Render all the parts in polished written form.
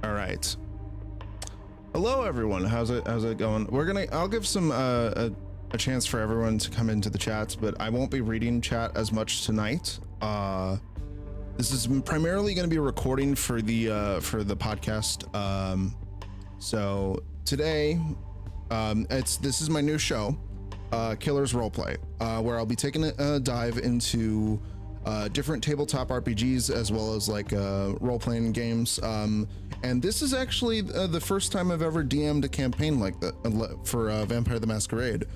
All right. Hello, everyone. How's it going? I'll give some a chance for everyone to come into the chats, but I won't be reading chat as much tonight. This is primarily going to be a recording for the podcast. So today, this is my new show, Killer's Roleplay, where I'll be taking a dive into different tabletop RPGs as well as like role-playing games. And this is actually the first time I've ever DM'd a campaign like that for Vampire the Masquerade.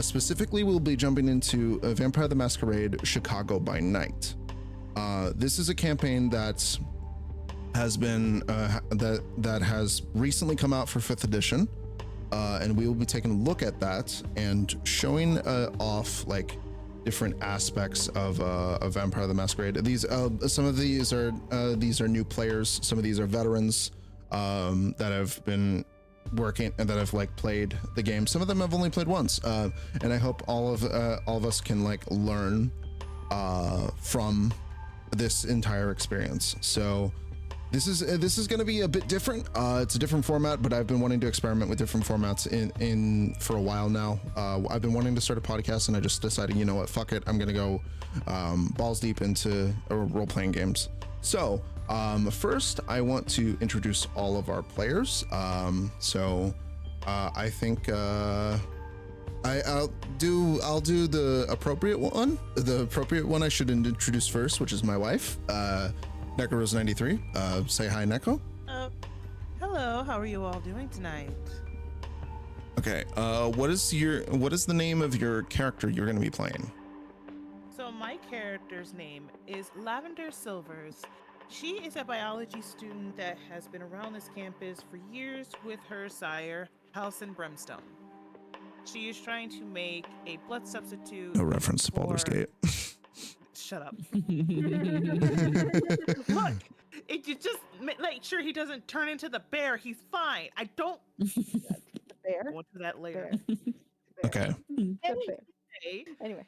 Specifically, we'll be jumping into Vampire the Masquerade Chicago by Night. This is a campaign that has been that has recently come out for 5th edition, and we will be taking a look at that and showing off like different aspects of Vampire the Masquerade. These some of these are new players, some of these are veterans that have been working and that have like played the game. Some of them have only played once, and I hope all of us can like learn from this entire experience. So this is going to be a bit different. It's a different format, but I've been wanting to experiment with different formats in for a while now. I've been wanting to start a podcast, and I just decided, you know what, fuck it, I'm going to go balls deep into role-playing games. So first, I want to introduce all of our players. I think I'll do the appropriate one. The appropriate one I should introduce first, which is my wife, Neko Rose 93. Say hi, Neko. Hello. How are you all doing tonight? Okay. What is the name of your character you're going to be playing? So my character's name is Lavender Silvers. She is a biology student that has been around this campus for years with her sire, Halcyon Brimstone. She is trying to make a blood substitute. No reference to Baldur's Gate. Shut up. Look, you just make sure he doesn't turn into the bear. He's fine. I don't. The bear. Go into that later. Okay. Anyway,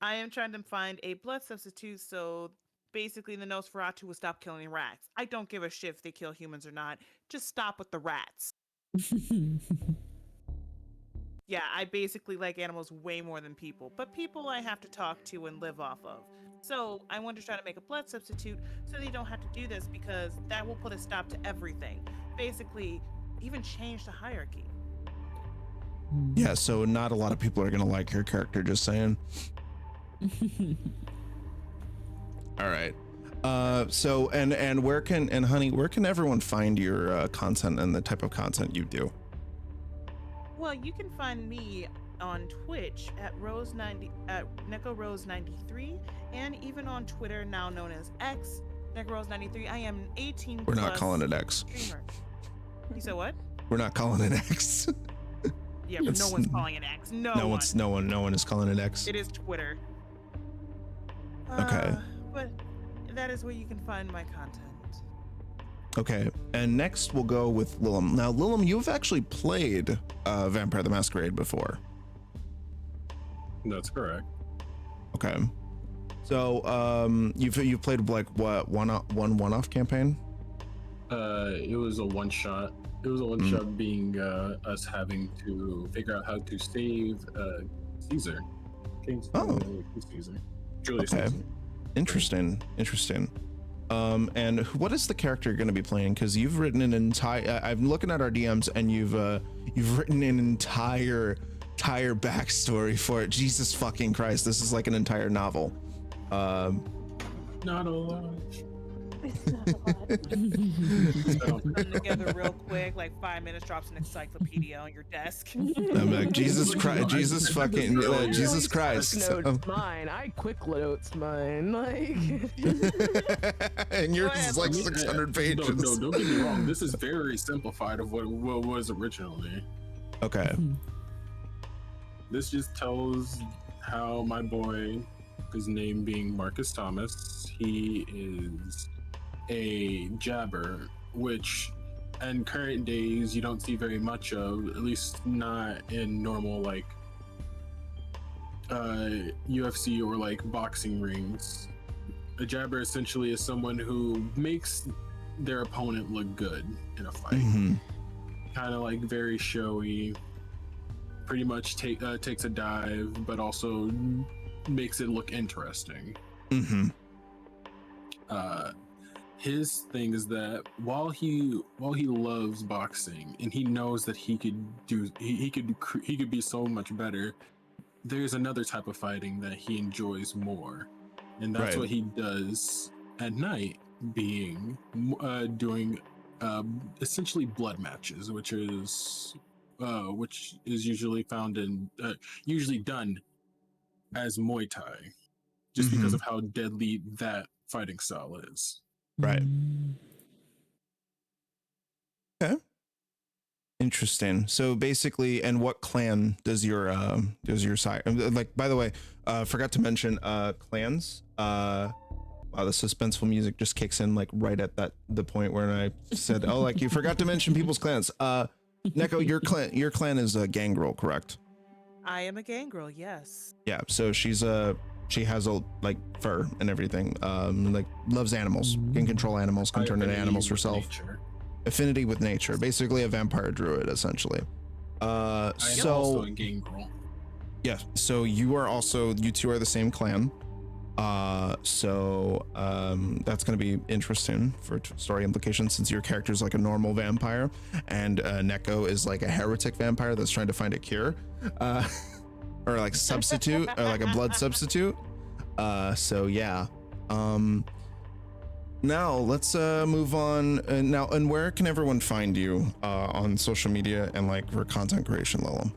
I am trying to find a blood substitute, so basically the Nosferatu will stop killing rats. I don't give a shit if they kill humans or not. Just stop with the rats. Yeah, I basically like animals way more than people, but people I have to talk to and live off of. So I want to try to make a blood substitute so they don't have to do this, because that will put a stop to everything. Basically, even change the hierarchy. Yeah, so not a lot of people are going to like your character, just saying. All right. So and honey, where can everyone find your content and the type of content you do? Well, you can find me on Twitch at Neko Rose 93, and even on Twitter, now known as X, Neko Rose 93. I am 18. We're not calling it X. Streamer. You said what? We're not calling it X. Yeah, but no one's calling it X. No one is calling it X. It is Twitter. Okay. But that is where you can find my content. Okay, and next we'll go with Lilum. Now, Lilum, you've actually played Vampire the Masquerade before. That's correct. Okay, so you've played like what one-off campaign? It was a one shot. It was a one shot, being us having to figure out how to save Caesar. Caesar. Julius Okay. Caesar. Interesting. And what is the character you're going to be playing? Because you've written an entire. I'm looking at our DMs, and you've written an entire backstory for it. Jesus fucking Christ! This is like an entire novel. Not a lot. it's not a lot. Put them together real quick, like 5 minutes, drops an encyclopedia on your desk. I'm like, Jesus Christ! Jesus fucking Jesus Christ! Notes mine. I quick notes mine. Like, and yours is like 600 pages. No, don't get me wrong. This is very simplified of what was originally. Okay. This just tells how my boy, his name being Marcus Thomas, he is a jabber, which in current days you don't see very much of, at least not in normal like UFC or like boxing rings. A jabber essentially is someone who makes their opponent look good in a fight. Mm-hmm. Kind of like very showy. Pretty much takes a dive, but also makes it look interesting. Mm-hmm. His thing is that while he loves boxing and he knows that he could be so much better, there's another type of fighting that he enjoys more, and that's Right. what he does at night, being doing essentially blood matches, which is usually usually done as Muay Thai, just because of how deadly that fighting style is. Right. Okay. Interesting. So basically, and what clan does your sire, like, by the way, forgot to mention clans. Wow, the suspenseful music just kicks in like right at the point where I said, oh, like you forgot to mention people's clans. Neko, your clan is a gangrel, correct? I am a gangrel, yes. Yeah, so she has a like fur and everything. Like loves animals, can control animals, can turn into animals herself. Nature. Affinity with nature, basically a vampire druid, essentially. I am also a gangrel. Yeah, so you two are the same clan. So that's going to be interesting for story implications, since your character is like a normal vampire and Neko is like a heretic vampire that's trying to find a cure, or like substitute, or like a blood substitute. So yeah. Now let's move on. And where can everyone find you on social media and like for content creation, Lilum?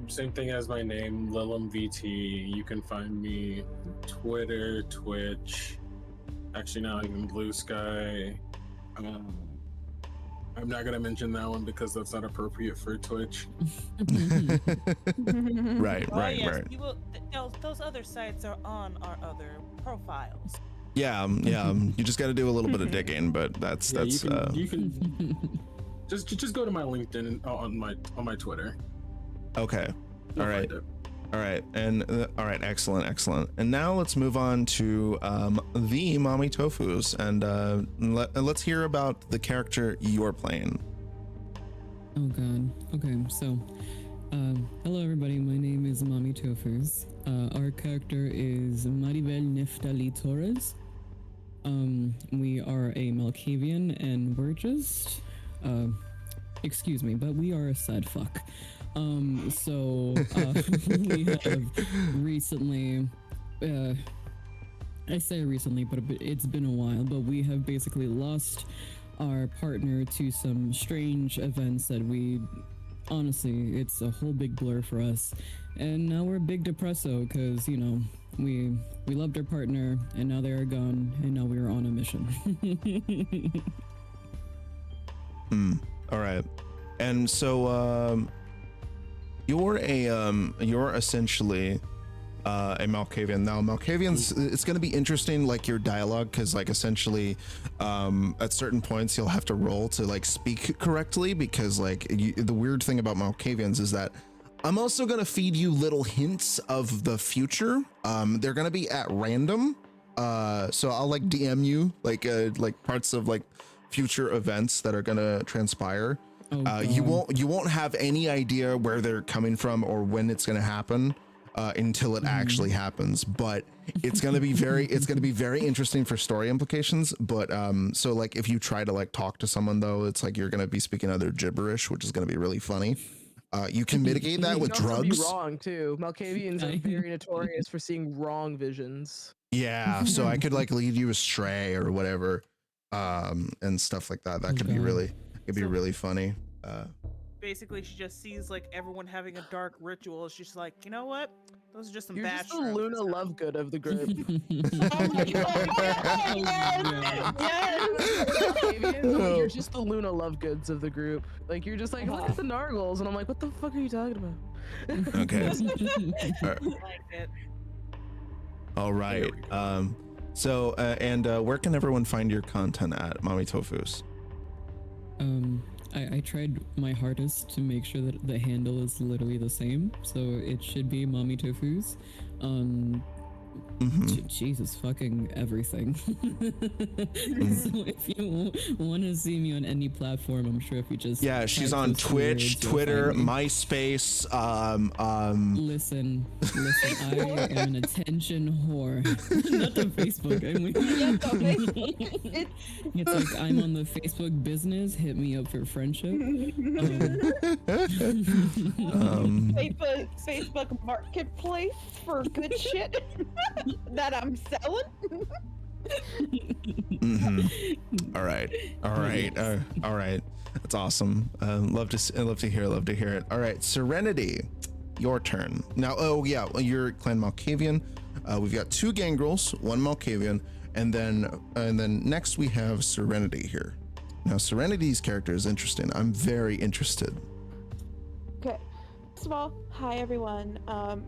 Same thing as my name, Lilum VT. You can find me Twitter, Twitch, actually now even Blue Sky. I'm not gonna mention that one because that's not appropriate for Twitch. Right. You will, those other sites are on our other profiles. Yeah. You just got to do a little bit of digging, but that's you can just go to my LinkedIn and on my Twitter. Okay. You'll All right. find it. All right. And all right. Excellent. And now let's move on to the Mommy Tofus, and let's hear about the character you're playing. Oh God. Okay. So, hello everybody. My name is Mommy Tofus. Our character is Maribel Neftali Torres. We are a Malkavian, and we're just, excuse me, but we are a sad fuck. So we have recently, I say recently, but it's been a while, but we have basically lost our partner to some strange events that honestly, it's a whole big blur for us. And now we're big depresso because, you know, we loved our partner and now they are gone and now we are on a mission. All right. And so you're essentially a Malkavian. Now Malkavians, it's going to be interesting, like your dialogue, because like essentially at certain points you'll have to roll to like speak correctly, because like the weird thing about Malkavians is that I'm also going to feed you little hints of the future. They're going to be at random, so I'll like DM you like parts of like future events that are going to transpire. You won't have any idea where they're coming from or when it's going to happen until it actually happens, but it's going to be very interesting for story implications. But so like if you try to like talk to someone though, it's like you're going to be speaking other gibberish, which is going to be really funny. You can mitigate that with drugs. Be wrong too. Malkavians are very notorious for seeing wrong visions. Yeah, so I could like lead you astray or whatever, and stuff like that. That could be really funny. Basically, she just sees like everyone having a dark ritual. She's just like, you know what? Those are just some You're bad just the Luna Lovegood of the group. Oh my God, You're just the Luna Lovegoods of the group. Like you're just like, look at the Nargles, and I'm like, what the fuck are you talking about? Okay. like it. All right. So and where can everyone find your content at, Mommy Tofus? I tried my hardest to make sure that the handle is literally the same, so it should be Mommy Tofus. Jesus fucking everything. So if you want to see me on any platform, I'm sure if you just she's type on those Twitch, keywords, you'll Twitter, find me. MySpace. Listen, I am an attention whore. Not the Facebook. I mean, it's like I'm on the Facebook business. Hit me up for friendship. Facebook Marketplace for good shit that I'm selling. All right. That's awesome. Love to hear it. All right, Serenity, your turn now. Oh yeah, you're Clan Malkavian. We've got 2 gangrels, 1 Malkavian, and then next we have Serenity here. Now Serenity's character is interesting. I'm very interested. Okay. First of all, hi everyone.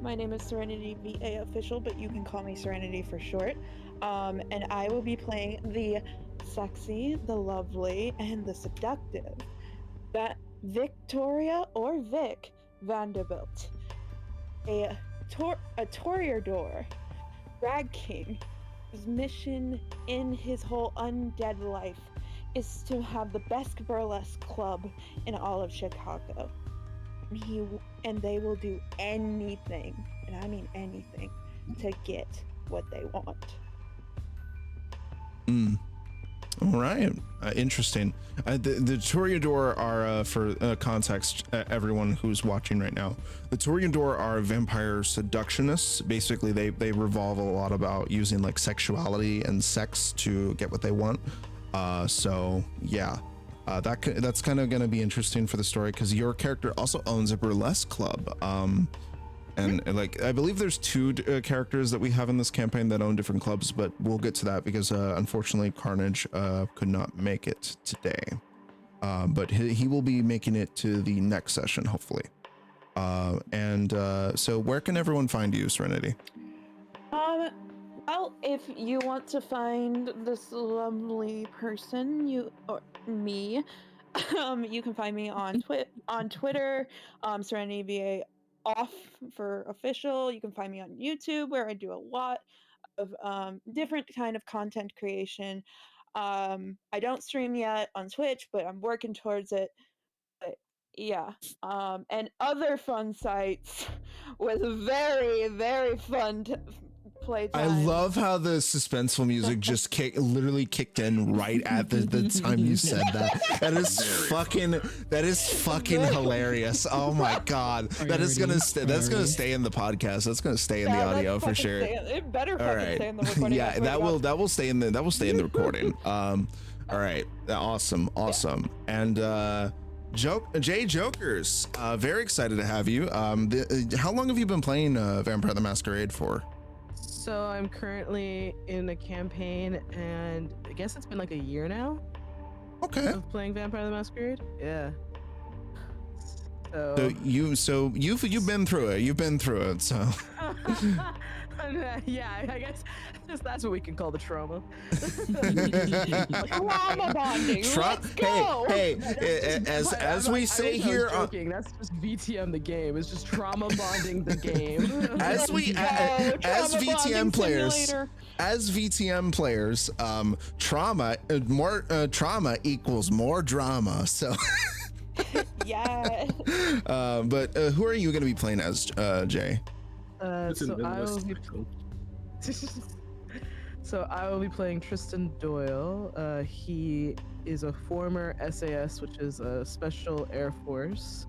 My name is Serenity VA Official, but you can call me Serenity for short. And I will be playing the sexy, the lovely, and the seductive Victoria or Vic Vanderbilt, a toreador, drag king, whose mission in his whole undead life is to have the best burlesque club in all of Chicago. And they will do anything, and I mean anything, to get what they want. All right, interesting. The Toreador are, for context, everyone who's watching right now, the Toreador are vampire seductionists. Basically, they revolve a lot about using like sexuality and sex to get what they want. So yeah. That's kind of going to be interesting for the story because your character also owns a burlesque club. And like, I believe there's 2 characters that we have in this campaign that own different clubs, but we'll get to that because unfortunately Carnage could not make it today. But he will be making it to the next session, hopefully. So where can everyone find you, Serenity? Well, if you want to find this lovely person, you can find me on Twitter, Serenity VA off for official. You can find me on YouTube, where I do a lot of different kind of content creation. I don't stream yet on Twitch, but I'm working towards it. But yeah, and other fun sites with very, very fun playtime. I love how the suspenseful music just literally kicked in right at the time you said that. That is fucking hilarious. Oh my god, that's gonna stay in the podcast. That's gonna stay in the audio for sure. It better fucking stay in the recording. Yeah, that will stay in the recording. All right, awesome. And Jay Jokers, very excited to have you. How long have you been playing Vampire the Masquerade for? So I'm currently in a campaign, and I guess it's been like a year now. Okay. Of playing Vampire the Masquerade. Yeah. So you've been through it. You've been through it. So. Yeah, I guess that's what we can call the trauma. Trauma bonding. Let's go. Hey, as we say here, that's just VTM the game. It's just trauma bonding the game. As VTM players, trauma equals more drama. So. Yeah. But who are you going to be playing as, Jay? So I will be playing Tristan Doyle. He is a former SAS, which is a Special Air Force.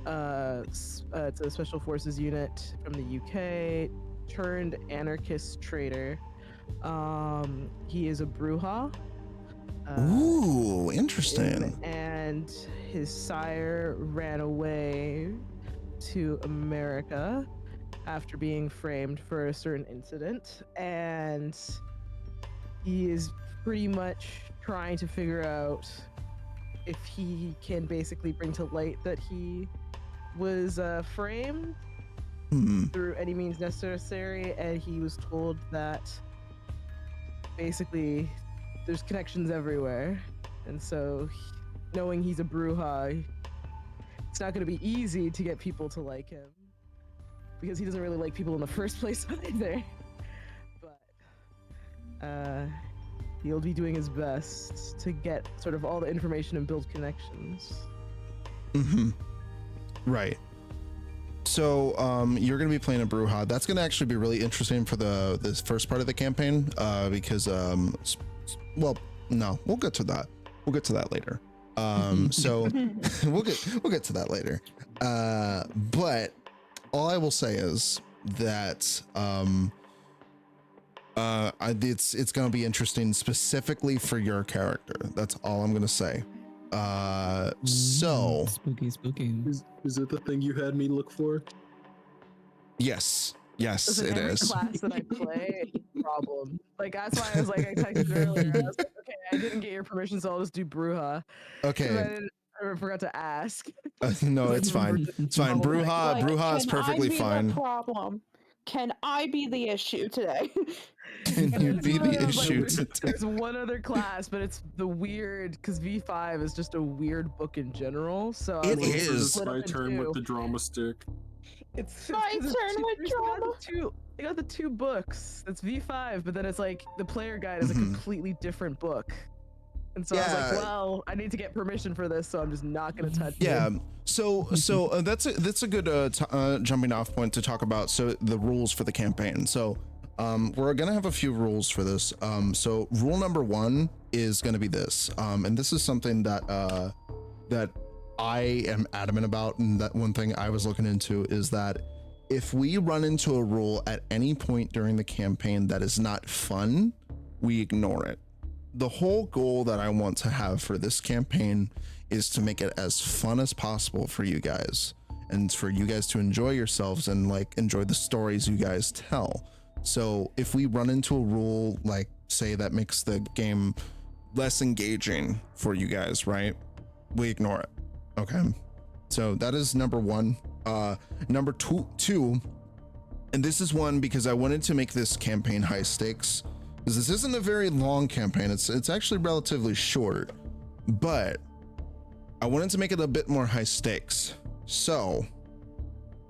It's a Special Forces unit from the UK, turned anarchist traitor. He is a Bruja. Ooh, interesting. And his sire ran away to America after being framed for a certain incident, and he is pretty much trying to figure out if he can basically bring to light that he was framed through any means necessary, and he was told that basically there's connections everywhere, and so knowing he's a Bruja, it's not going to be easy to get people to like him, because he doesn't really like people in the first place either. He'll be doing his best to get sort of all the information and build connections. Mm-hmm. Right. So you're going to be playing a Bruja. That's going to actually be really interesting for this first part of the campaign because well, no, we'll get to that. We'll get to that later. So we'll get to that later. But all I will say is that it's going to be interesting specifically for your character. That's all I'm going to say. So spooky. Is it the thing you had me look for? yes, Listen, it every is. class that I play, it's a problem. Like that's why I was like, I texted earlier. I was like, okay, I didn't get your permission, so I'll just do Bruja. 'Cause Okay. I forgot to ask. No, it's fine. It's fine. Like, Bruja is can perfectly I be fine. The problem? Can I be the issue today? Can you be the Like, issue? there's one other class, but it's the weird because V5 is just a weird book in general. So It I was like, is. split My up in turn two. with the drama stick. It's My 'cause it's turn two- with there's- drama. They got the two books. It's V5, but then it's like the player guide is a Mhm. completely different book. And so I was Yeah. like, well, I need to get permission for this, so I'm just not gonna touch Yeah. it. So that's a good jumping off point to talk about. So the rules for the campaign. So we're gonna have a few rules for this. So rule number 1 is gonna be this, and this is something that that I am adamant about, and that one thing I was looking into is that if we run into a rule at any point during the campaign that is not fun, we ignore it. The whole goal that I want to have for this campaign is to make it as fun as possible for you guys and for you guys to enjoy yourselves and like enjoy the stories you guys tell. So if we run into a rule, like say that makes the game less engaging for you guys, right? We ignore it. Okay. So that is number 1. Number two, and this is one because I wanted to make this campaign high stakes, because this isn't a very long campaign. It's actually relatively short, but I wanted to make it a bit more high stakes. So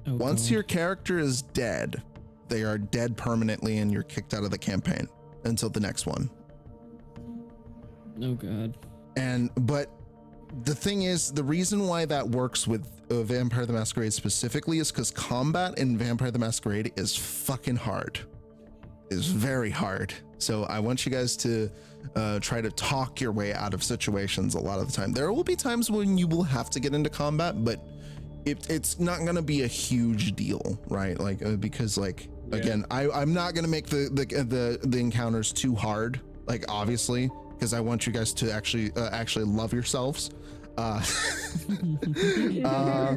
once your character is dead, they are dead permanently and you're kicked out of the campaign until the next one. Oh god. But the thing is, the reason why that works with Vampire the Masquerade specifically is because combat in Vampire the Masquerade is fucking hard. It's very hard. So I want you guys to try to talk your way out of situations a lot of the time. There will be times when you will have to get into combat, but it's not going to be a huge deal, right? Like because like again, I'm not going to make the encounters too hard, like obviously, because I want you guys to actually love yourselves.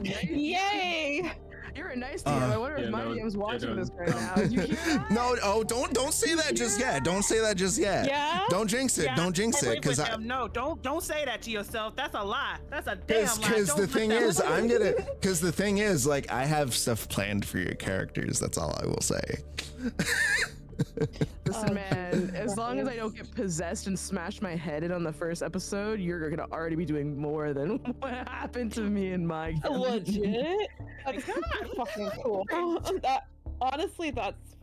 Yay! You're a nice DM. I wonder if my DM's watching this right now. Did you hear that? No, don't say that just yet. Don't say that just yet. Yeah? Don't jinx it. Yeah, Don't jinx agree it, because with him. No, don't say that to yourself. That's a lie. That's a damn lie. because Don't the put thing that- is, because the thing is, like, I have stuff planned for your characters. That's all I will say. Listen, man, as long as I don't get possessed and smash my head in on the first episode, you're gonna already be doing more than what happened to me in my game. Legit? That's fucking cool. That honestly, that's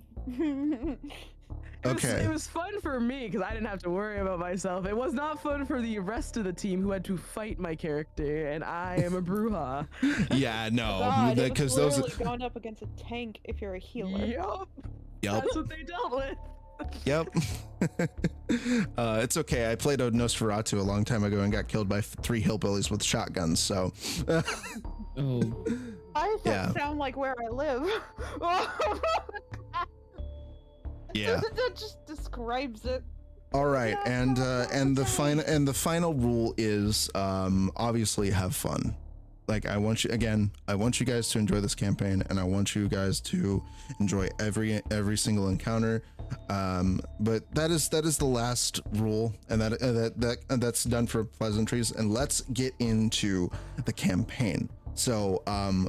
Okay. It was fun for me because I didn't have to worry about myself. It was not fun for the rest of the team who had to fight my character, and I am a Bruja. Yeah, no, God, it because was those. literally going up against a tank if you're a healer. Yup. Yep. That's what they dealt with. Yep. It's okay. I played a Nosferatu a long time ago and got killed by 3 hillbillies with shotguns. So. Oh. Why does that Yeah. sound like where I live? Yeah. That just describes it. All right, and the final rule is obviously have fun. Like I want you guys to enjoy this campaign, and I want you guys to enjoy every single encounter. But that is the last rule, and that's done for pleasantries. And let's get into the campaign. So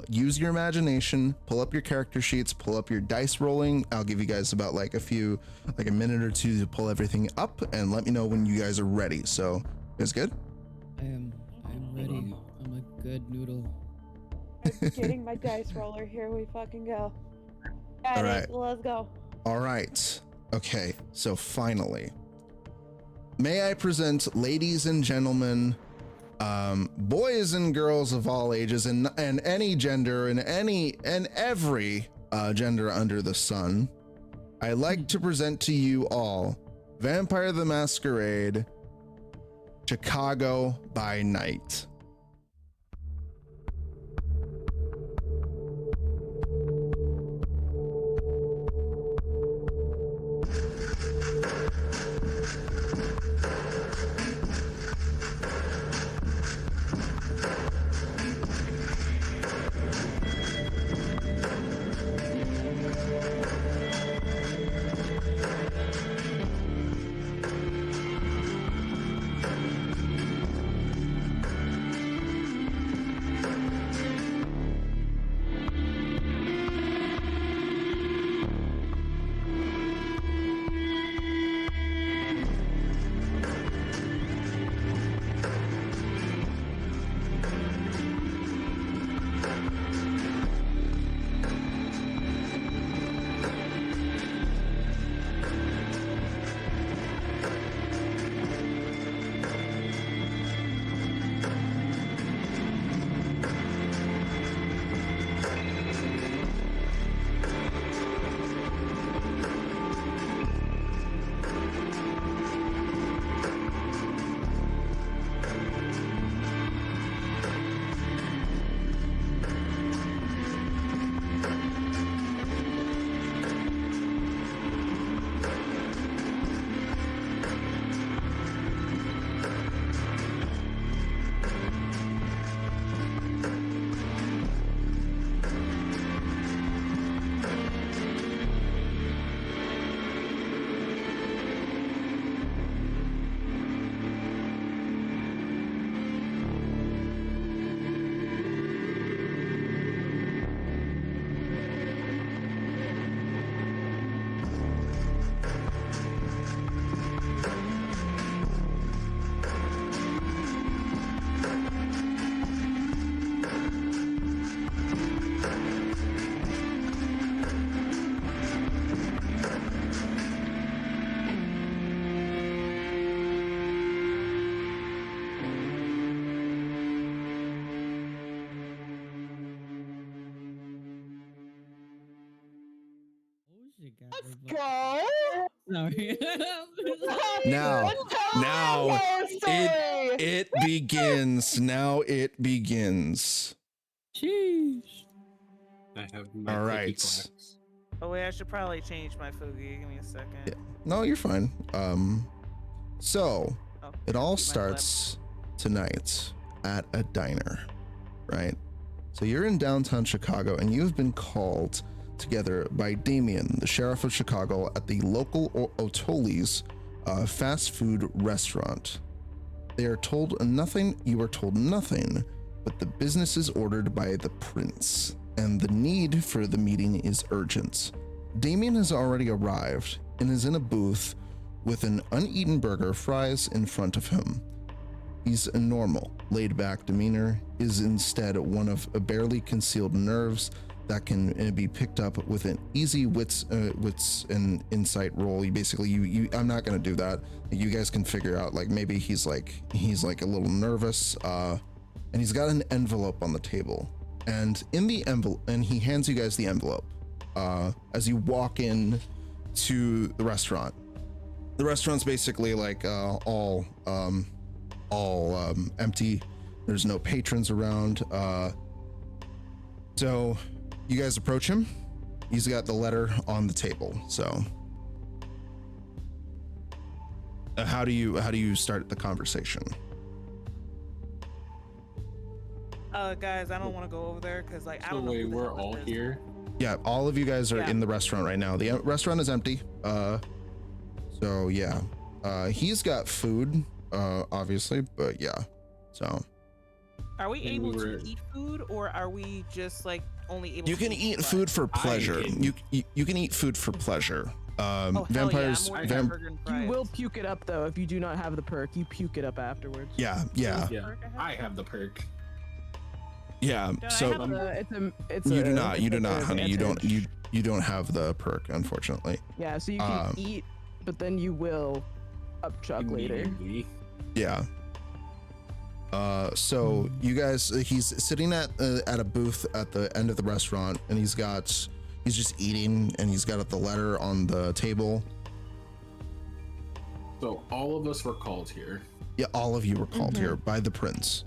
use your imagination, pull up your character sheets, pull up your dice rolling. I'll give you guys about like a minute or two to pull everything up, and let me know when you guys are ready. So, you guys good? I'm ready. I'm a good noodle. I'm getting my dice roller. Here we fucking go. Got All it. right. Let's go. All right. Okay, so finally, may I present, ladies and gentlemen, boys and girls of all ages and any gender and every gender under the sun. I'd like to present to you all Vampire the Masquerade, Chicago by Night. Let's go. Sorry. Now story. it begins. Now it begins. Sheesh. I have my All cookie right. class. Oh wait, I should probably change my Fugi. Give me a second. Yeah. No, you're fine. So Oh, it all keep my starts tonight at a diner, right? So you're in downtown Chicago and you've been called together by Damien, the sheriff of Chicago, at the local Otoli's fast food restaurant. They are told nothing, you are told nothing, but the business is ordered by the prince, and the need for the meeting is urgent. Damien has already arrived and is in a booth with an uneaten burger, fries in front of him. He's a normal, laid-back demeanor, is instead one of a barely concealed nerves that can be picked up with an easy wits and insight roll. You basically, I'm not gonna do that. You guys can figure out, like, maybe he's like a little nervous, and he's got an envelope on the table, and in the envelope, and he hands you guys the envelope as you walk in to the restaurant. The restaurant's basically like all empty. There's no patrons around. So you guys approach him. He's got the letter on the table. So how do you start the conversation? Guys, I don't want to go over there because like I So don't know. wait, who the we're hell all this is. here? Yeah, all of you guys are Yeah. in the restaurant right now. The restaurant is empty. So yeah, he's got food, obviously, but yeah. So Are we And able we were- to eat food, or are we just like only able? you to can eat blood? food for pleasure. can- You can eat food for pleasure. Oh, hell Vampires. Yeah, I'm vamp- burger and You fries. will puke it up though if you do not have the perk. You puke it up afterwards. Yeah. Yeah, Perk I have the perk. Yeah. Don't I So have a- It's a you do not. it's You do like not, an honey. You don't. advantage. You don't have the perk, unfortunately. Yeah, so you can eat, but then you will upchuck later. Immediately. Yeah. So you guys, he's sitting at a booth at the end of the restaurant, and he's just eating, and he's got the letter on the table. So all of us were called here. Yeah, all of you were called here by the prince.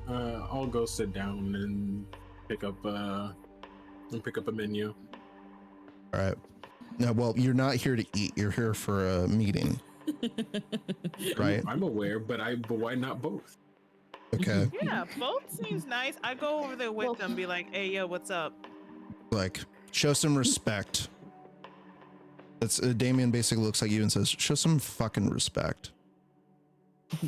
I'll go sit down and pick up a menu. All right. Now, well, you're not here to eat. You're here for a meeting, right? I'm aware, but why not both? Okay. Yeah, both seems nice. I go over there with them, be like, "Hey, yo, what's up?" Like, show some respect. That's Damien basically looks like you and says, "Show some fucking respect."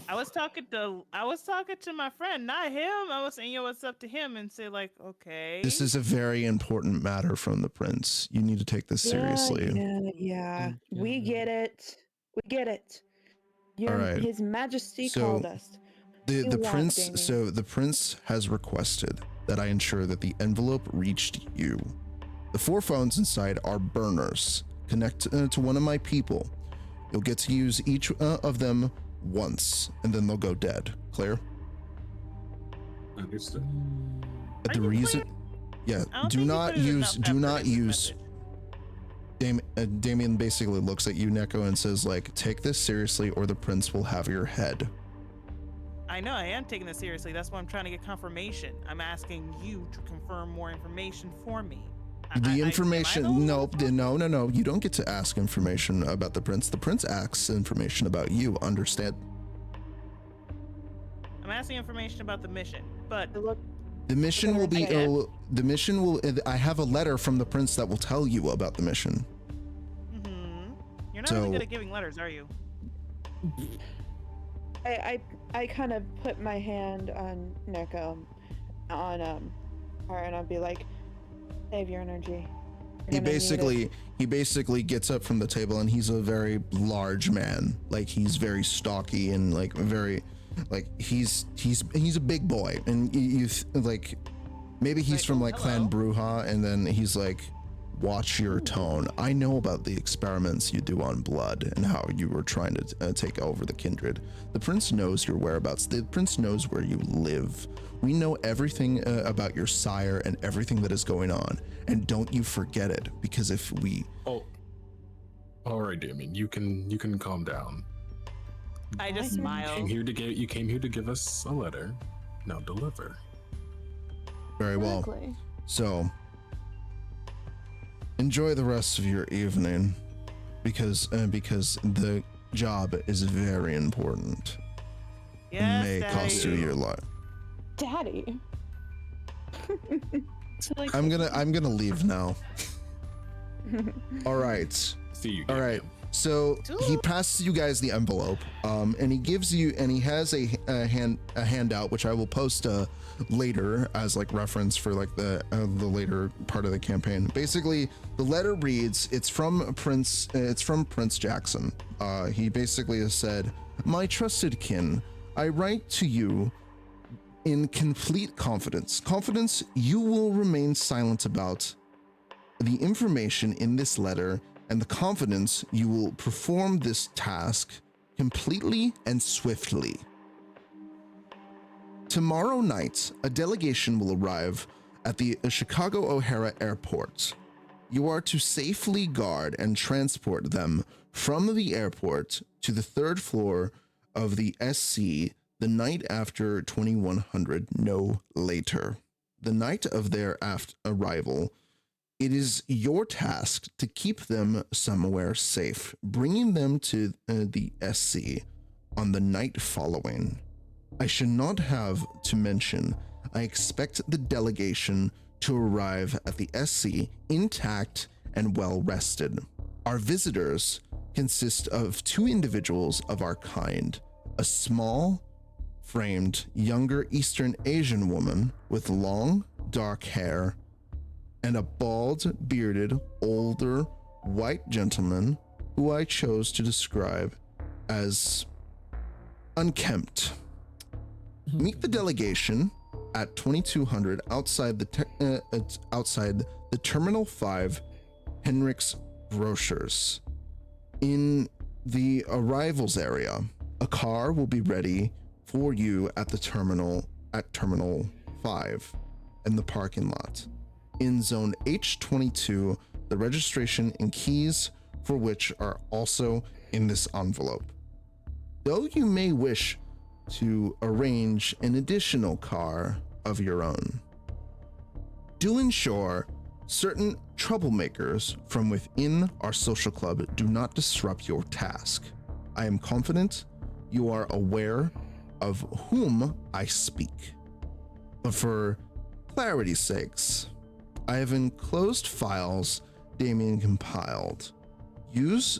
I was talking to my friend, not him. I was saying, "Yo, what's up?" to him, and say like, "Okay." This is a very important matter from the prince. You need to take this seriously. Yeah. We get it. All right. His Majesty So, called us. The want, prince. Damien? So the prince has requested that I ensure that the envelope reached you. The 4 phones inside are burners. Connect to one of my people. You'll get to use each of them once, and then they'll go dead. Clear? Understood. But Are the you reason, clear? yeah, I don't do think you not put it use, enough do effort not into the use. Damien basically looks at you, Neko, and says, like, take this seriously, or the prince will have your head. I know I am taking this seriously. That's why I'm trying to get confirmation. I'm asking you to confirm more information for me. The information, no. no. You don't get to ask information about the prince. The prince asks information about you. Understand? I'm asking information about the mission, but The mission will be. Okay. The mission will. I have a letter from the prince that will tell you about the mission. You're not So- really good at giving letters, are you? I kind of put my hand on Neko, on her, and I'll be like, save your energy. You're gonna need it." He basically gets up from the table, and he's a very large man. Like, he's very stocky and like very, like he's a big boy. And like, maybe he's Like, from like Clan hello. Bruja, and then he's like, watch your tone. I know about the experiments you do on blood and how you were trying to take over the kindred. The prince knows your whereabouts. The prince knows where you live. We know everything about your sire and everything that is going on. And don't you forget it, because if we... Oh, all right, Damien, you can calm down. I just Fine. smile. You came here to give us a letter. Now deliver. Very well. Exactly. So, enjoy the rest of your evening, because the job is very important. Yes, May cost you Daddy. your life. Daddy. I'm gonna leave now. All right. See you. All Damien. right. So he passes you guys the envelope, and he gives you, and he has a handout, which I will post later as like reference for like the later part of the campaign. Basically, the letter reads, it's from Prince Jackson. He basically has said, "My trusted kin, I write to you in complete confidence. Confidence you will remain silent about the information in this letter, and the confidence you will perform this task completely and swiftly. Tomorrow night, a delegation will arrive at the Chicago O'Hare Airport. You are to safely guard and transport them from the airport to the 3rd floor of the SC the night after 2100, no later. The night of their arrival, it is your task to keep them somewhere safe, bringing them to the SC on the night following. I should not have to mention, I expect the delegation to arrive at the SC intact and well rested. Our visitors consist of 2 individuals of our kind, a small, framed, younger Eastern Asian woman with long, dark hair, and a bald, bearded, older, white gentleman who I chose to describe as unkempt. Meet the delegation at 2200 outside the Terminal 5 Henrik's Grocers. In the arrivals area, a car will be ready for you at the terminal at Terminal 5 in the parking lot. In Zone H22, the registration and keys for which are also in this envelope. Though you may wish to arrange an additional car of your own, do ensure certain troublemakers from within our social club do not disrupt your task. I am confident you are aware of whom I speak. But for clarity's sakes, I have enclosed files Damien compiled. Use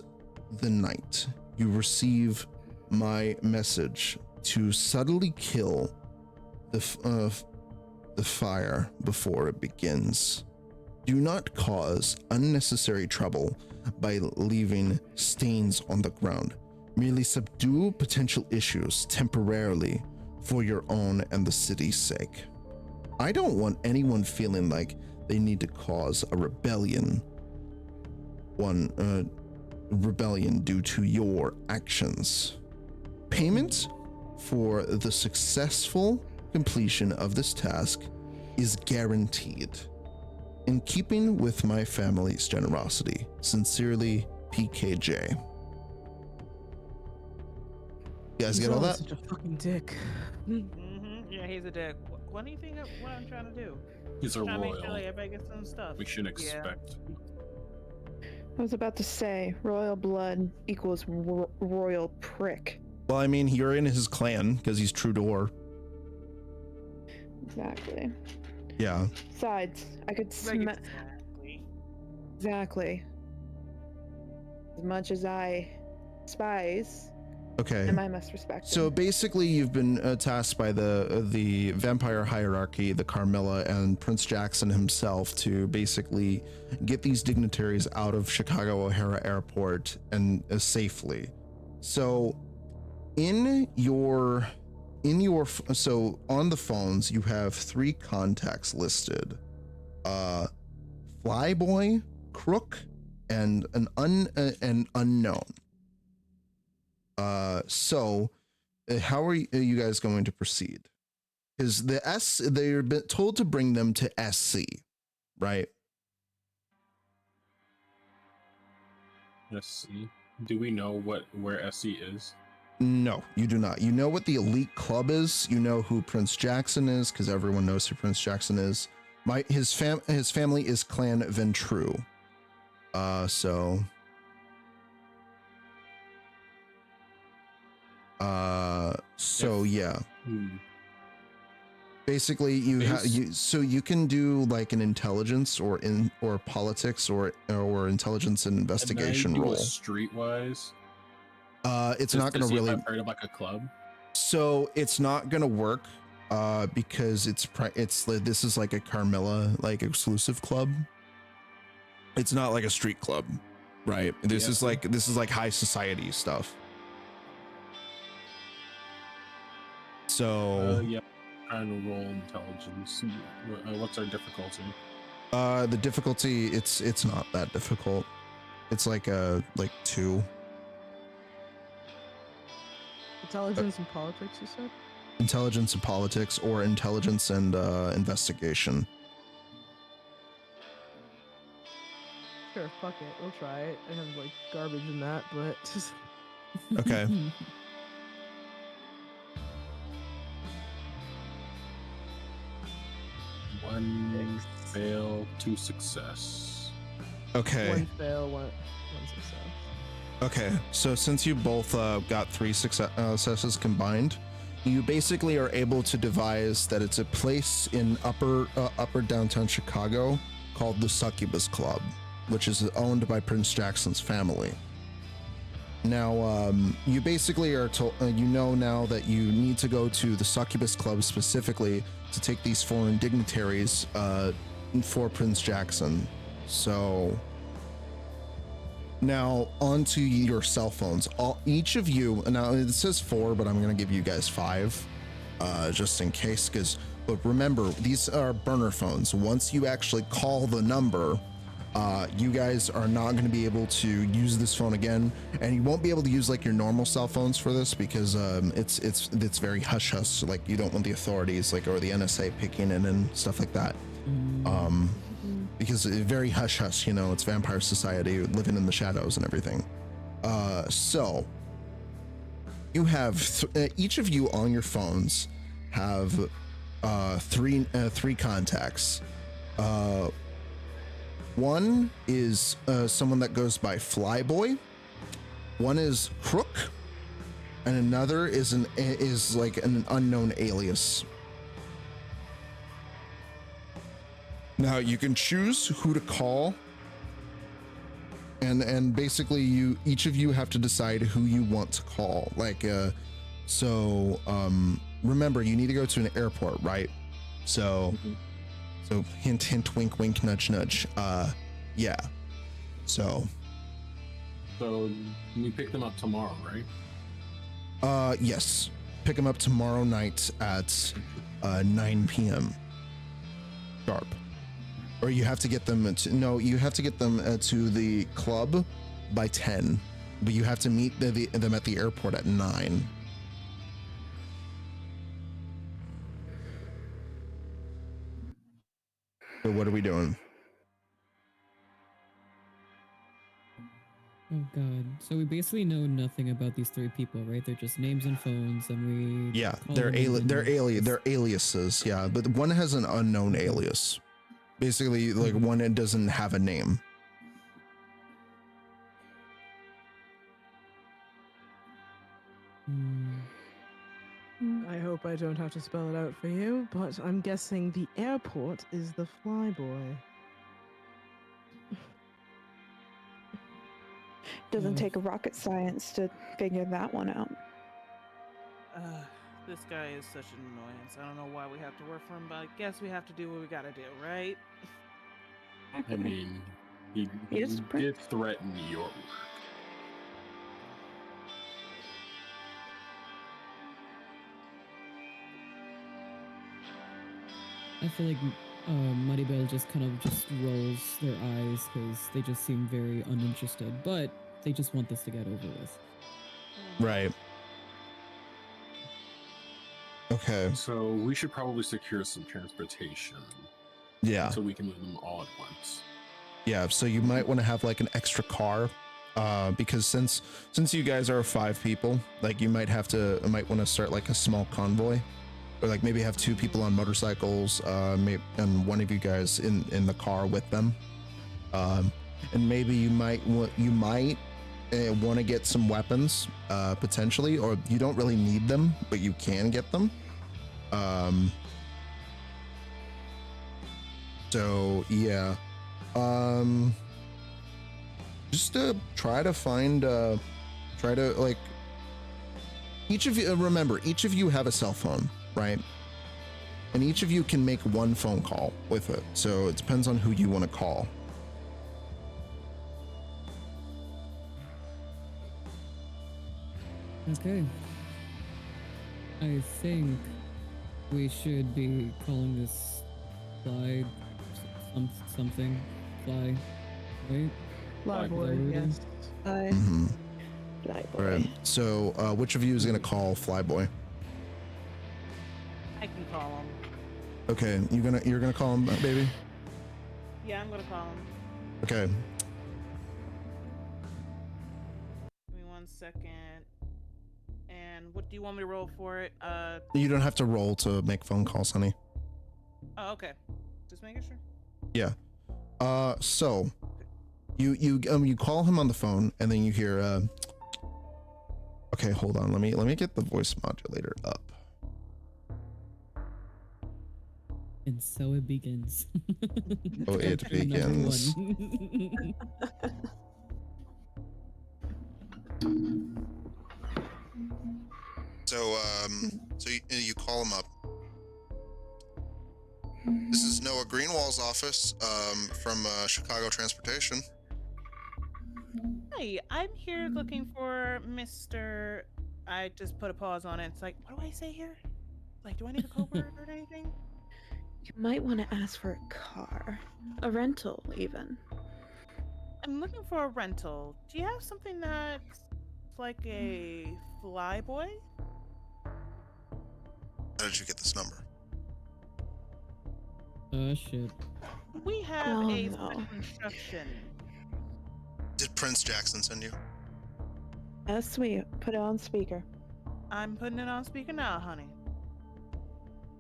the night you receive my message to subtly kill the fire before it begins. Do not cause unnecessary trouble by leaving stains on the ground. Merely subdue potential issues temporarily for your own and the city's sake. I don't want anyone feeling like they need to cause a rebellion due to your actions. Payment for the successful completion of this task is guaranteed, in keeping with my family's generosity. Sincerely, PKJ. You guys get all that? Such a fucking dick. Yeah, he's a dick. What do you think of what I'm trying to do? He's a Trying to make sure royal. like everybody gets some stuff. We should expect. I was about to say, royal blood equals royal prick. Well, I mean, you're in his clan because he's Trudor. Exactly. Yeah. Besides, I could smell. Exactly. As much as I despise, Okay. and I must respect So him. basically, you've been tasked by the vampire hierarchy, the Carmilla, and Prince Jackson himself to basically get these dignitaries out of Chicago O'Hare Airport and safely. So, so on the phones, you have 3 contacts listed: Flyboy, Crook, and an unknown. So how are you guys going to proceed? Because they're told to bring them to SC, right? SC. Do we know where SC is? No, you do not. You know what the elite club is. You know who Prince Jackson is because everyone knows who Prince Jackson is. His family is Clan Ventru. So yeah. Basically, you can do like an intelligence or politics or intelligence and investigation Can I do role. a streetwise. It's not going to really. I've heard of like a club. So it's not going to work because this is like a Carmilla like exclusive club. It's not like a street club, right? This is like high society stuff. So yeah, trying to roll intelligence. What's our difficulty? The difficulty, it's not that difficult. It's like 2. Intelligence and politics, you said? Intelligence and politics, or intelligence and investigation. Sure, fuck it. We'll try it. I have like garbage in that, but just Okay. One fail, 2 success. Okay. 1 fail, one success. Okay, so since you both got 3 successes combined, you basically are able to devise that it's a place in upper downtown Chicago called the Succubus Club, which is owned by Prince Jackson's family. Now, you basically are told, you know now that you need to go to the Succubus Club specifically to take these foreign dignitaries for Prince Jackson. So now onto your cell phones. Each of you, now it says 4, but I'm going to give you guys 5 just in case, because But remember, these are burner phones. Once you actually call the number, you guys are not going to be able to use this phone again, and you won't be able to use like your normal cell phones for this because it's very hush hush. Like you don't want the authorities like or the NSA picking in and stuff like that. Because it's very hush hush. You know, it's vampire society living in the shadows and everything. So you have each of you on your phones have three contacts. One is someone that goes by Flyboy, one is Crook, and another is like an unknown alias. Now you can choose who to call, and basically each of you have to decide who you want to call. Like remember, you need to go to an airport, right? So hint hint, wink wink, nudge nudge. Yeah. So we pick them up tomorrow, right? Yes. Pick them up tomorrow night at 9 p.m. sharp. Or you have to get them you have to get them to the club by 10, but you have to meet them at the airport at 9. So what are we doing? Oh god. So we basically know nothing about these three people, right? They're just names and phones, and we They're aliases, yeah, but one has an unknown alias. Basically, like one that doesn't have a name. I hope I don't have to spell it out for you, but I'm guessing the airport is the Flyboy. Doesn't take a rocket science to figure that one out. This guy is such an annoyance. I don't know why we have to work for him, but I guess we have to do what we gotta do, right? I mean, he did threaten your work. I feel like Maribel just kind of just rolls their eyes because they just seem very uninterested, but they just want this to get over with. Right. Okay. So we should probably secure some transportation. Yeah. So we can move them all at once. Yeah. So you might want to have like an extra car, because since you guys are 5 people, like you might want to start like a small convoy, or like maybe have 2 people on motorcycles, and one of you guys in the car with them, and maybe you might want to get some weapons, potentially, or you don't really need them, but you can get them. So yeah, just try to like, each of you, remember, each of you have a cell phone, right? And each of you can make one phone call with it. So it depends on who you want to call. Okay. I think we should be calling this Fly something. Fly, right? Flyboy, yes. Mm-hmm. Flyboy. All right. So which of you is gonna call Flyboy? I can call him. Okay, you're gonna call him, baby? Yeah, I'm gonna call him. Okay. Give me 1 second. And what do you want me to roll for it? You don't have to roll to make phone calls, honey. Oh, okay. Just making sure. Yeah. So you call him on the phone, and then you hear okay, hold on. Let me get the voice modulator up. And so it begins. Oh, it begins. So you call him up. This is Noah Greenwald's office, from Chicago Transportation. Hi, I'm here looking for Mr. I just put a pause on it. It's like, what do I say here? Like, do I need a code word or anything? You might want to ask for a car. A rental, even. I'm looking for a rental. Do you have something that's like a flyboy? How did you get this number? Shit. We have Oh, a no. special instruction. Did Prince Jackson send you? Yes, we put it on speaker. I'm putting it on speaker now, honey.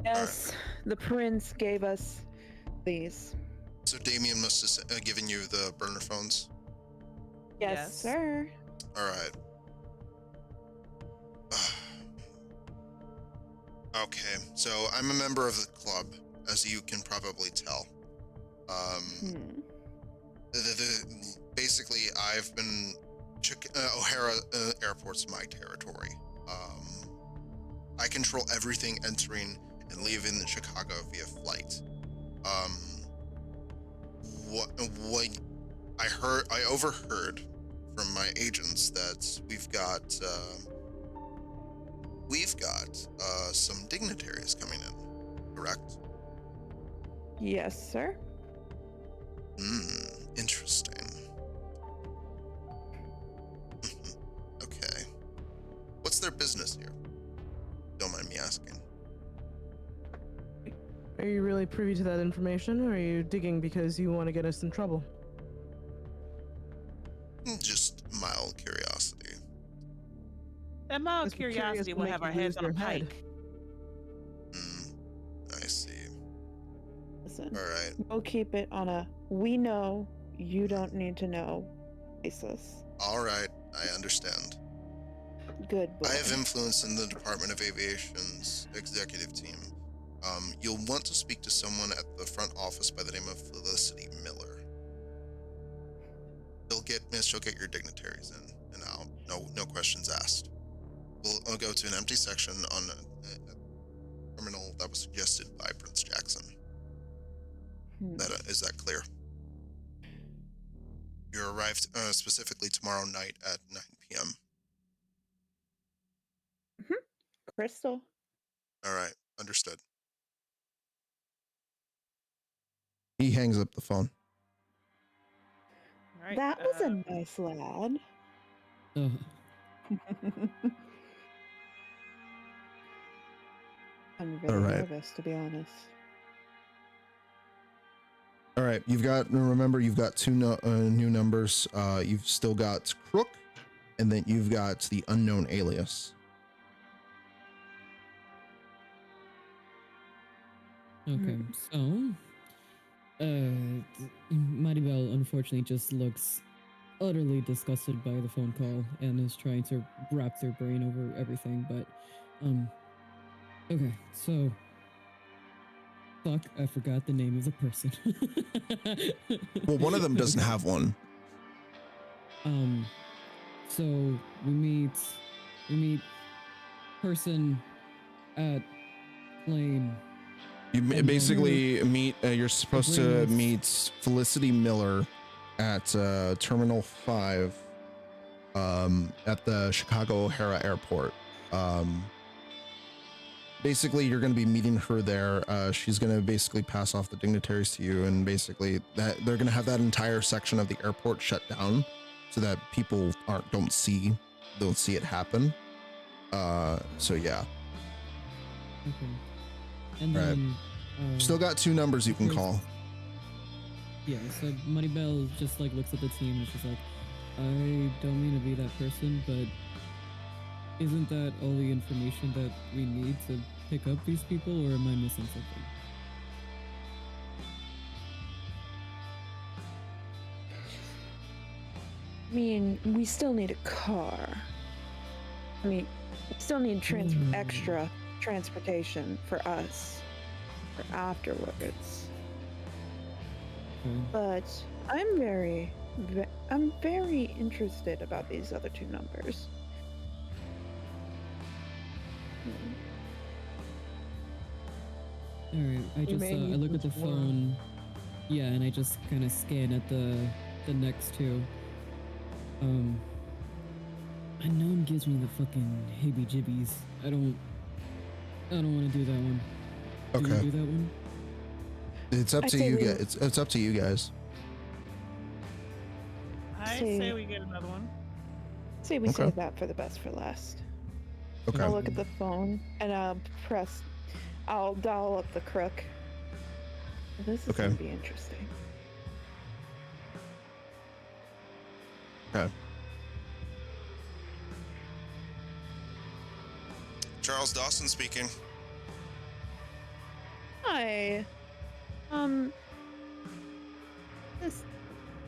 Yes, the prince gave us these. So Damien must have given you the burner phones. Yes, sir. All right. Okay, so I'm a member of the club, as you can probably tell. Basically, I've been O'Hara Airport's my territory. I control everything entering and leaving Chicago via flight. What I overheard from my agents that we've got some dignitaries coming in, correct? Yes, sir. Interesting. Okay. What's their business here? Don't mind me asking. Are you really privy to that information, or are you digging because you want to get us in trouble? Just mild curiosity. That mild Must be curious curiosity to will make have you our heads lose on a your head. pike. I see. Listen, All right. we'll keep it on a we know, you don't need to know basis. All right. I understand. Good boy. I have influence in the Department of Aviation's executive team. You'll want to speak to someone at the front office by the name of Felicity Miller. She'll get your dignitaries in and out. No questions asked. I'll go to an empty section on a terminal that was suggested by Prince Jackson. Is that clear? You arrived specifically tomorrow night at 9 p.m. Crystal. All right, understood. He hangs up the phone. Right, That was a nice lad. Ugh. I'm very nervous, to be honest. All right, remember you've got two new numbers. You've still got Crook, and then you've got the unknown alias. Okay, so Maribel unfortunately just looks utterly disgusted by the phone call and is trying to wrap their brain over everything, but okay, so fuck, I forgot the name of the person. Well, one of them doesn't have one. So we meet person at plane. You basically meet, you're supposed to meet Felicity Miller at Terminal 5 at the Chicago O'Hara Airport. Basically, you're going to be meeting her there. She's going to basically pass off the dignitaries to you, and basically that they're going to have that entire section of the airport shut down so that people don't see it happen. So yeah. Okay. And then still got two numbers you can call. Yeah, so Maribel just like looks at the team and she's like, I don't mean to be that person, but isn't that all the information that we need to pick up these people, or am I missing something? I mean, we still need a car. I mean, we still need extra transportation for us for afterwards. But I'm very interested about these other two numbers. All right, I just I look at the phone, yeah, and I just kind of scan at the next two. Unknown gives me the fucking heebie-jibbies. I don't want to do that one. Do you do that one? It's up I to say you we- guys. It's up to you guys. I See. say we get another one. Say we Okay. save that for the best for last. Okay. I'll look at the phone and I'll dial up the crook. This is Okay. gonna be interesting. Okay. Charles Dawson speaking. Hi.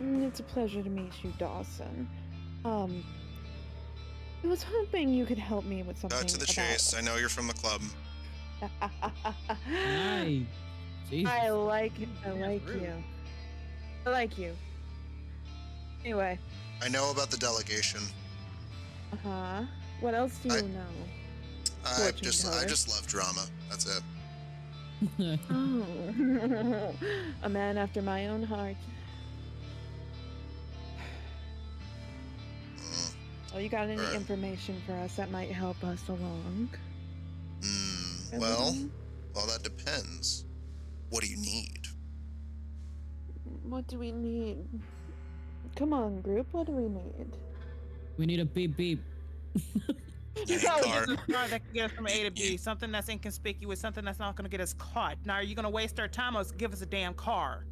It's a pleasure to meet you, Dawson. I was hoping you could help me with something. Cut to the chase. I know you're from the club. Hi. Jesus. I like you. rude. I like you. Anyway. I know about the delegation. Uh-huh. What else do you know? I Fortune just teller. love drama. That's it. Oh. A man after my own heart. Mm. Oh, you got any Alright. information for us that might help us along? Well, Everyone? that depends. What do you need? What do we need? Come on, group. What do we need? We need a beep beep. You need Oh, car. A car that can get us from A to B, something that's inconspicuous, something that's not going to get us caught. Now, are you going to waste our time or give us a damn car?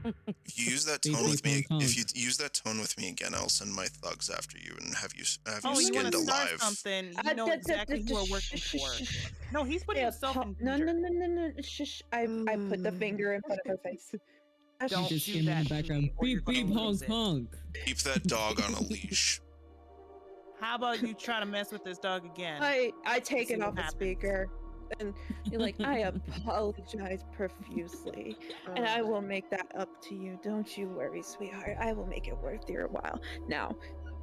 If you use that Beep, tone with beep, me, honk, if you honk. use that tone with me again, I'll send my thugs after you and have you Oh, you want skinned to start alive. something? You know exactly who we're working for. No, he's putting himself in No, danger. no. Shush. I put the finger in front of her face. You Don't just do hear me in that the to background. me, or you're Beep gonna beep lose honk it. honk. Keep that dog on a leash. How about you try to mess with this dog again? I take See it what off the happens. speaker. And you're like, I apologize profusely. And I will make that up to you. Don't you worry, sweetheart. I will make it worth your while. Now,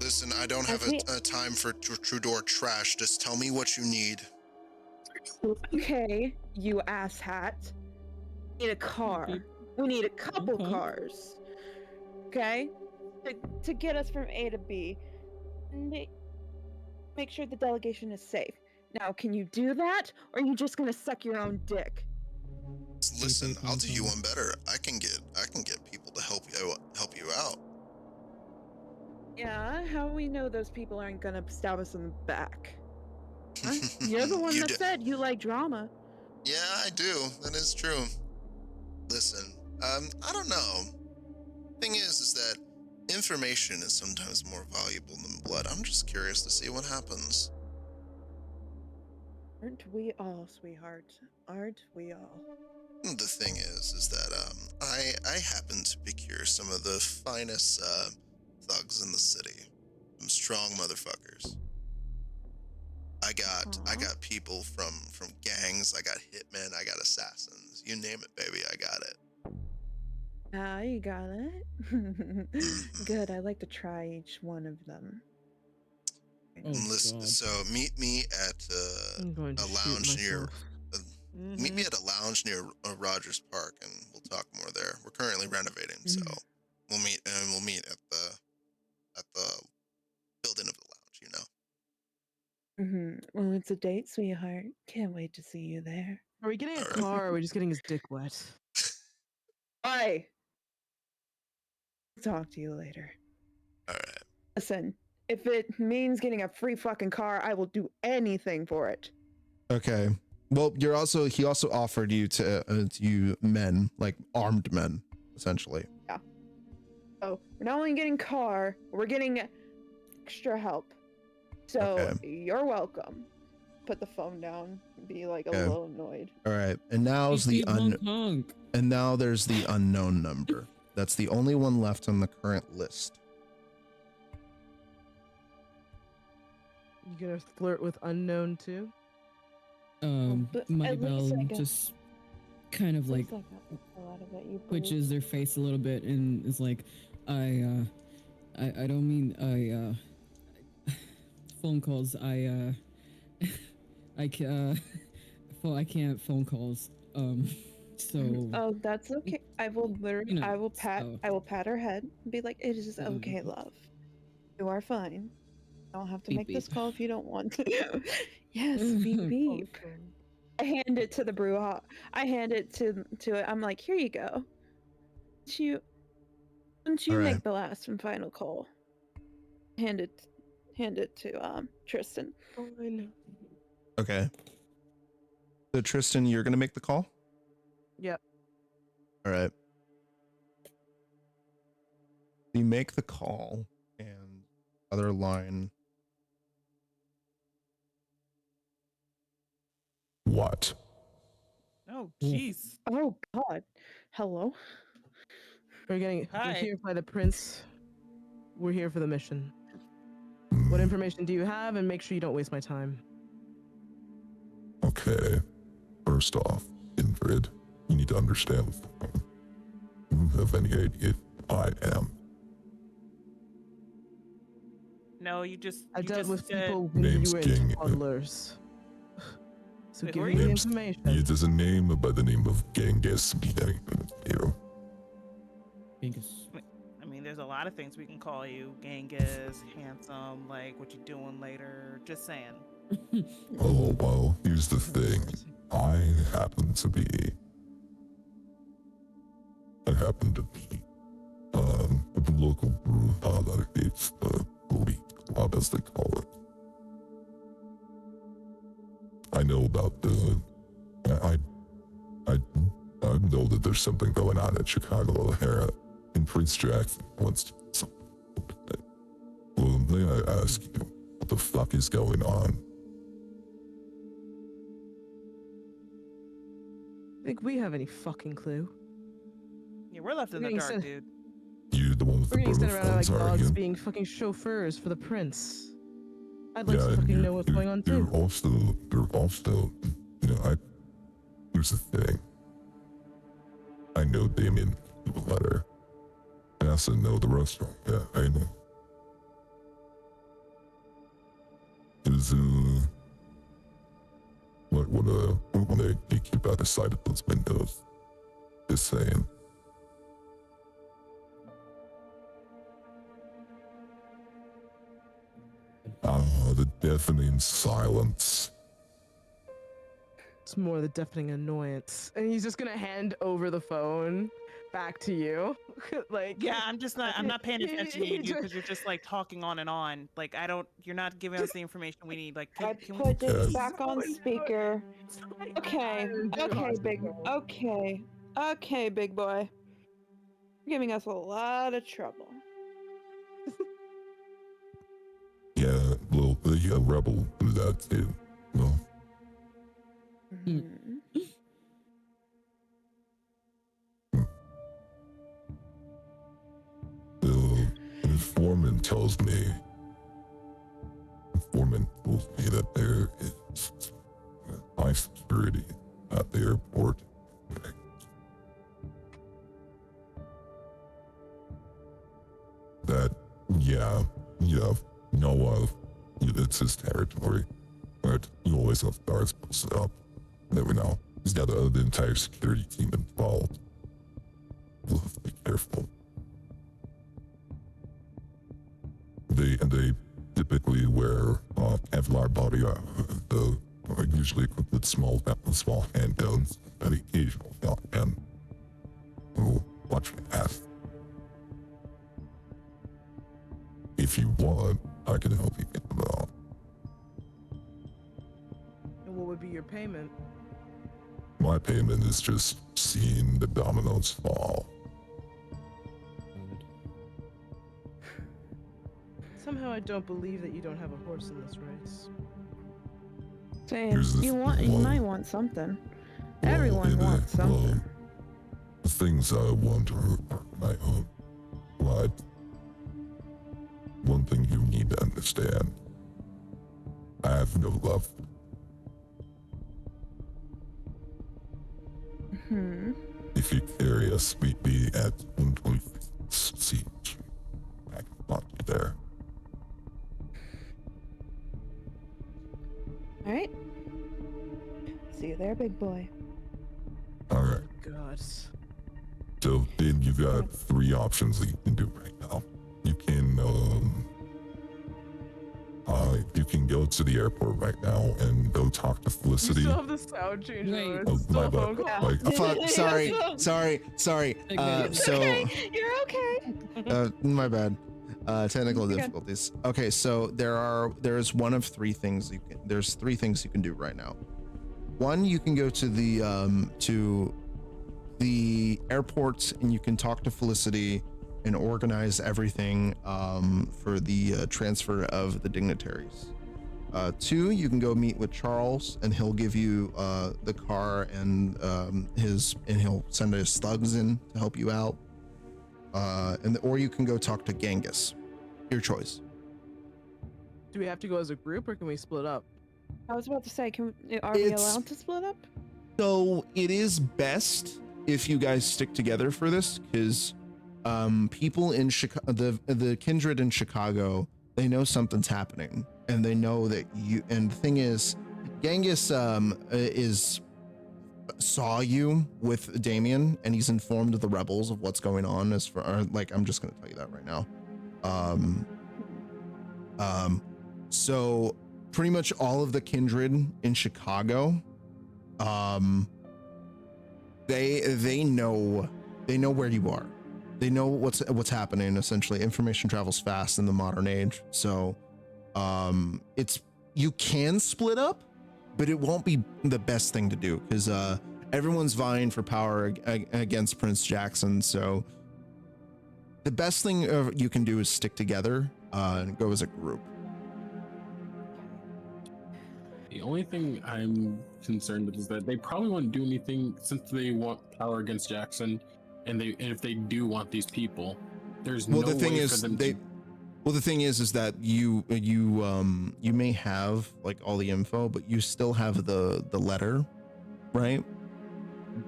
Listen, I don't have As we- a time for Trudor trash. Just tell me what you need. okay, you asshat. We need a car. Beep, We need a couple Okay. cars. Okay? To get us from A to B. Make sure the delegation is safe. Now, can you do that? Or are you just gonna suck your own dick? Listen, I'll do you honk. one better. I can get people to help you out. Yeah, how do we know those people aren't gonna stab us in the back? Huh? You're the one You that do- said you like drama. Yeah, I do. That is true. Listen, I don't know. Thing is that information is sometimes more valuable than blood. I'm just curious to see what happens. Aren't we all, sweetheart? Aren't we all? The thing is that I happen to procure some of the finest thugs in the city. Some strong motherfuckers. I got people from gangs. I got hitmen. I got assassins. You name it, baby. I got it. Ah, you got it. Good, I like to try each one of them. Oh, Listen, God. so meet me at I'm going to a shoot lounge near. myself. Meet me at a lounge near Rogers Park, and we'll talk more there. We're currently renovating, so we'll meet at the building of the lounge. You know. Well, it's a date, sweetheart. Can't wait to see you there. Are we getting a Alright. car or are we just getting his dick wet? Bye! Talk to you later. All right. Listen, if it means getting a free fucking car, I will do anything for it. Okay. Well, he also offered you to you men, like armed men, essentially. So we're not only getting car, we're getting extra help. So Okay. you're welcome. Put the phone down. Be like a Okay. little annoyed. All right. And now's Beep, the beep, honk honk. and now there's the unknown number. That's the only one left on the current list. You gonna flirt with unknown too? but Mighty at least Bell I got- just kind of like Looks like I got a lot of it, you twitches their face a little bit and is like, I don't mean phone calls. I can't phone calls. So Oh, that's okay. I will literally, You know, I will pat her head and be like, "It is Mhm. okay, love. You are fine. You don't have to Beep, make this beep. call if you don't want to." Yes, beep beep. I hand it to the I hand it to it. I'm like, here you go. Don't you All right. make the last and final call? Hand it to Tristan. Fine. Okay. So Tristan, you're gonna make the call? Yep. All right. You make the call and other line. What? Oh, jeez. Oh God. Hello. We're Hi. here by the prince. We're here for the mission. What information do you have? And make sure you don't waste my time. Okay. First off, Ingrid, you need to understand. You have any idea who I am? No, you just. I you dealt just with said, people who knew Name's you were into King. toddlers. So Wait, give who me are the you? information. It is a name by the name of Genghis. You. Genghis. I mean, there's a lot of things we can call you: Genghis, handsome, like what you doing later. Just saying. Oh, well, here's the thing. I happen to be the local brew that it's the elite club, as they call it. I know about I know that there's something going on at Chicago O'Hara, and Prince Jackson wants to do something. Well, may I ask you, what the fuck is going on? Think we have any fucking clue? Yeah, we're left in We're the getting dark, sent- dude. You the one with We're the getting burner sent around like phones, are dogs you? being fucking chauffeurs for the prince. I'd like to and fucking know what's going on you're too. also, you know, here's the thing. I know Damien the letter. I also know the restaurant. Yeah, I know. Is like when they keep out the side of those windows. Just saying. The deafening silence. It's more the deafening annoyance. And he's just gonna hand over the phone back to you. Like, Yeah, I'm not paying attention to you just- because you're just like talking on and on. Like you're not giving us the information we need. Like, I can we? put it Yes. back on speaker. Okay. Okay, big boy. You're giving us a lot of trouble. Yeah, well, the rebel do that too. Well, Mhm. the informant tells me that there is high security at the airport. That, it's his territory. But you always have guards posted up. Never know. He's got the entire security team involved. You'll have to be careful. They typically wear Kevlar body usually equipped with small handguns, and occasional shotgun. Oh, watch me ask. If you want, I can help you get them out. And what would be your payment? My payment is just seeing the dominoes fall. Somehow I don't believe that you don't have a horse in this race. Saying Here's the you thing, might want something. Well, Everyone wants something. The things I want are my own. But one thing you need to understand, I have no love. If you carry a sweet bee at 126 siege, I can lock you there. All right. See you there, big boy. All right. God. So then you got three options that you can do right now. You can go to the airport right now and go talk to Felicity. still have the sound change. Right. Right. Oh, It's still my a bad. phone call. Yeah. Like, Fuck, sorry. Okay. So Okay, you're okay. my bad. Technical You're good. difficulties. Okay, so there's one of three things there's three things you can do right now. One, you can go to the airport and you can talk to Felicity and organize everything for the transfer of the dignitaries. Two, you can go meet with Charles and he'll give you the car and he'll send his thugs in to help you out. Or you can go talk to Genghis. Your choice. Do we have to go as a group or can we split up? I was about to say, are we It's- allowed to split up? So it is best if you guys stick together for this, because people in Chicago, the kindred in Chicago, they know something's happening, and they know that you. And the thing is, Genghis saw you with Damien, and he's informed the rebels of what's going on. As far like, I'm just gonna tell you that right now. So pretty much all of the kindred in Chicago, they know where you are. They know what's happening. Essentially, information travels fast in the modern age. So, you can split up, but it won't be the best thing to do because everyone's vying for power against Prince Jackson. So, the best thing you can do is stick together and go as a group. The only thing I'm concerned with is that they probably won't do anything since they want power against Jackson, and if they do want these people, there's Well, no the thing way is, for them they. to. Well, the thing is that you may have like all the info, but you still have the letter, right?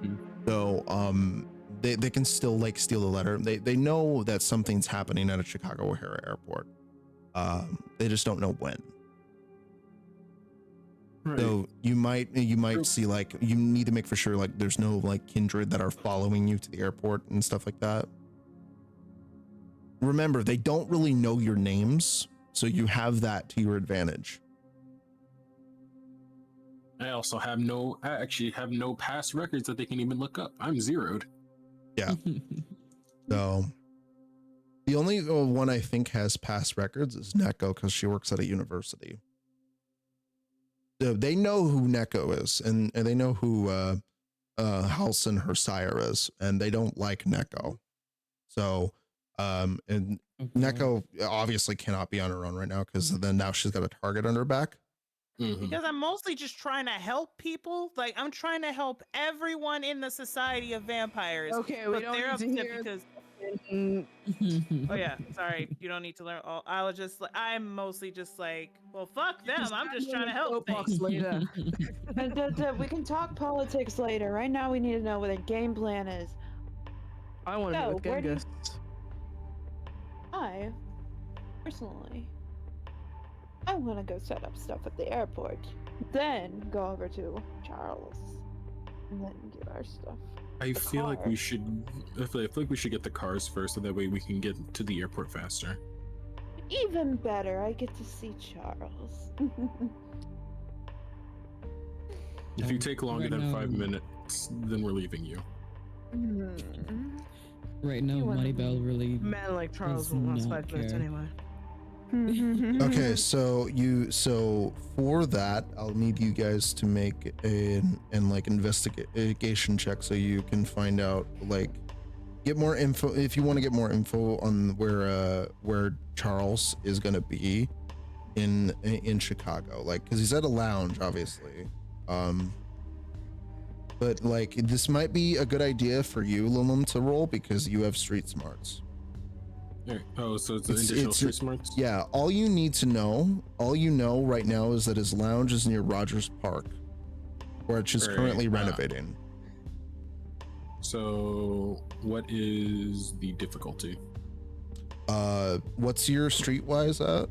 Mhm. So they can still like steal the letter. They know that something's happening at a Chicago O'Hare airport. They just don't know when. Right. So you might True. see like you need to make for sure like there's no like kindred that are following you to the airport and stuff like that. Remember, they don't really know your names, so you have that to your advantage. I also have I actually have no past records that they can even look up. I'm zeroed. Yeah. So the only one I think has past records is Neko because she works at a university. So they know who Neko is, and they know who Halson, her sire, is, and they don't like Neko. So and Okay. Neko obviously cannot be on her own right now because then now she's got a target on her back. Mhm. Because I'm mostly just trying to help people. Like I'm trying to help everyone in the Society of Vampires. Okay, we but don't they're need to upset hear. because oh yeah, sorry, you don't need to learn all. I was just like, I'm mostly just like, well, fuck them. I'm just trying to help things. Later. We can talk politics later. Right now, we need to know what their game plan is. I want to So, meet with where do you- Genghis. I, personally, I'm gonna go set up stuff at the airport, then go over to Charles, and then get our stuff. I The feel like car. we should. I feel like we should get the cars first, so that way we can get to the airport faster. Even better, I get to see Charles. If you take longer Right than now- 5 minutes, then we're leaving you. Hmm. Right now, You wanna- Maribel really. Man like Charles Does won't last not 5 minutes care. anyway. Okay, so for that, I'll need you guys to make an investigation check so you can find out get more info if you want to get more info on where Charles is gonna be in Chicago, because he's at a lounge, obviously. But this might be a good idea for you, Lilum, to roll because you have street smarts. Alright. Oh, so it's It's- additional it's- street smarts? Yeah, all you know right now is that his lounge is near Rogers Park, which is Right, currently renovating. So, what is the difficulty? What's your streetwise at?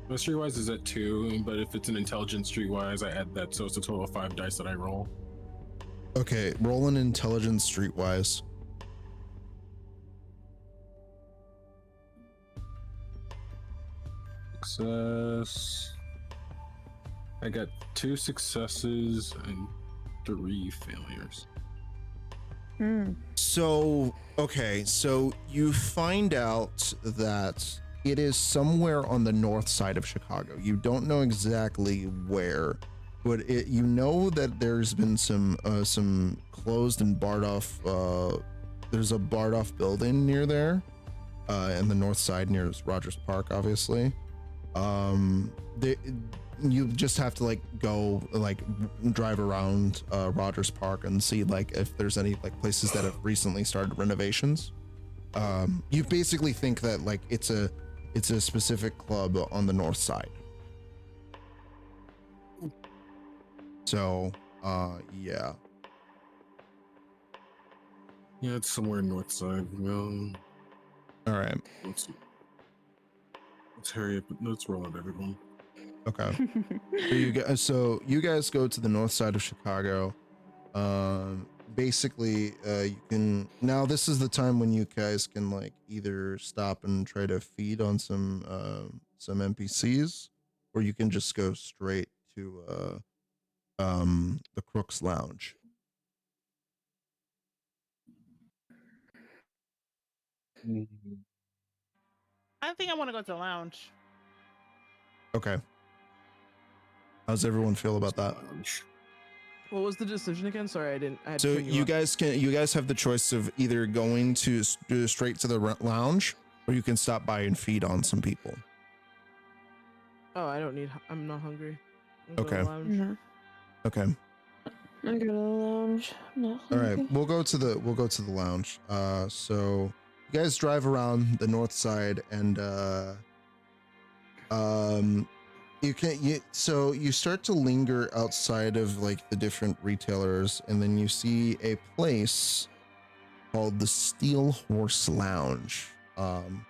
My streetwise is at 2, but if it's an intelligent streetwise, I add that, so it's a total of 5 dice that I roll. Okay, roll an intelligence streetwise. Success. I got 2 successes and 3 failures. So, okay, so you find out that it is somewhere on the north side of Chicago. You don't know exactly where, but you know that there's been some closed and barred off. There's a barred off building near there, in the north side near Rogers Park, obviously. You just have to like go like drive around Rogers Park and see like if there's any like places that have recently started renovations. You basically think that like it's a specific club on the north side. So yeah. Yeah, it's somewhere north side. Well, All right. let's hurry up. Let's roll it, everyone. Okay. So you guys go to the north side of Chicago. Basically, you can now. This is the time when you guys can like either stop and try to feed on some NPCs, or you can just go straight to the Crook's Lounge. I think I want to go to the lounge. Okay. How's everyone feel about that? What was the decision again? Sorry, I had So to turn you off. guys have the choice of either going to straight to the lounge, or you can stop by and feed on some people. Oh, I'm not hungry. I'll go to Okay. the lounge. No. Okay. I go to the lounge. No. All right. We'll go to the lounge. So you guys drive around the north side and so you start to linger outside of like the different retailers, and then you see a place called the Steel Horse Lounge. And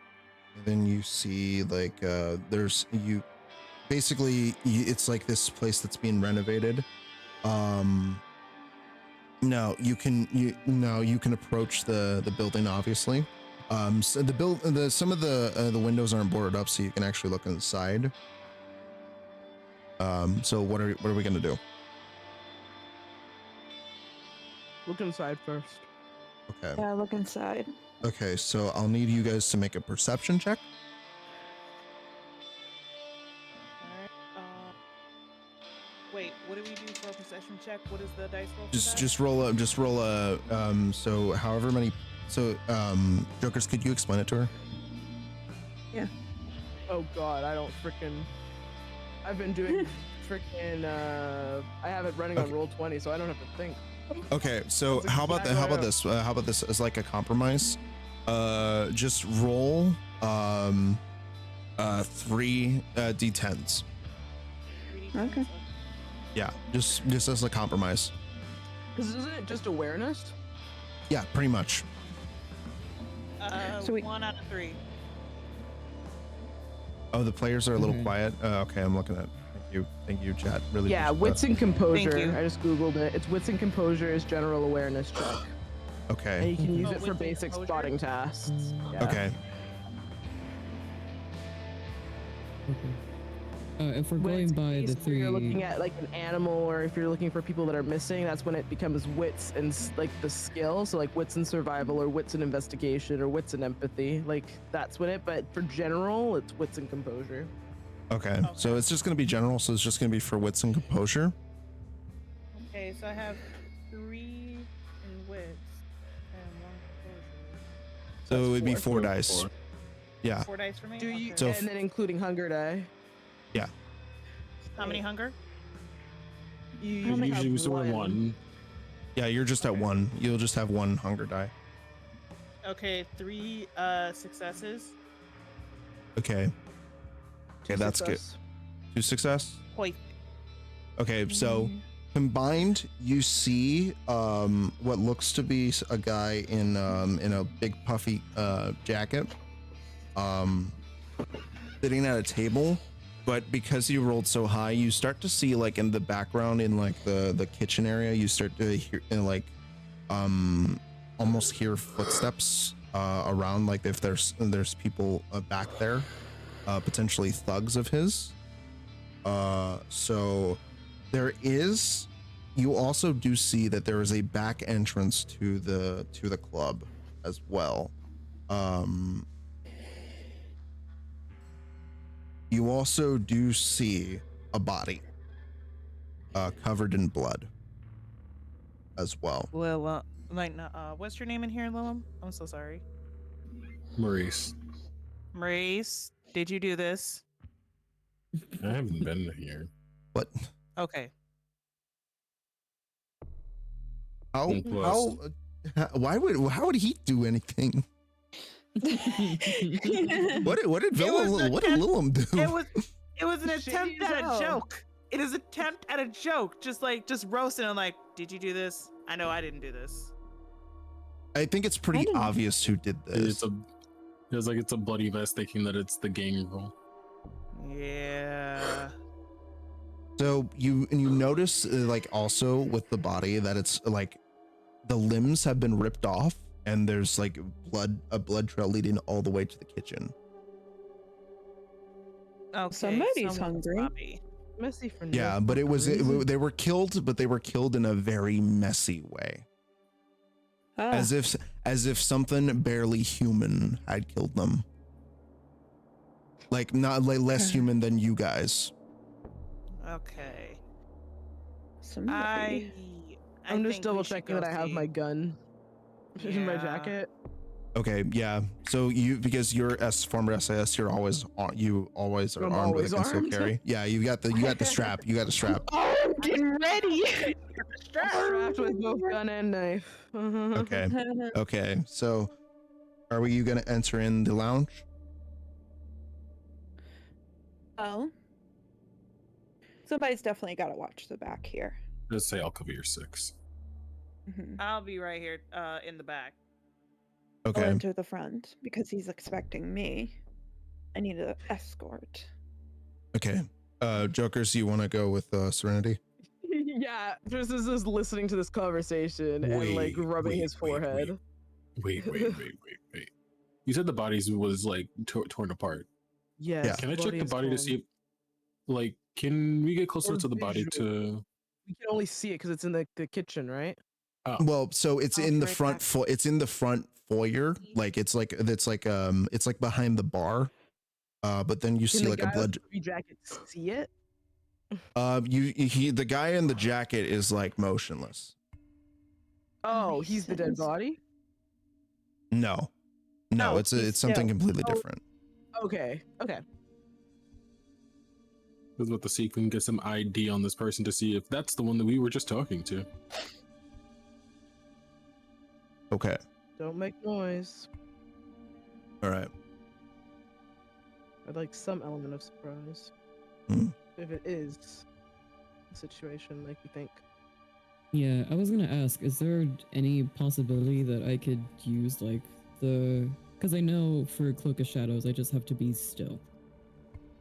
then you see like it's like this place that's being renovated. Now you can approach the building, obviously. So some of the windows aren't boarded up, so you can actually look inside. So what are we gonna do? Look inside first. Okay. Yeah, look inside. Okay, so I'll need you guys to make a perception check. Alright. Wait, what do we do for a perception check? What is the dice roll? Just roll a so however many Jokers, could you explain it to her? Yeah. Oh God, I've been doing freaking. I have it running on Roll20, so I don't have to think. Okay, so That's how about exactly how about right. this? How about this as like a compromise? Just roll 3 d10s. Okay. Yeah, just as a compromise. Because isn't it just awareness? Yeah, pretty much. So 1 out of 3. Oh, the players are a little quiet. Okay, I'm looking at. Thank you, chat. Really. Yeah, appreciate wits that. and composure. Thank you. I just googled it. It's wits and composure is general awareness check, and Okay. you can use Oh, it for wits and basic composure? spotting tasks. Yeah. Okay. If we're When going it's a by the case where you're looking three, at like an animal, or if you're looking for people that are missing, that's when it becomes wits and like the skill. So like wits and survival, or wits and investigation, or wits and empathy. Like that's when it. But for general, it's wits and composure. Okay. So it's just gonna be general. So it's just gonna be for wits and composure. Okay, so I have 3 in wits and 1 composure. So it would be 4 4. dice. Yeah. 4 dice for me? Do you? Okay. So and then including hunger die. Yeah. How many hunger? You How many- have Usually we sort of 1. Yeah, you're just at 1. You'll just have 1 hunger die. Okay, 3 successes. Okay. Okay, that's good. Success. 2 success. Point. Okay, so combined, you see what looks to be a guy in a big puffy jacket, sitting at a table. But because you rolled so high, you start to see like in the background in like the kitchen area, you start to hear like almost hear footsteps around, like if there's people back there, potentially thugs of his. So there is. You also do see that there is a back entrance to the club as well. You also do see a body covered in blood as well. Well, what's your name in here, Lilum? I'm so sorry. Maurice, Maurice, did you do this? I haven't been here. But Okay. how Plus- how would he do anything? What did Willem do? It was an attempt Shady as at a hell. joke. It is an attempt at a joke. Just roasting him like, did you do this? I know I didn't do this. I think it's pretty didn't- obvious who did this. It's a bloody mess thinking that it's the gang rule. Yeah. So you notice like also with the body that it's like the limbs have been ripped off and there's like a blood trail leading all the way to the kitchen. Okay. Somebody's someone's hungry. sloppy. Messy for Yeah, no but fucking reason. they were killed, but they were killed in a very messy way. Ah, As if something barely human had killed them. Like not like less Okay. human than you guys. Okay. somebody. I'm just think we double should checking go that I have see- my gun in my Yeah. jacket. Okay, yeah. So because you're former SAS, you always are I'm armed with a always concealed armed. carry. Yeah, you got the strap. You got the strap. Oh, I'm getting ready. Strapped with both gun and knife. Okay. Okay. So are you gonna enter in the lounge? Oh. Somebody's definitely got to watch the back here. Let's say I'll cover your 6. Mhm. I'll be right here in the back. I'll Okay. enter the front because he's expecting me. I need an escort. Okay. Jokers, you want to go with Serenity? Yeah, just is listening to this conversation and like rubbing his forehead. Wait. You said the bodies was like torn apart. Yes. Yeah. Can I check the body to see if, like, can we get closer Or to the body visual. to? We can only see it because it's in the kitchen, right? Well, so it's I'll in be the right front back. it's in the front foyer. Like it's like behind the bar. But then you Can see the like a guy blood. with the jacket see it? The guy in the jacket is like motionless. Oh, makes he's the dead sense. body? No, Oh, it's he's something still- completely Oh. different. Okay. I was about to see if we can get some ID on this person to see if that's the one that we were just talking to. Okay, Don't make noise. all right. I'd like some element of surprise. Hmm. If it is a situation like you think. Yeah, I was gonna ask, is there any possibility that I could use like because I know for Cloak of Shadows I just have to be still,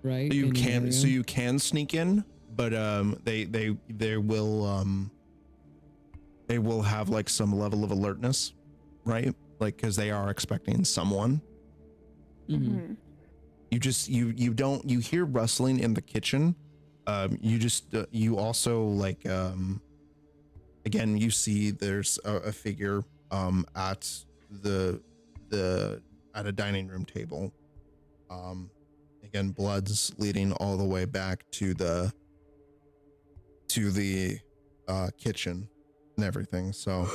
right? So you In an can area? sneak in, but they will have like some level of alertness, right? Like because they are expecting someone. Mhm. Mhm. You hear rustling in the kitchen. You also like again you see there's a figure at at a dining room table. Again, blood's leading all the way back to the kitchen and everything. So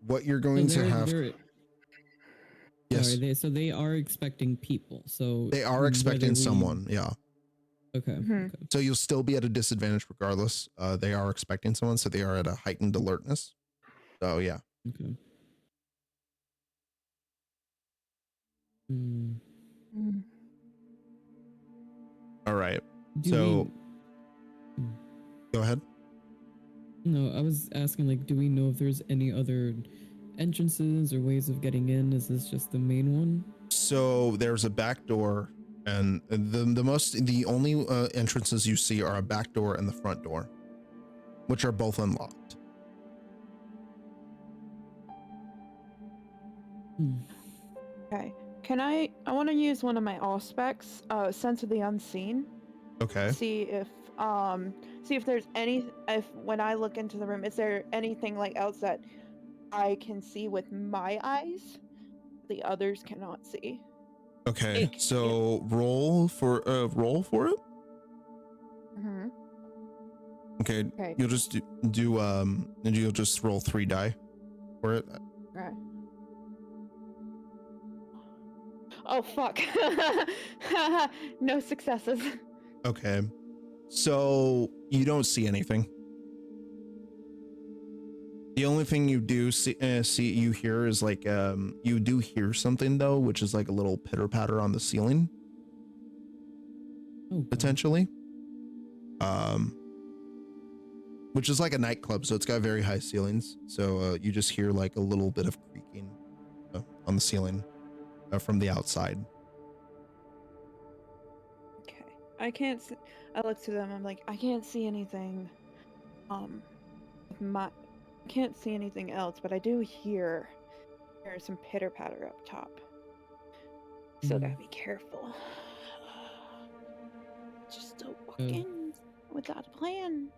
what you're going to have yes, Sorry, they are expecting people. So they are whether expecting we- someone. Yeah. Okay. Mhm. Okay. So you'll still be at a disadvantage regardless. They are expecting someone, so they are at a heightened alertness. So yeah. Okay. Hmm. Mm. All right. Do So we- go ahead. No, I was asking like, do we know if there's any other entrances or ways of getting in? Is this just the main one? So there's a back door, and the only entrances you see are a back door and the front door, which are both unlocked. Hmm. Okay. Can I want to use one of my auspecs, sense of the unseen. Okay. See if there's if when I look into the room, is there anything like else that I can see with my eyes the others cannot see? Okay. Like, So roll for it. Mm-hmm. Okay. Okay. You'll just you'll just roll 3 die for it. Right. Oh fuck. No successes. Okay. So you don't see anything. The only thing you do see you hear is like you do hear something though, which is like a little pitter patter on the ceiling. Oh, God. Potentially. Which is like a nightclub, so it's got very high ceilings. So you just hear like a little bit of creaking on the ceiling from the outside. Okay. I can't see. I look to them. I'm like, I can't see anything. I can't see anything else, but I do hear there's some pitter patter up top. So gotta be careful. Just still walking without a plan.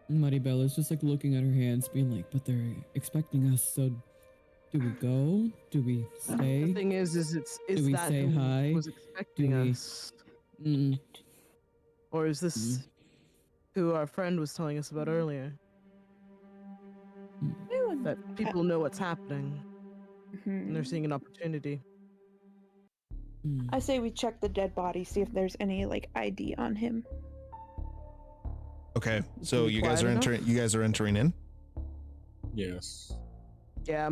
Maribel is just like looking at her hands, being like, but they're expecting us, so do we go? Do we stay? The thing is do we that say who hi? was expecting we- us? Or is this who our friend was telling us about earlier? That people know what's happening and they're seeing an opportunity. I say we check the dead body, see if there's any like ID on him. Okay, so you guys are entering. You guys are entering in. Yes. Yeah,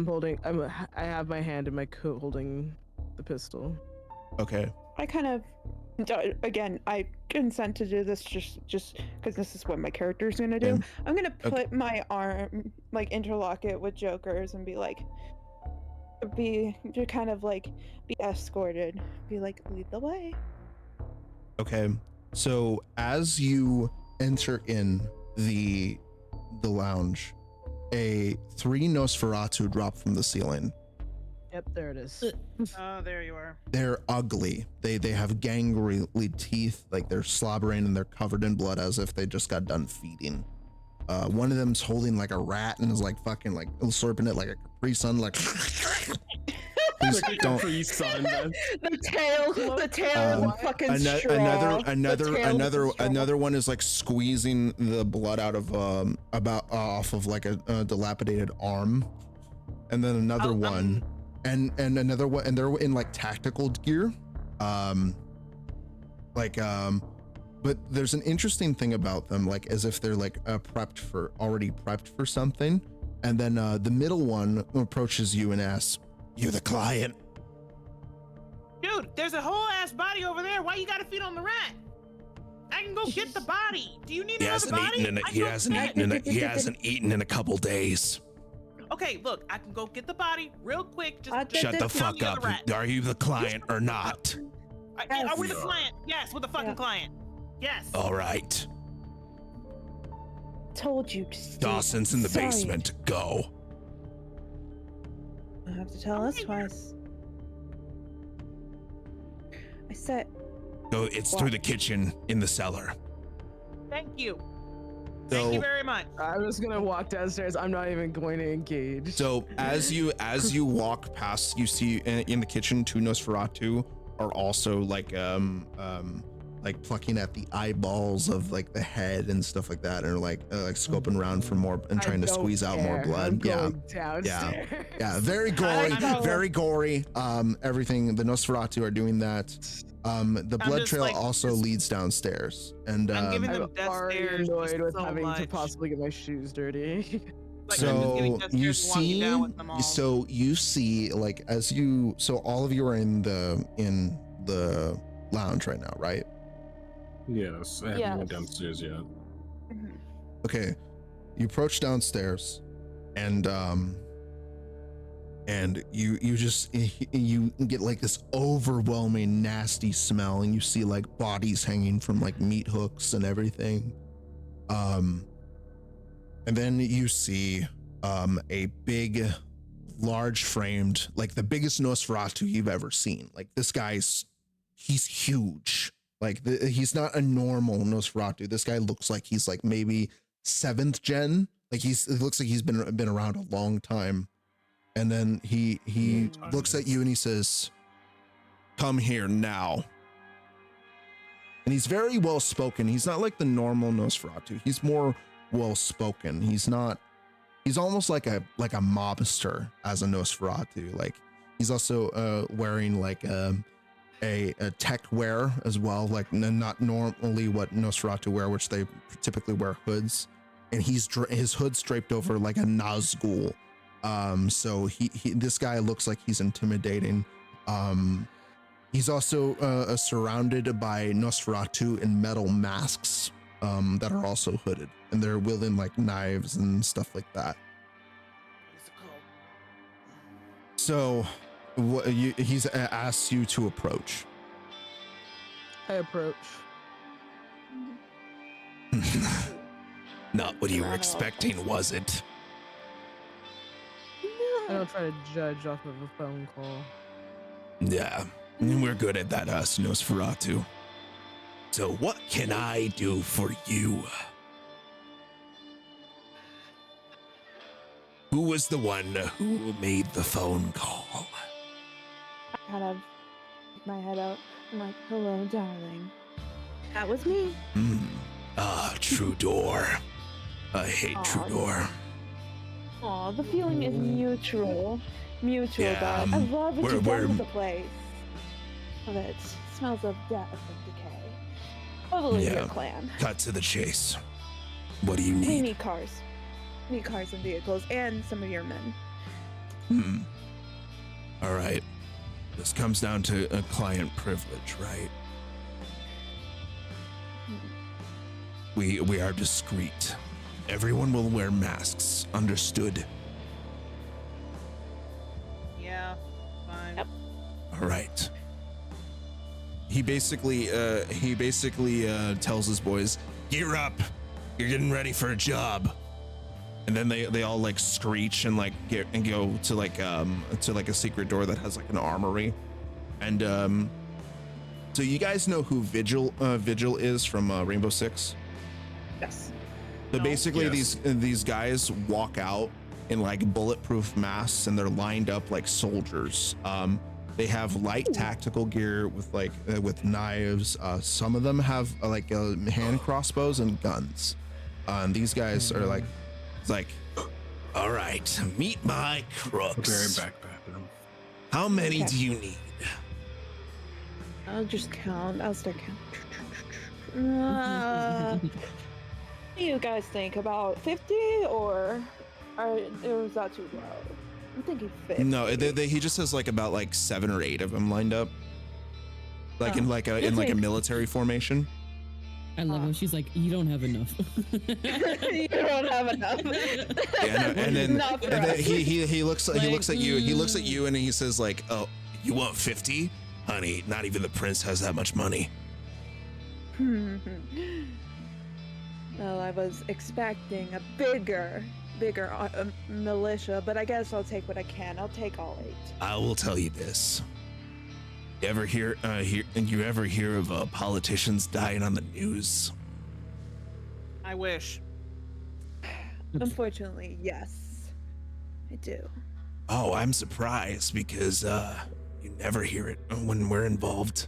I have my hand in my coat holding the pistol. Okay. I kind of, again, I consent to do this just because this is what my character's gonna do. Okay. I'm gonna put my arm, like interlock it with Joker's and be like, to kind of like be escorted, be like, lead the way. Okay. So as you enter in the lounge, a 3 Nosferatu drop from the ceiling. Yep, there it is. Oh, there you are. They're ugly. They have gangly teeth, like they're slobbering and they're covered in blood as if they just got done feeding. One of them's holding like a rat and is like fucking like slurping it like a Capri Sun, like please Like a don't. Capri Sun, man. the tail fucking straw. Another one is like squeezing the blood out of off of like a dilapidated arm, and then another one, and another one, and they're in like tactical gear, but there's an interesting thing about them, like as if they're like already prepped for something, and then the middle one approaches you and asks, "You the client?" Dude, there's a whole ass body over there. Why you gotta feed on the rat? I can go get the body. Do you need another body? He hasn't eaten in a couple days. Okay, look, I can go get the body real quick. Just Shut the feed on fuck the up. other rat. Are you the client or not? Are we the client? Yes, we're the fucking client. Yes. All right. Told you to stay Dawson's in the outside. basement. Go. You have to tell us twice. I said. Go. It's through the kitchen in the cellar. Thank you. So, Thank you very much. I'm just gonna walk downstairs. I'm not even going to engage. So as you walk past, you see in the kitchen 2 Nosferatu are also like plucking at the eyeballs of like the head and stuff like that, and like scoping around for more and trying to squeeze out more blood. I'm going downstairs. Yeah, very gory, very gory. Everything the Nosferatu are doing that. The blood trail like, also leads downstairs, and I'm giving them I'm death already stares annoyed with so having to much. possibly get my shoes dirty. Like, I'm just giving death stares and walking down with them all. you see like so all of you are in the lounge right now, right? Yes, I haven't went downstairs yet. Okay, you approach downstairs, and you get like this overwhelming nasty smell, and you see like bodies hanging from like meat hooks and everything. And then you see a big, large framed, like the biggest Nosferatu you've ever seen. Like this he's huge. Like he's not a normal Nosferatu. This guy looks like he's like maybe 7th gen. Like it looks like he's been around a long time. And then he looks at you and he says, "Come here now." And he's very well spoken. He's not like the normal Nosferatu. He's more well spoken. He's almost like a mobster as a Nosferatu. Like he's also wearing like a tech wear as well, like not normally what Nosferatu wear, which they typically wear hoods. And his hood's draped over like a Nazgul. So this guy looks like he's intimidating. He's also surrounded by Nosferatu in metal masks that are also hooded, and they're wielding like knives and stuff like that. So he's asked you to approach. I approach. Not what you were expecting, was it? I don't try to judge off of a phone call. Yeah, we're good at that, us Nosferatu. So what can I do for you? Who was the one who made the phone call? I kind of stick my head out. I'm like, "Hello, darling. That was me." Trudor. I hate Trudor. Aw, the feeling is mutual. Mutual, Yeah, darling. I love what you've we're- done with the place. Love it. Smells of death and decay. Totally your clan. Cut to the chase. What do you We need? need cars. We need cars and vehicles, and some of your men. All right. This comes down to a client privilege, right? We are discreet. Everyone will wear masks. Understood? Yeah, fine. Yep. All right. He basically tells his boys, "Gear up. You're getting ready for a job." And then they all like screech and like go to like a secret door that has like an armory. And so you guys know who Vigil is from Rainbow Six? Yes. So No. basically Yes. these guys walk out in like bulletproof masks and they're lined up like soldiers. They have light tactical gear with knives. Some of them have hand crossbows and guns. And these guys are like, it's like, "All right, meet my crooks. Very backpack. How many Okay. do you need?" I'll just count. I'll start counting. What do you guys think? About 50 or was that too low? I'm thinking 50. No, he just has like about like 7 or 8 of them lined up, like in like a military formation. I love how she's like, "You don't have enough." You don't have enough. Yeah, no, and then Not for and then us. he looks at you and he says like, "Oh, you want 50? Honey, not even the prince has that much money." Well, I was expecting a bigger militia, but I guess I'll take what I can. I'll take all 8. I will tell you this. You ever hear of politicians dying on the news? I wish. Unfortunately, yes, I do. Oh, I'm surprised because you never hear it when we're involved.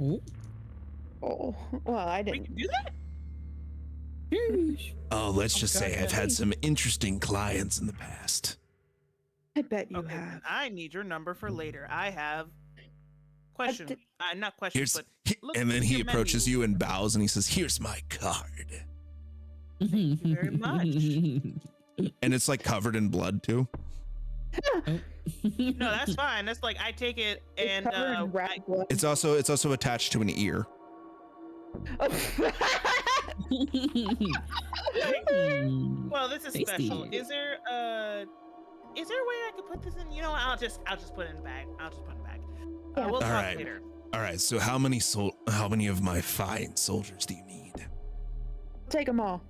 Oh, Oh, well, I We didn't. can do that? Oh, let's just say I've had some interesting clients in the past. I bet you Okay, then have. I need your number for later. I have question. did- Not questions, but look And then at he your approaches menu. you and bows and he says, "Here's my card." Thank you very much. And it's like covered in blood too. No, that's fine. That's like I take it and It's covered in rat blood. It's also attached to an ear. well, this is Tasty. special. Is there a way I could put this in? You know what? I'll just put it in the bag. I'll just put it in the bag. Yeah. We'll talk Alright. later. All right, so how many of my fine soldiers do you need? Take them all.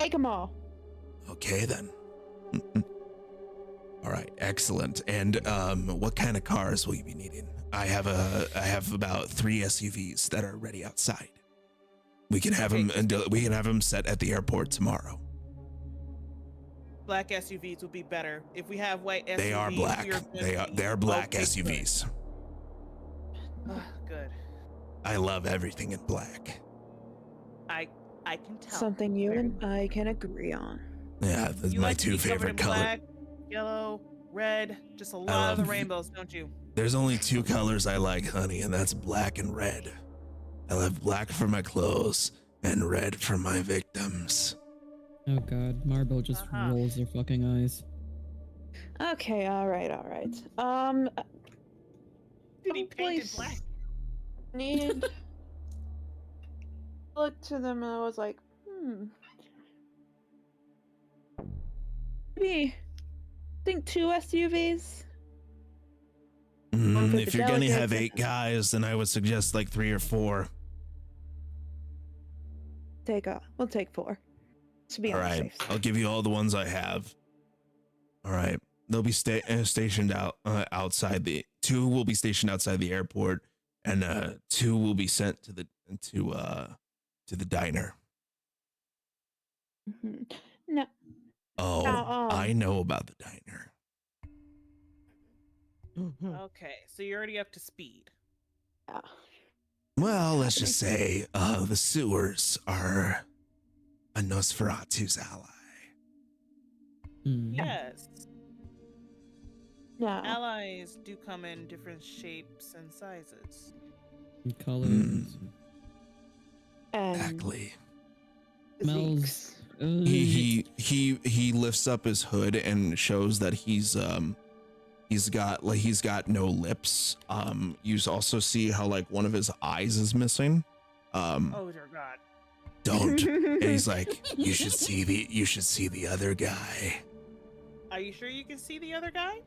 Take them all. Okay then. All right, excellent. And what kind of cars will you be needing? I have about 3 SUVs that are ready outside. We can have them set at the airport tomorrow. Black SUVs would be better. If we have white SUVs, They are black. They're black SUVs. Good. I love everything in black. I can tell. Something you and I can agree on. Yeah, that's You my like to 2 be covered favorite in colors. black, yellow, red, just a lot of the rainbows, don't you? There's only 2 colors I like, honey, and that's black and red. I love black for my clothes and red for my victims. Oh god, Marble just rolls their fucking eyes. Okay, all right. Did he paint it black? Need look to them and I was like, maybe think 2 SUVs. If you're gonna have 8 guys, then I would suggest like 3 or 4. We'll take 4. To be All on the right, safe side. I'll give you all the ones I have. All right, they'll be stationed outside the 2 will be stationed outside the airport, and 2 will be sent to the diner. No. Oh, I know about the diner. Okay, so you're already up to speed. Yeah. Well, let's just say the sewers are a Nosferatu's ally. Yes. No. Allies do come in different shapes and sizes. And colors. Exactly. Smells. He lifts up his hood and shows that he's got no lips. You also see how like one of his eyes is missing. Oh dear God. Don't. And he's like, you should see the other guy. Are you sure you can see the other guy?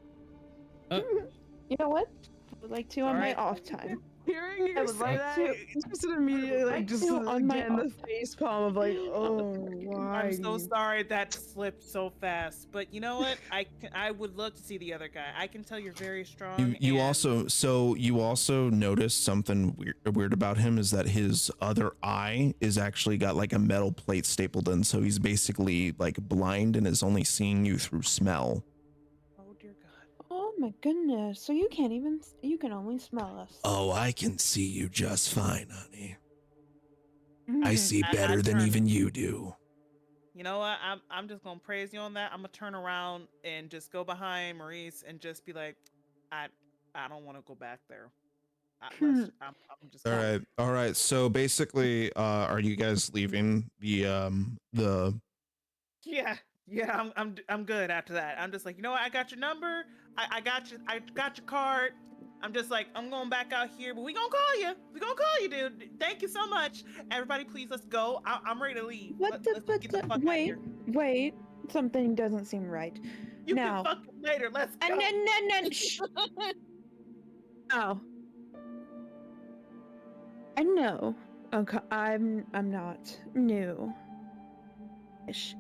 You know what? I would like to on my off time. Hearing you I would say like that, to- just immediately like just on my again the off time. face palm of like, oh, why? I'm so sorry that slipped so fast, but you know what? I would love to see the other guy. I can tell you're very strong. You and- also notice something weird about him is that his other eye is actually got like a metal plate stapled in, so he's basically like blind and is only seeing you through smell. Oh dear God. Oh my goodness. So you can only smell us. Oh, I can see you just fine, honey. I Mhm. see better than even you do. You know what? I'm just gonna praise you on that. I'm gonna turn around and just go behind Maurice and just be like, I don't want to go back there. I'm just All right. So basically, are you guys leaving the? Yeah. I'm good after that. I'm just like, you know what? I got your number. I got your card. I'm just like, I'm going back out here, but we gonna call you. We gonna call you, dude. Thank you so much. Everybody, please, let's go. I'm ready to leave. Let's get the fuck out of here. Wait. Something doesn't seem right. You now. can fuck him later. Let's go. No. Shh. Oh. I know. Okay, I'm not new. Ish.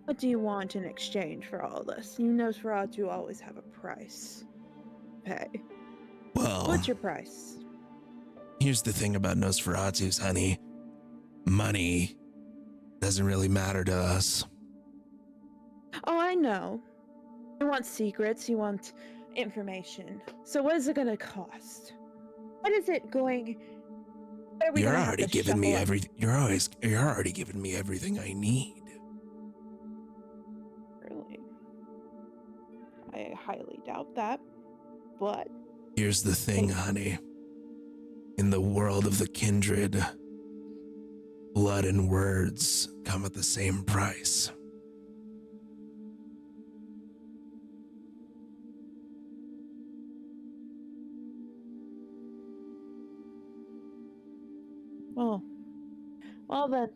What do you want in exchange for all this? You know, Nosferatu always have a price. Pay. Well, What's your price? here's the thing about Nosferatu's, honey. Money doesn't really matter to us. Oh, I know. You want secrets, you want information. So what is it gonna cost? What is it going... What are we You're gonna have already to giving me shuffle up? everything. You're already giving me everything I need. Really? I highly doubt that. But Here's the thing, honey. In the world of the kindred, blood and words come at the same price. well then.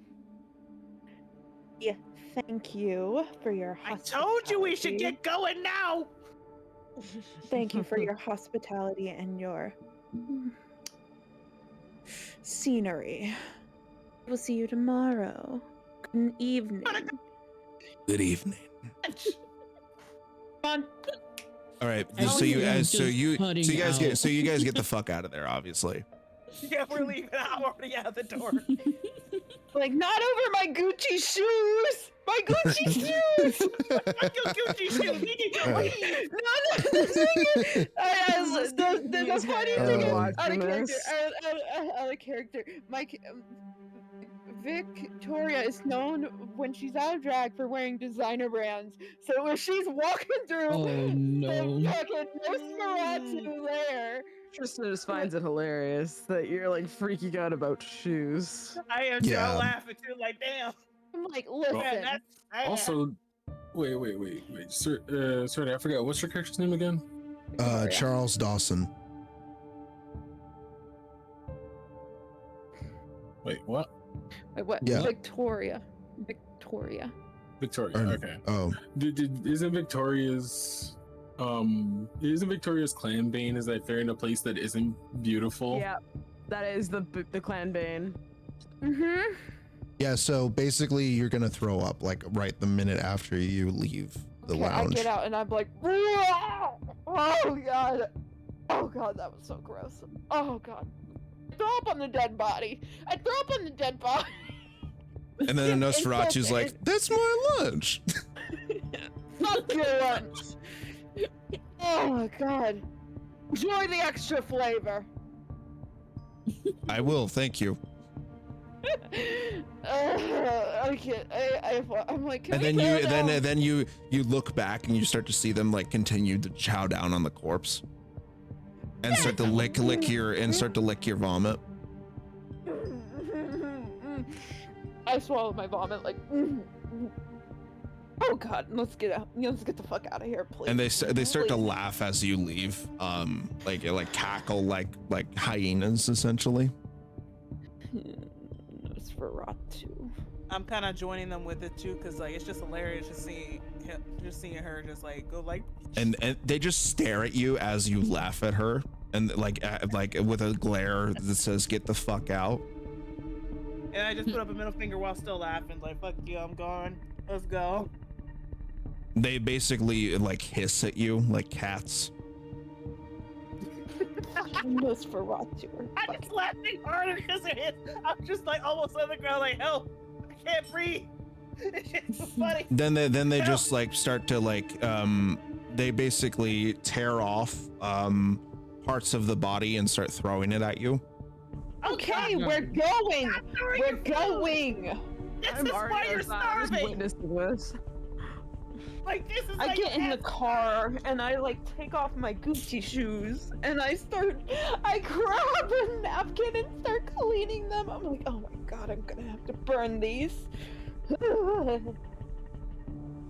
Yeah, thank you for your I hospitality. told you we should get going now. Thank you for your hospitality and your scenery. We'll see you tomorrow. Good evening. Good evening. Come on. All right. I So you was guys, just putting so you guys get the fuck out of there, obviously. Yeah, we're leaving. I'm already out the door. Like, not over my Gucci shoes! My Gucci shoes! Gucci shoes. No, the thing is, the funny thing is, watching out of character, this. out of character, Victoria is known when she's out of drag for wearing designer brands. So when she's walking through Oh the no. fucking Nosferatu lair, Tristan just finds it hilarious that you're like freaking out about shoes. I am Yeah. laughing too. Like, damn. I'm like, listen. Man, that's sad. Also, wait, sir, sorry, I forgot. What's your character's name again? Victoria. Charles Dawson. Wait, what? Wait, what? Yeah. Victoria. Victoria. Or- Okay. Oh, Isn't Victoria's clan bane? Is that fair in a place that isn't beautiful? Yeah, that is the clan bane. Mm-hmm. yeah. So basically, you're gonna throw up like right the minute after you leave the Okay, I lounge. get out and I'm like, oh god, oh god, that was so gross. Oh god, I throw up on the dead body. And then It's Nosferatu's okay. like, "That's my lunch." Fuck your lunch. Oh my god, enjoy the extra flavor. I will, thank you. Okay, I'm like, can And we then go now? then you look back and you start to see them like continue to chow down on the corpse, and start to lick your vomit. I swallowed my vomit like. Oh god, let's get out. Let's get the fuck out of here, please. And they start to Please. laugh as you leave, like cackle like hyenas essentially. Nosferatu. I'm kind of joining them with it too, cause like it's just hilarious just seeing her just like go like. And they just stare at you as you laugh at her, and like with a glare that says "Get the fuck out." And I just put up a middle finger while still laughing, like "Fuck you, I'm gone. Let's go." They basically like hiss at you like cats. Nosferatu. I just laughing harder because it hit. I'm just like almost on the ground, like help! I can't breathe. It's just so funny. Then they just like start to like they basically tear off parts of the body and start throwing it at you. Okay, we're going. We're going. This I'm is why already you're outside starving. witnessing this. Like this is. I like get in the car and I like take off my Gucci shoes and I grab a napkin and start cleaning them. I'm like, oh my god, I'm gonna have to burn these. Good.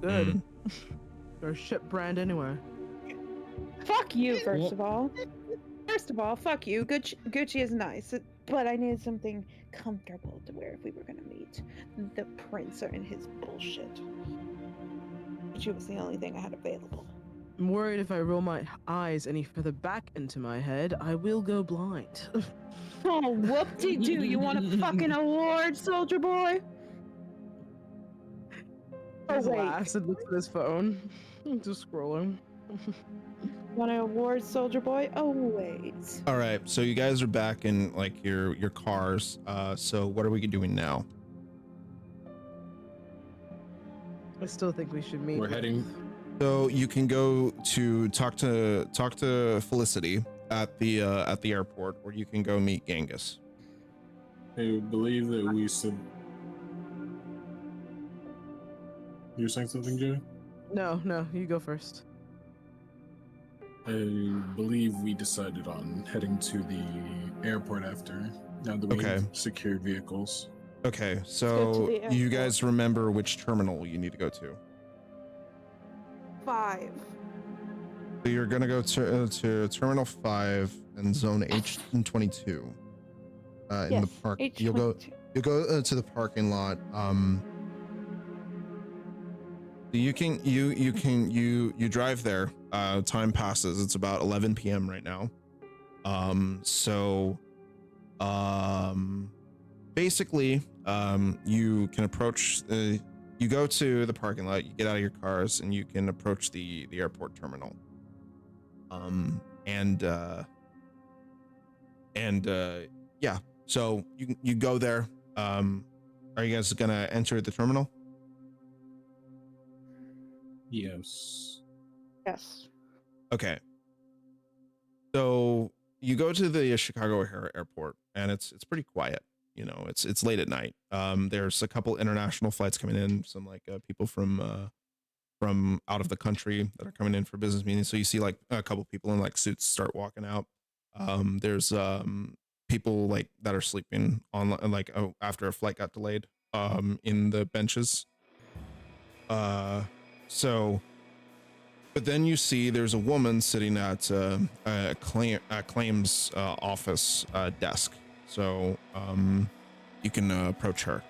Mm. Or ship brand anyway. Fuck you, first Well- of all. First of all, fuck you. Gucci is nice, but I needed something comfortable to wear if we were gonna meet. The prince and his bullshit. Gucci was the only thing I had available. I'm worried if I roll my eyes any further back into my head, I will go blind. Oh, whoop-de-doo. You want a fucking award, soldier boy? He wait. laughs and looks at his phone. Just scrolling. Want an award, soldier boy? Oh, wait. All right, so you guys are back in like your cars. So what are we doing now? I still think we should meet. We're heading. So you can go to talk to Felicity at the airport, or you can go meet Genghis. I believe that we said. You were saying something, Joey? No, you go first. I believe we decided on heading to the airport after. Now that we have secured vehicles. Okay, go to so the you airport. guys remember which terminal you need to go to. 5. So you're gonna go to Terminal 5 and Zone H22. In the Yes, park, H22. you'll go to the parking lot. You drive there. Time passes. It's about 11 p.m. right now. Basically, you can approach. You go to the parking lot. You get out of your cars, and you can approach the airport terminal. And yeah, so you go there. Are you guys gonna enter the terminal? Yes. Yes. Okay. So you go to the Chicago airport, and it's pretty quiet. You know, it's late at night. There's a couple international flights coming in, some like people from out of the country that are coming in for business meetings. So you see like a couple people in like suits start walking out. There's people like that are sleeping on like after a flight got delayed in the benches. So but then you see there's a woman sitting at a claims office desk. So you can approach her.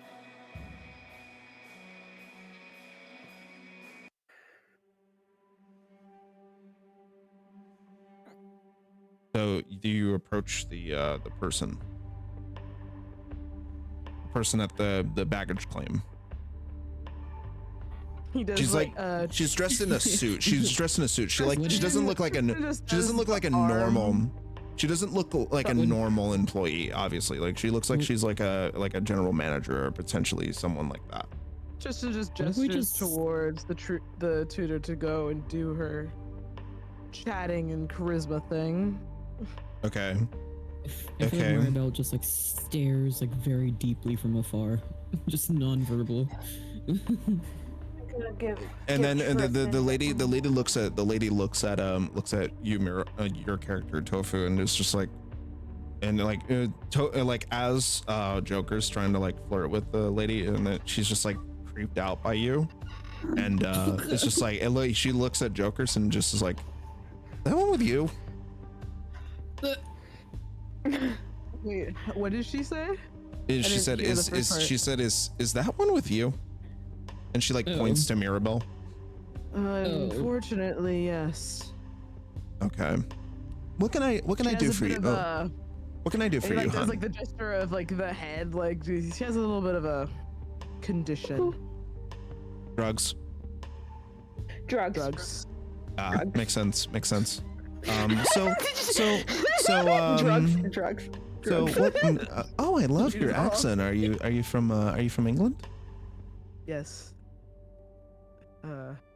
So do you approach the person at the baggage claim? He does She's like she's dressed in a suit. She's dressed in a suit. She doesn't look like a normal. She doesn't look like a normal employee. Obviously, like she looks like she's like a general manager or potentially someone like that. Just gestures towards the tutor to go and do her chatting and charisma thing. Okay. I feel like Maribel just like stares like very deeply from afar, just non-verbal. And then the lady looks at you, your character Tofu, and is just like, and like as Joker's trying to like flirt with the lady, and then she's just like creeped out by you, and it's just like she looks at Joker's and just is like, that one with you. Wait, what did she say? She said is that one with you? And she like points to Mirabelle. Unfortunately, yes. Okay. What can I do for you? What can I do for you, Like hon? there's like the gesture of like the head, like she has a little bit of a condition. Drugs. Drugs. Makes sense. Drugs. So what? I love your accent. Are you from England? Yes.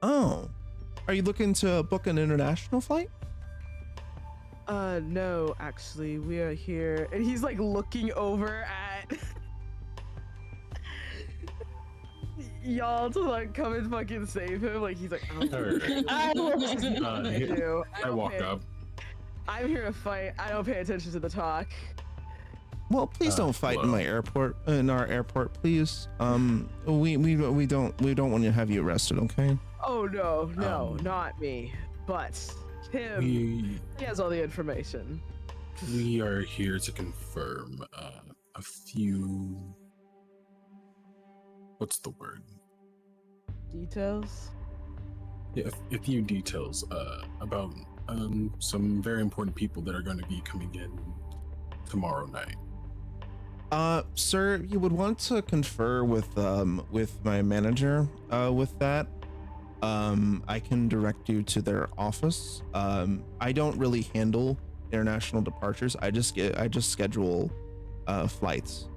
Oh, are you looking to book an international flight? No, actually, we are here, and he's like looking over at y'all to like come and fucking save him. Like he's like, I walk up. I'm here to fight. I don't pay attention to the talk. Well, please don't fight in our airport, please. We don't want to have you arrested, okay? Oh no, not me, but him. He has all the information. We are here to confirm a few. What's the word? Details. Yeah, a few details about some very important people that are going to be coming in tomorrow night. Sir, you would want to confer with my manager with that. I can direct you to their office. I don't really handle international departures. I just schedule flights.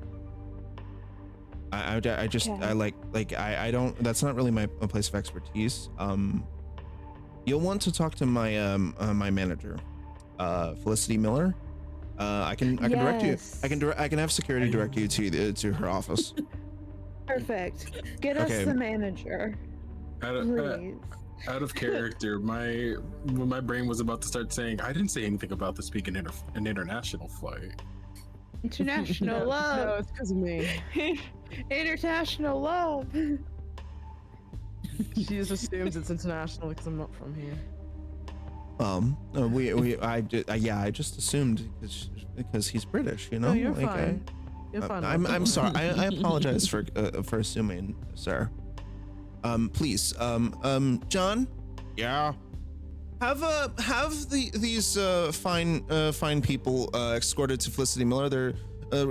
I don't, that's not really my place of expertise. You'll want to talk to my my manager, Felicity Miller. I can direct you. I can have security direct you to her office. Perfect. Get us the manager. Out of character, when my brain was about to start saying, I didn't say anything about this being an international flight. International love. No, it's because of me. International love. She just assumes it's international because I'm not from here. I just assumed because he's British, you know. No, you're fine. You're fine. I'm sorry. I apologize for assuming, sir. Please, John. Yeah. Have these fine people escorted to Felicity Miller. They're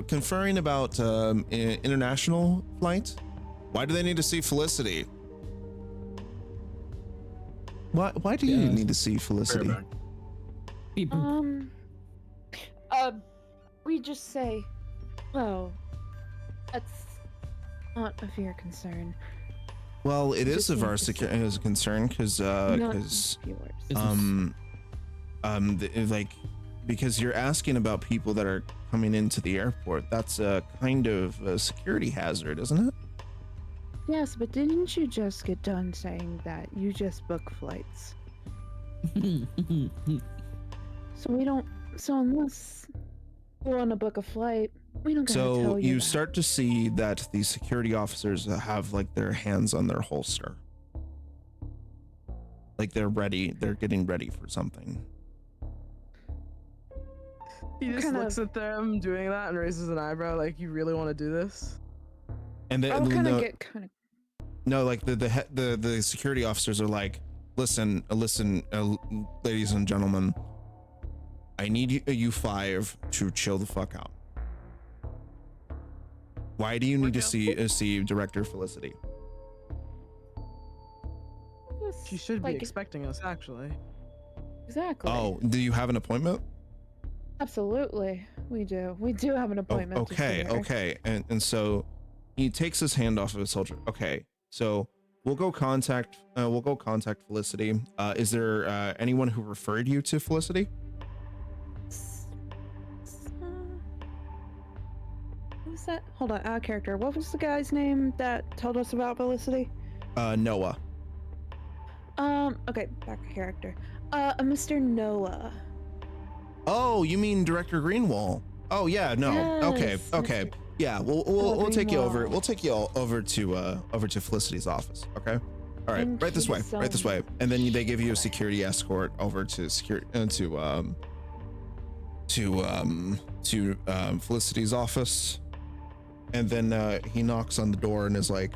conferring about international flight. Why do they need to see Felicity? Why do you need to see Felicity? Beep boop. We just say, "Oh, that's not of your concern." Well, it is Just of need our to say- is a concern because Not because yours. like because you're asking about people that are coming into the airport. That's a kind of a security hazard, isn't it? Yes, but didn't you just get done saying that you just book flights? So we don't. So unless we want to book a flight, we don't gotta So tell you you that. start to see that the security officers have like their hands on their holster. Like they're ready, they're getting ready for something. He just kind looks of- at them doing that and raises an eyebrow, like, "You really want to do this?" And they I'll kind of no, get kind of. no, like the security officers are like, listen, ladies and gentlemen, I need you five to chill the fuck out. Why do you need to see Director Felicity? She should be Like- expecting us, actually. Exactly. Oh, do you have an appointment? Absolutely, we do. We do have an appointment. to see her. Okay. And so he takes his hand off of his soldier. Okay, so we'll go contact Felicity. Is there anyone who referred you to Felicity? What was that? Hold on, our character. What was the guy's name that told us about Felicity? Noah. Okay, back to character. Mr. Noah. Oh, you mean Director Greenwall? Oh yeah, no. Yes, Okay. Mr. Yeah, we'll take you over. Greenwall. We'll take you all over to Felicity's office. Okay. All right, Thank right this you way. so Right this way. And then they give you a much. security escort over to Felicity's office. And then he knocks on the door and is like,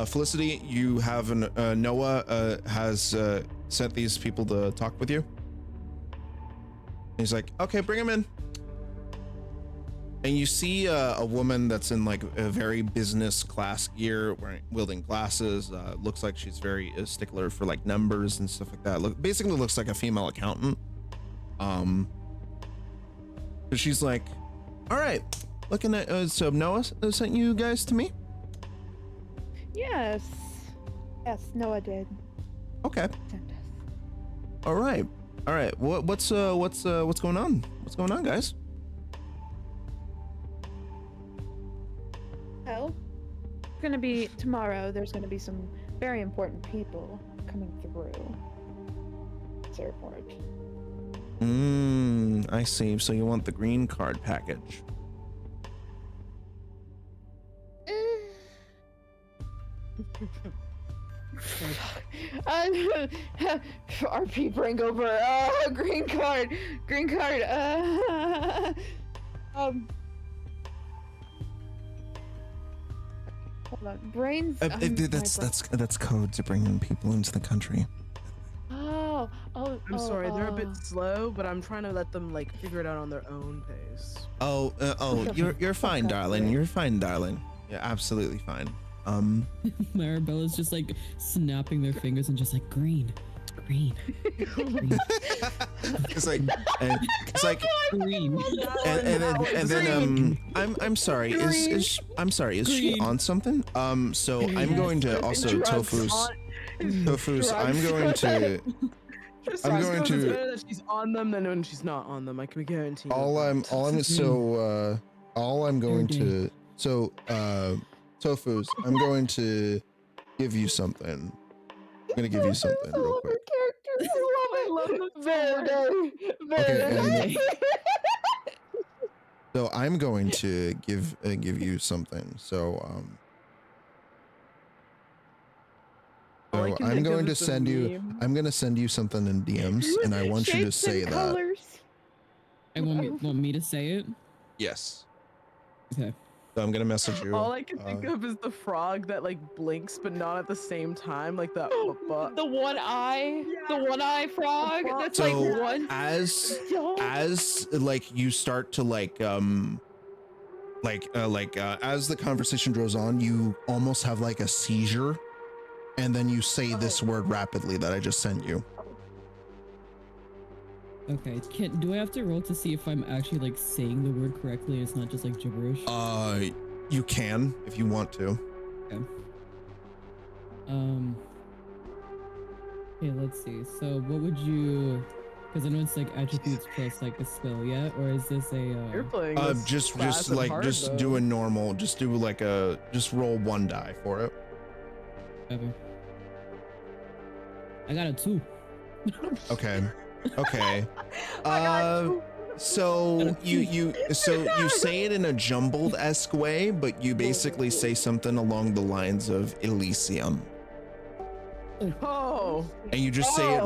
Felicity, you have Noah has sent these people to talk with you. He's like, okay, bring him in. And you see a woman that's in like a very business class gear, wielding glasses. Looks like she's very stickler for like numbers and stuff like that. Basically looks like a female accountant. But she's like, all right, looking at so Noah sent you guys to me. Yes. Yes, Noah did. Okay. Send us. All right. What's going on? What's going on, guys? Well, gonna be tomorrow. There's gonna be some very important people coming through this airport. I see. So you want the green card package? RP bring over green card. Hold on, brains. That's code to bring in people into the country. I'm sorry, they're a bit slow, but I'm trying to let them like figure it out on their own pace. You're fine, darling. You're fine, darling. You're absolutely fine. Marabella's just like snapping their fingers and just like green. It's like Green. and then I'm sorry. Is she Green. on something? So I'm going to also Tofu's. I'm going to. I'm going to. It's better that she's on them than when she's not on them. I can guarantee. you All I'm going to. So Tofu's. I'm going to give you something. I'm gonna give you something real quick. I love it. Okay, so I'm going to give you something. So All I so can I'm think of going to is the send you. meme. I'm going to send you something in DMs, and I want you to Shapes and say that. colors. I want me to say it. Yes. Okay. So I'm gonna message you. All I can think of is the frog that like blinks, but not at the same time, like that. The one eye frog. That's So like one. as like you start to as the conversation goes on, you almost have like a seizure, and then you say this word rapidly that I just sent you. Okay. Do I have to roll to see if I'm actually like saying the word correctly? It's not just like gibberish. You can if you want to. Okay. Okay, let's see. So what would you? Because I know it's like attributes plus like a spell, yeah? Or is this a? You're playing this Just fast and like hard, just though. do a normal. Just do like a just roll 1 die for it. Whatever. I got a 2. Okay. Okay. I got two. So you say it in a jumbled-esque way, but you basically say something along the lines of Elysium. Oh. And you just say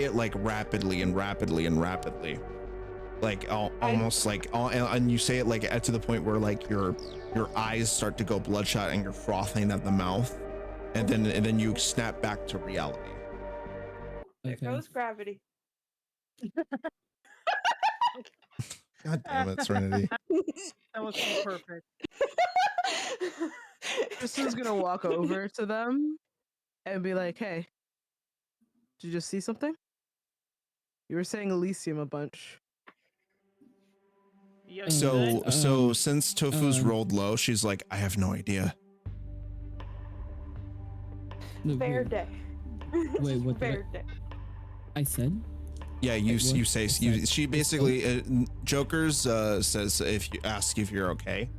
it like rapidly and rapidly and rapidly. Like almost like and you say it like to the point where like your eyes start to go bloodshot and you're frothing at the mouth, and then you snap back to reality. There goes gravity. God damn it, Serenity. That was so perfect. Kristen's gonna walk over to them and be like, "Hey, did you just see something? You were saying Elysium a bunch." Yo, you So good? since Tofu's rolled low, she's like, I have no idea. Fair day. Wait, what? Fair day. I said. Yeah, you say she basically Joker's says if you ask if you're okay.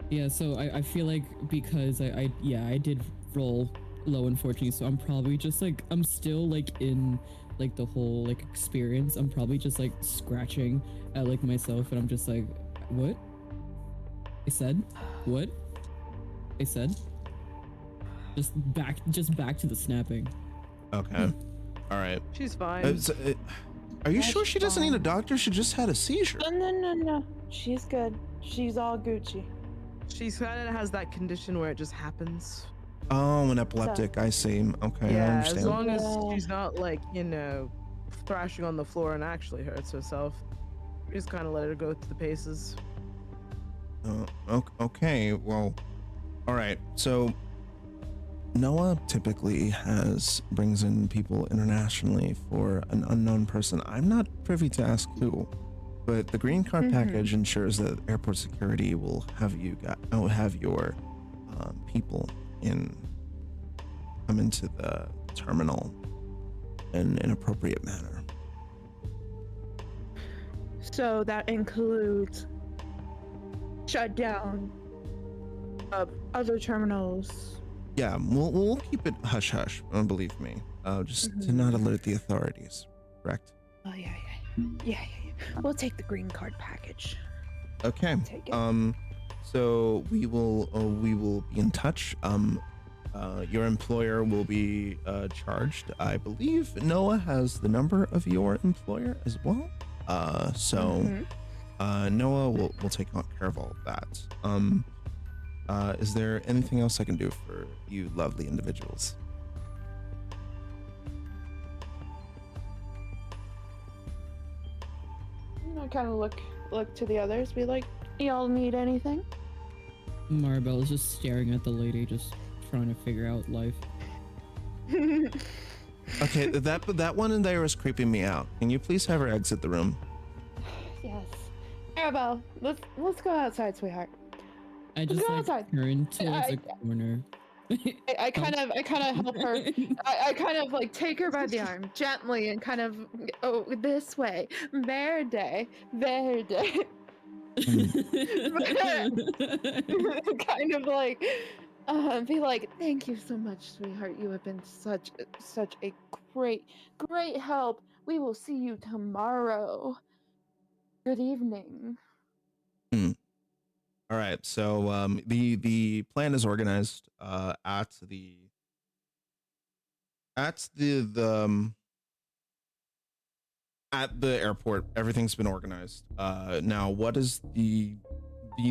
Yeah, so I feel like because I did roll low unfortunately, so I'm probably just like I'm still like in like the whole like experience. I'm probably just like scratching at like myself, and I'm just like, what? I said what? I said just back to the snapping. Okay. All right. She's fine. Are you Yeah, sure she's she doesn't need a fine. doctor? She just had a seizure. No. She's good. She's all Gucci. She's kind of has that condition where it just happens. Oh, an epileptic. I see. Okay, I Yeah, understand. as long as Yeah. she's not like, thrashing on the floor and actually hurts herself. You just kind of let her go through the paces. Okay, well, all right. So Noah typically brings in people internationally for an unknown person. I'm not privy to ask who, but the green card package ensures that airport security will have your people come into the terminal in an appropriate manner. So that includes shutdown of other terminals. Yeah, we'll keep it hush hush. Believe me, just to not alert the authorities. Correct. Oh yeah. We'll take the green card package. Okay. Take it. So we will be in touch. Your employer will be charged. I believe Noah has the number of your employer as well. Noah will take care of all of that. Is there anything else I can do for you lovely individuals? I kind of look to the others, be like, y'all need anything? Maribel is just staring at the lady, just trying to figure out life. Okay, that one in there is creeping me out. Can you please have her exit the room? Yes. Arabelle, let's go outside, sweetheart. I just go like outside. turn towards a corner. I kind of help her. I kind of like take her by the arm gently and kind of this way. Verde. Kind of like be like, thank you so much, sweetheart. You have been such a great help. We will see you tomorrow. Good evening. All right. So the plan is organized at the airport. Everything's been organized. Now, what is the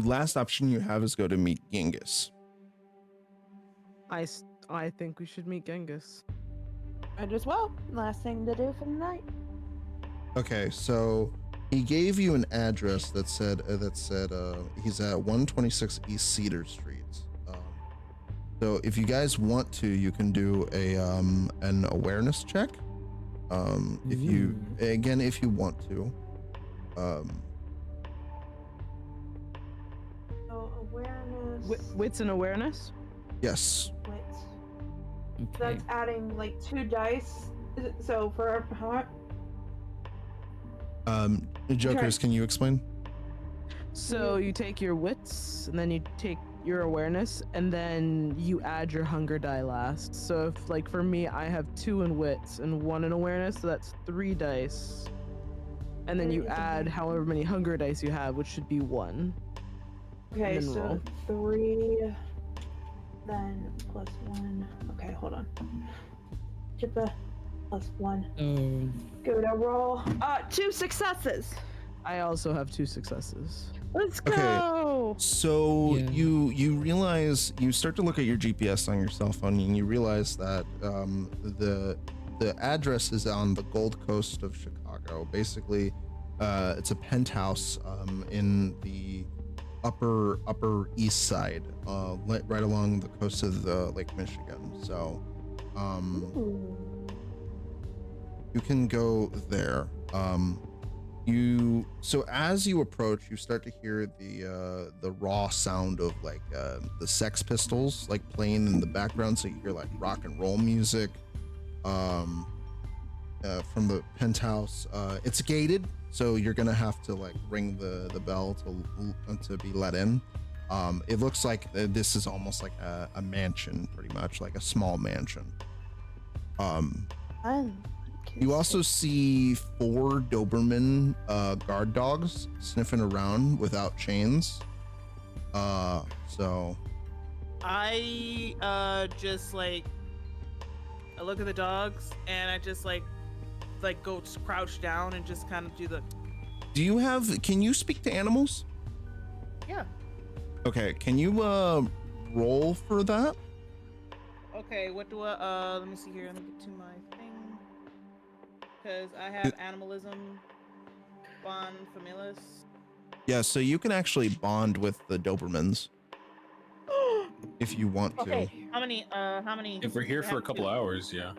last option you have is go to meet Genghis. I think we should meet Genghis. Might as well. Last thing to do for the night. Okay, so he gave you an address that said he's at 126 East Cedar Street. So if you guys want to, you can do an awareness check. If you again, if you want to. So awareness. Wits and awareness. Yes. Wits. Okay. That's adding like 2 dice. So for how? Jokers, can you explain? So you take your wits, and then you take your awareness, and then you add your hunger die last. So if, like, for me, I have 2 in wits and 1 in awareness, so that's 3 dice. And then you add however many hunger dice you have, which should be 1. Okay, And then so roll. 3, then plus 1. Okay, hold on. Chippa, plus 1. Oh, Go to roll. 2 successes. I also have 2 successes. Let's Okay. go. So Yeah. you realize, you start to look at your GPS on your cell phone, and you realize that the address is on the Gold Coast of Chicago. Basically, it's a penthouse in the upper east side, right along the coast of the Lake Michigan. So Ooh. you can go there. So as you approach, you start to hear the raw sound of like the Sex Pistols like playing in the background. So you hear like rock and roll music from the penthouse. It's gated, so you're gonna have to like ring the bell to be let in. It looks like this is almost like a mansion, pretty much like a small mansion. You also see 4 Doberman guard dogs sniffing around without chains. So I just like I look at the dogs and I just like go crouch down and just kind of do the can you speak to animals? yeah. Okay, can you roll for that? Okay, what do I let me see here. Let me get to my thing. Because I have animalism, bond, familis. Yeah, so you can actually bond with the Dobermans if you want to. Okay, how many If we're here for a couple hours, yeah.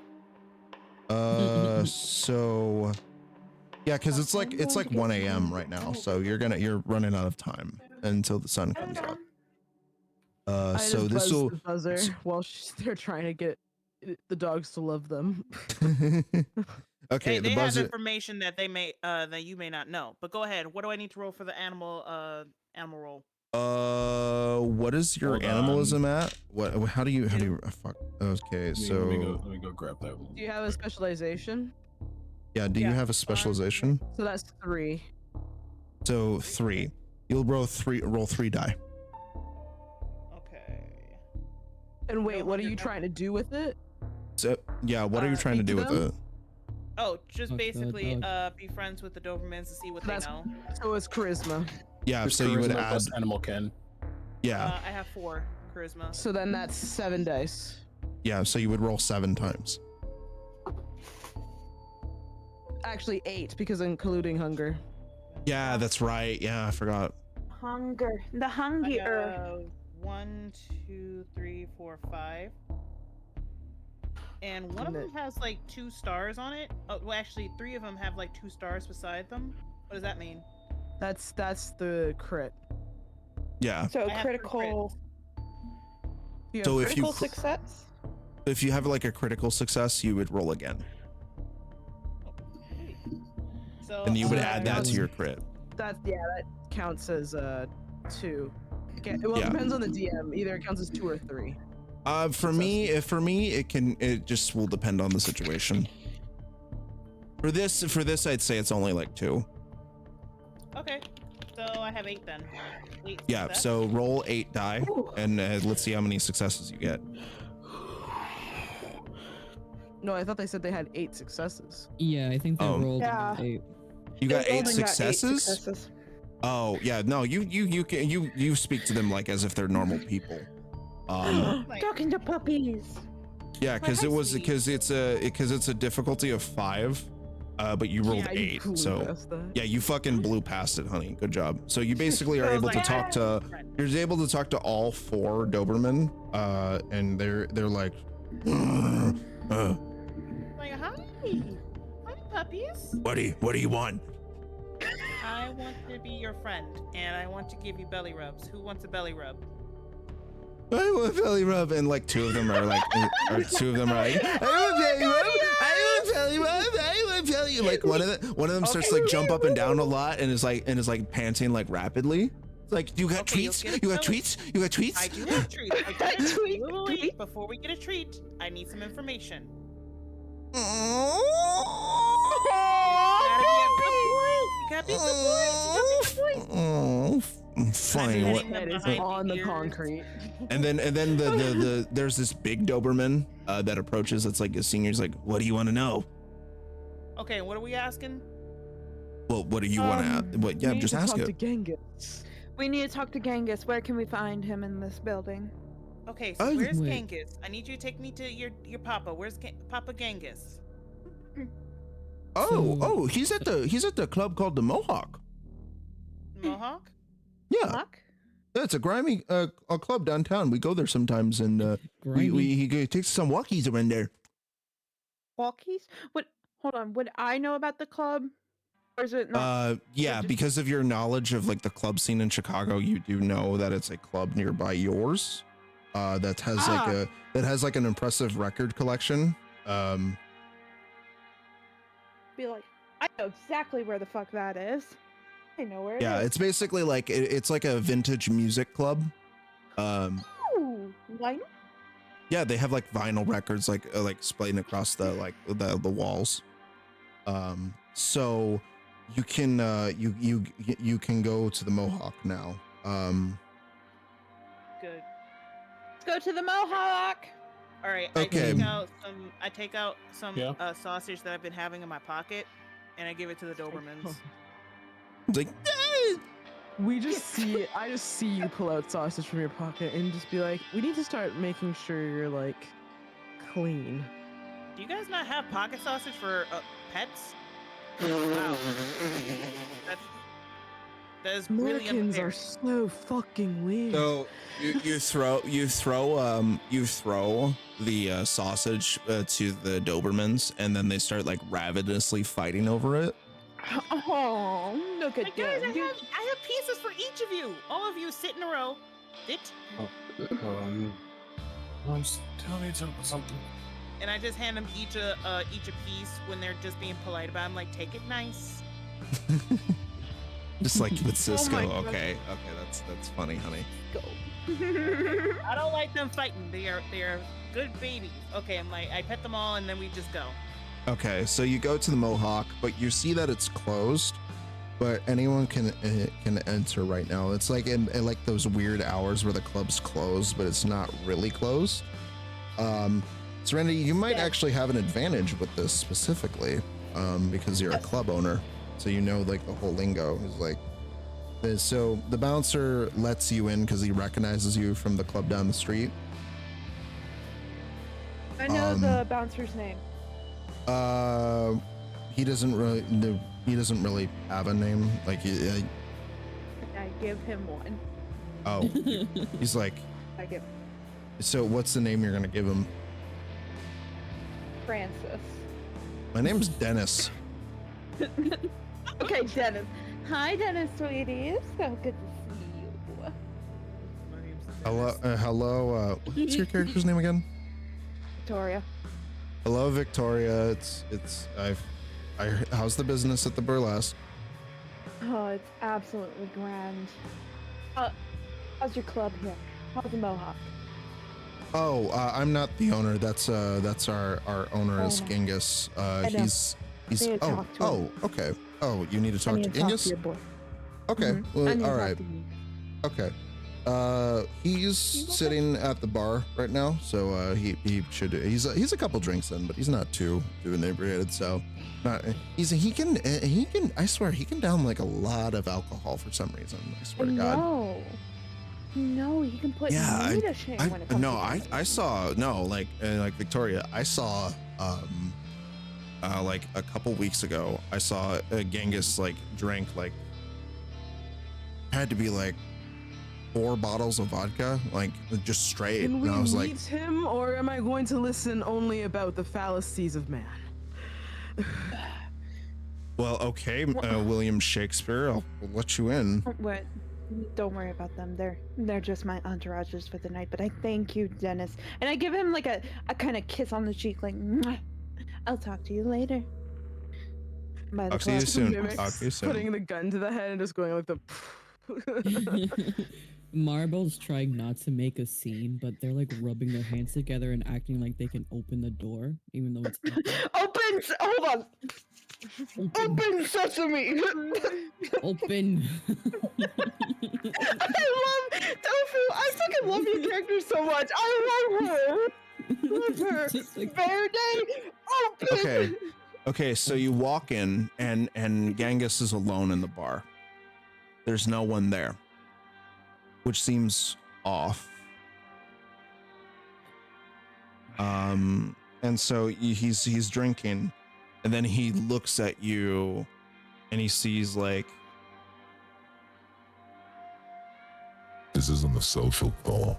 So yeah, because it's like 1 a.m. right now, so you're running out of time until the sun comes up. I So just this buzz will the buzzer while they're trying to get the dogs to love them. okay. they The have buzzer. information that they may that you may not know. But go ahead. What do I need to roll for the animal roll? What is your Hold on. animalism at? What? How do you? Fuck. Okay, Let so me go grab that one. Do you have a specialization? yeah. Do you Yeah, have a specialization? So that's 3. So 3. You'll roll 3 die. Okay. And wait, No what are you hunger trying to do with it? So yeah, what are you trying to speak do to with them? it? Oh, just Fuck the basically dog. be friends with the Dobermans to see what That's- they know. So it's charisma. Yeah, Just so you would charisma add. plus animal ken. Yeah, I have 4 charisma. So then that's 7 dice. yeah. So you would roll 7 times. Actually 8 because including hunger. Yeah, that's right. Yeah, I forgot. Hunger. The I hunger. have 1, 2, 3, 4, 5. And one of them has like 2 stars on it. Oh, well, actually, 3 of them have like 2 stars beside them. What does that mean? That's the crit. Yeah. So I have 3 critical. You have So if crit? you Critical success. if you have like a critical success, you would roll again, So and you would Oh, add that to that's- your crit. that counts as 2. Well, Yeah. it depends on the DM. Either it counts as 2 or 3. For me, it just will depend on the situation. For this, I'd say it's only like 2. Okay. So I have 8 then. 8 Yeah. success. So roll 8 die, and let's see how many successes you get. No, I thought they said they had 8 successes. Yeah, I think they Oh. rolled Yeah. 8. You got They've 8 only got 8 successes? successes. Oh yeah, no, you speak to them like as if they're normal people. Like- Talking to puppies. Yeah, because hi, it was sweet. because it's a difficulty of 5, but you rolled Yeah, you 8, blew so past that. yeah, you fucking blew past it, honey. Good job. So you basically are So able it's to like, talk to you're able to talk to all 4 Doberman, and they're like, Like, hi. puppies. What do you want? I want to be your friend, and I want to give you belly rubs. Who wants a belly rub? I want belly rub, and like two of them are like, I want belly rub. I want belly rub. I want belly. Like one of them starts to like jump up and down a lot, and is like panting like rapidly. It's like, you got treats? You got treats? You got treats? I do have treats. I do have treats. Wait, before we get a treat, I need some information. You gotta be a good boy. You gotta be a good boy. Oh, fine. I'm What? hitting them Head is behind on the ears. concrete. And then the there's this big Doberman that approaches. It's like a senior. He's like, what do you want to know? Okay, what are we asking? Well, what do you want to ask? What? Yeah, We need just to ask talk it. to Genghis. We need to talk to Genghis. Where can we find him in this building? Okay, so Oh, where's wait. Genghis? I need you to take me to your papa. Where's Papa Genghis? Oh, he's at the club called the Mohawk. Mohawk? Yeah, Fuck. yeah, it's a grimy a club downtown. We go there sometimes, and he takes some walkies around there. Walkies? What? Hold on. Would I know about the club? Or is it not? Yeah, just- because of your knowledge of like the club scene in Chicago, you do know that it's a club nearby yours. That has like an impressive record collection. Be like, I know exactly where the fuck that is. I know where it Yeah, is. it's basically like it's like a vintage music club. Ooh, why not? Yeah, they have like vinyl records like splaying across the the walls. So you can you can go to the Mohawk now. Good. Let's go to the Mohawk. All right. Okay. I take out some Yeah. sausage that I've been having in my pocket, and I give it to the Dobermans. It's like, "Yay!" I just see you pull out sausage from your pocket and just be like, we need to start making sure you're like clean. Do you guys not have pocket sausage for pets? Wow. That is really Americans unfair. are so fucking weird. So you throw the sausage to the Dobermans, and then they start like ravenously fighting over it. Oh, look But at guys, them. I have pieces for each of you. All of you sit in a row. Sit. Tell me something. And I just hand them each a piece when they're just being polite about it. I'm like, take it nice. Just like with Cisco. my God. Okay, that's funny, honey. Go. I don't like them fighting. They are good babies. Okay, I'm like, I pet them all and then we just go. Okay, so you go to the Mohawk, but you see that it's closed. But anyone can enter right now. It's like in like those weird hours where the club's closed, but it's not really closed. Serenity, you might actually have an advantage with this specifically, because you're a club owner, so you know like the whole lingo is like. So the bouncer lets you in because he recognizes you from the club down the street. I know the bouncer's name. He doesn't really have a name. Like, I give him one. oh, he's like, I give so what's the name you're gonna give him? Francis. My name's Dennis. Okay, Dennis. Hi, Dennis, sweetie. It's so good to see you. Hello. What's your character's name again? Victoria. Hello, Victoria. How's the business at the burlesque? Oh, it's absolutely grand. How's your club here? How's the Mohawk? Oh, I'm not the owner. That's our owner is Owner. Genghis. know. He's need to talk to him. okay. Oh, you need to I talk need to to talk Genghis? to your boy. Okay. Mhm. I Well, need to all talk right. to you. Okay. He's sitting at the bar right now, so he should. He's a couple drinks in, but he's not too inebriated. So, he can. I swear he can down like a lot of alcohol for some reason. I swear to God. No, he can put Yeah, me to shame when it comes to drinking. I saw like Victoria. I saw like a couple weeks ago. I saw Genghis like drank like had to be like 4 bottles of vodka, like just straight. Can we And I was meet like, him, or am I going to listen only about the fallacies of man? Well, okay, William Shakespeare, I'll let you in. What? Don't worry about them. They're just my entourages for the night. But I thank you, Dennis. And I give him like a kind of kiss on the cheek, like, mwah. I'll talk to you later. By the Talk to you club. soon. Mimics Talk to you soon. putting the gun to the head and just going like the. Marble's trying not to make a scene, but they're like rubbing their hands together and acting like they can open the door, even though it's Open! Hold on. Open sesame! open. I love Tofu. I fucking love your character so much. I love her. Love her. Just like- Verde, open. Okay, so you walk in and Genghis is alone in the bar. There's no one there, which seems off. And so he's drinking, and then he looks at you, and he sees like, This isn't a social call.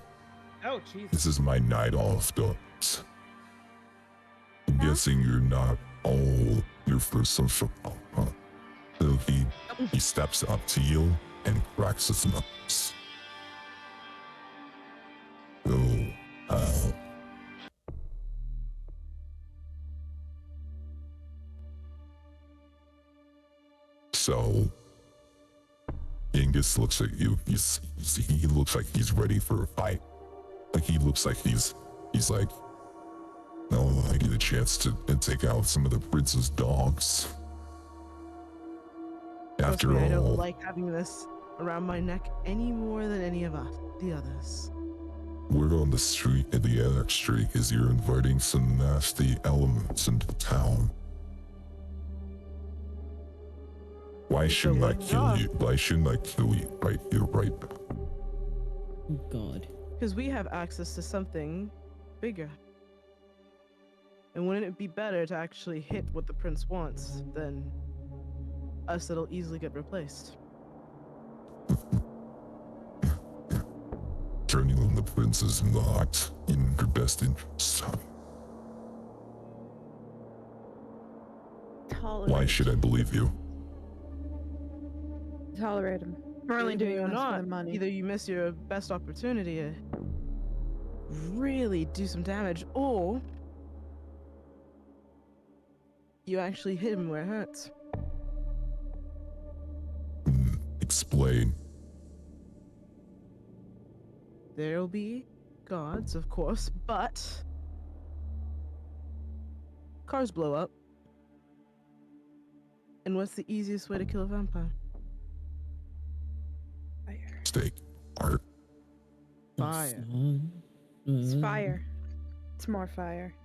Oh, Jesus. This is my night off, Dubs. I'm guessing you're not all here for social call, huh? So he steps up to you and cracks his nuts. So, So, Genghis looks at you. He looks like he's ready for a fight. Like he looks like he's like, no, I get a chance to take out some of the prince's dogs. Trust After me, I don't all, like having this around my neck any more than any of us, the others. word on the street in the annex street is you're inviting some nasty elements into town. Why shouldn't I kill you? Why shouldn't I kill you right here, right now? Oh God. Because we have access to something bigger. And wouldn't it be better to actually hit what the prince wants than us that'll easily get replaced? Turning on the prince is not in your best interest. Why should I believe you? Tolerate him. We're only doing Believe it or this for not, the money. either you miss your best opportunity to really do some damage, or you actually hit him where it hurts. Explain. There'll be guards, of course, but cars blow up. And what's the easiest way to kill a vampire? Steak. Art. Fire. It's fire. It's more fire.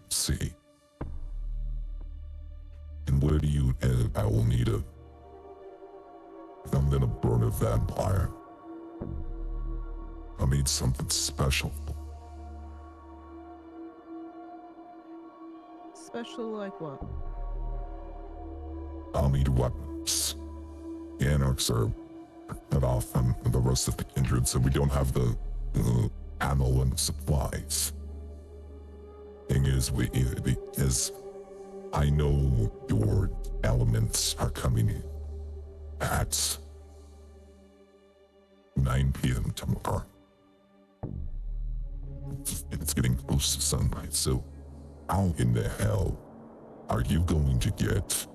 See. And where do you I will need a. If I'm gonna burn a vampire, I need something special. Special like what? I'll need weapons. The anarchs are cut off from the rest of the kindred, so we don't have the ammo and supplies. Thing is, because I know your elements are coming in at 9 p.m. tomorrow. It's getting close to sunrise, so how in the hell are you going to get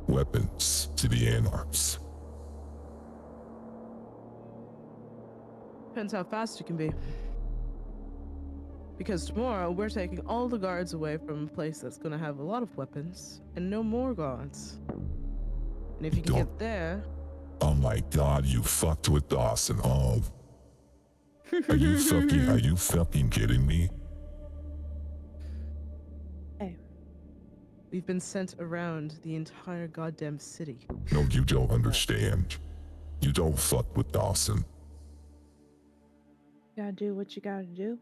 weapons to the anarchs? Depends how fast you can be. Because tomorrow we're taking all the guards away from a place that's gonna have a lot of weapons and no more guards. And if you can get there, Oh my god, you fucked with Dawson. Oh. Are you fucking kidding me? we've been sent around the entire goddamn city. No, you don't understand. You don't fuck with Dawson. You gotta do what you gotta do.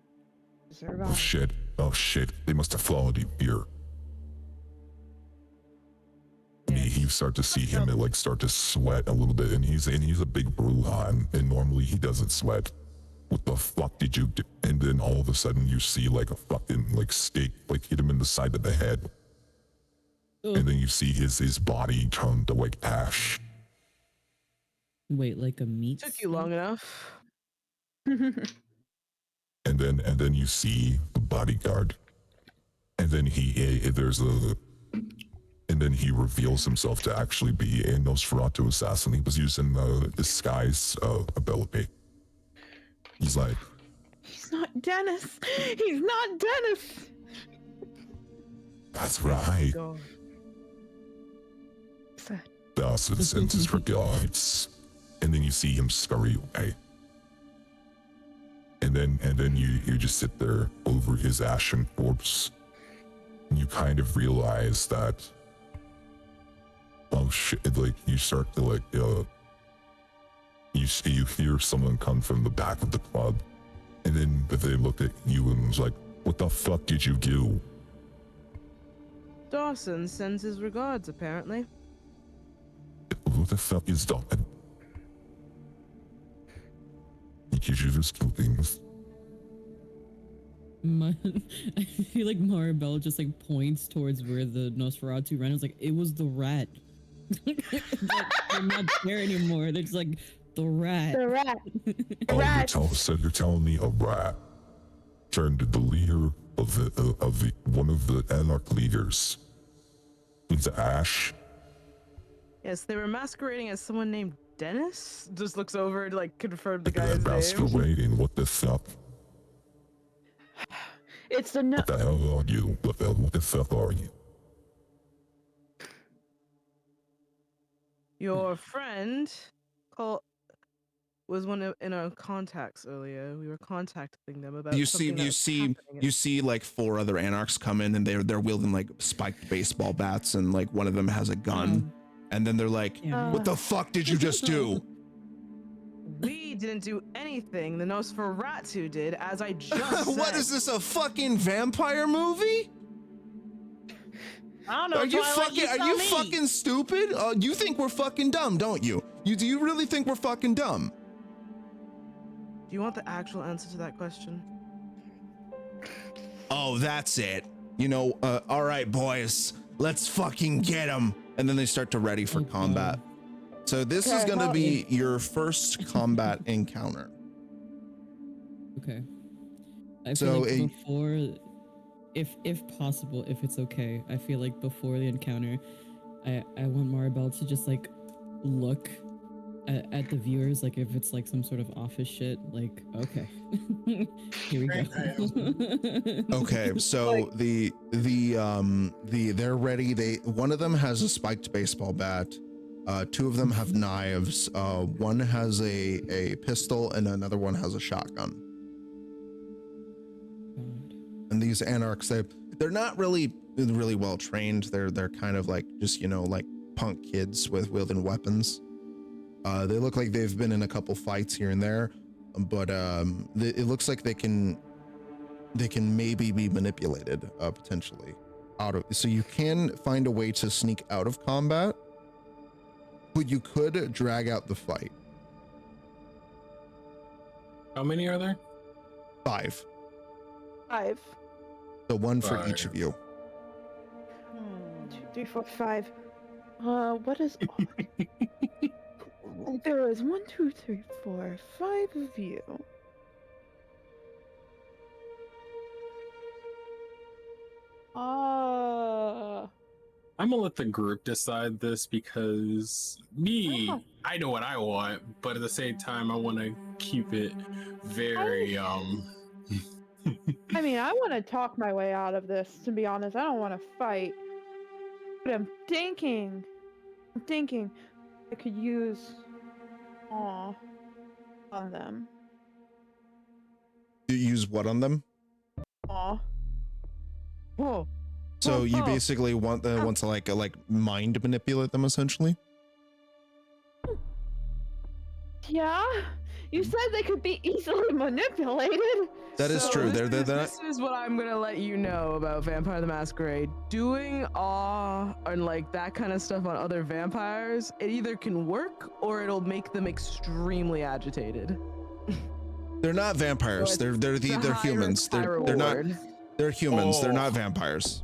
Oh shit. Oh shit. They must have followed you here. You start to see him like start to sweat a little bit, and he's a big Bruhan, and normally he doesn't sweat. what the fuck did you do? And then all of a sudden you see like a fucking like stake like hit him in the side of the head. Ugh. And then you see his body turn to like ash. Wait, like a meat Took you long enough. And then you see the bodyguard. And then and then he reveals himself to actually be a Nosferatu assassin. He was using disguise ability. He's like, He's not Dennis. He's not Dennis. that's right. God. Dawson sends his regards. And then you see him scurry away. And then you just sit there over his ashen corpse. And you kind of realize that, oh shit, like you start to like, you hear someone come from the back of the club. And then they looked at you and was like, what the fuck did you do? Dawson sends his regards, apparently. What the fuck is Dawson? Did you just kill things? I feel like Maribel just like points towards where the Nosferatu ran. It's like, it was the rat. Like, they're not there anymore. They're just like, the rat. The rat. Oh, Rat. you're telling me a rat turned to the leader of one of the Anarch leaders into ash? Yes, they were masquerading as someone named Dennis. Just looks over to like confirm the Look at guy's that name. masquerading. What the fuck? It's the no. What the hell are you? What the fuck are you? Your friend was one in our contacts earlier. We were contacting them about You something that was happening. you see like 4 other anarchs come in, and they're wielding like spiked baseball bats, and like one of them has a gun, and then they're like, Yeah. "What the fuck did you just do?" We didn't do anything. The Nosferatu did, as I just said. What is this, a fucking vampire movie? I don't know. Are you Twilight, fucking are tell you me. fucking stupid? You think we're fucking dumb, don't you? Do you really think we're fucking dumb? Do you want the actual answer to that question? Oh, that's it. You know, all right, boys, let's fucking get him. And then they start to ready for Okay. combat. So this is Okay, gonna well- be your first combat encounter. Okay. I feel So like before, if possible, if it's okay, I feel like before the encounter, I want Maribel to just like look at the viewers, like if it's like some sort of office shit, like, okay, here we go. Okay, so they're ready. One of them has a spiked baseball bat. 2 of them have knives. One has a pistol, and another one has a shotgun. And these anarchs, they're not really well trained. They're kind of like just, you know, like punk kids with wielding weapons. They look like they've been in a couple fights here and there, but it looks like they can maybe be manipulated potentially so you can find a way to sneak out of combat, but you could drag out the fight. How many are there? 5. 5. So 1 for 5. each of you. 1, 2, 3, 4, 5. What is? There is 1, 2, 3, 4, 5 of you. I'm gonna let the group decide this because I know what I want, but at the same time, I want to keep it very I mean, I want to talk my way out of this, to be honest. I don't want to fight. But I'm thinking I could use aw on them. You use what on them? Aw. Whoa. So you Oh. basically want to like mind manipulate them essentially? Yeah? You said they could be easily manipulated. That is true. They're not. This is what I'm gonna let you know about Vampire the Masquerade. Doing awe and like that kind of stuff on other vampires, it either can work or it'll make them extremely agitated. They're not vampires. So They're high humans. risk, high They're not. reward. They're humans. They're Oh. not vampires.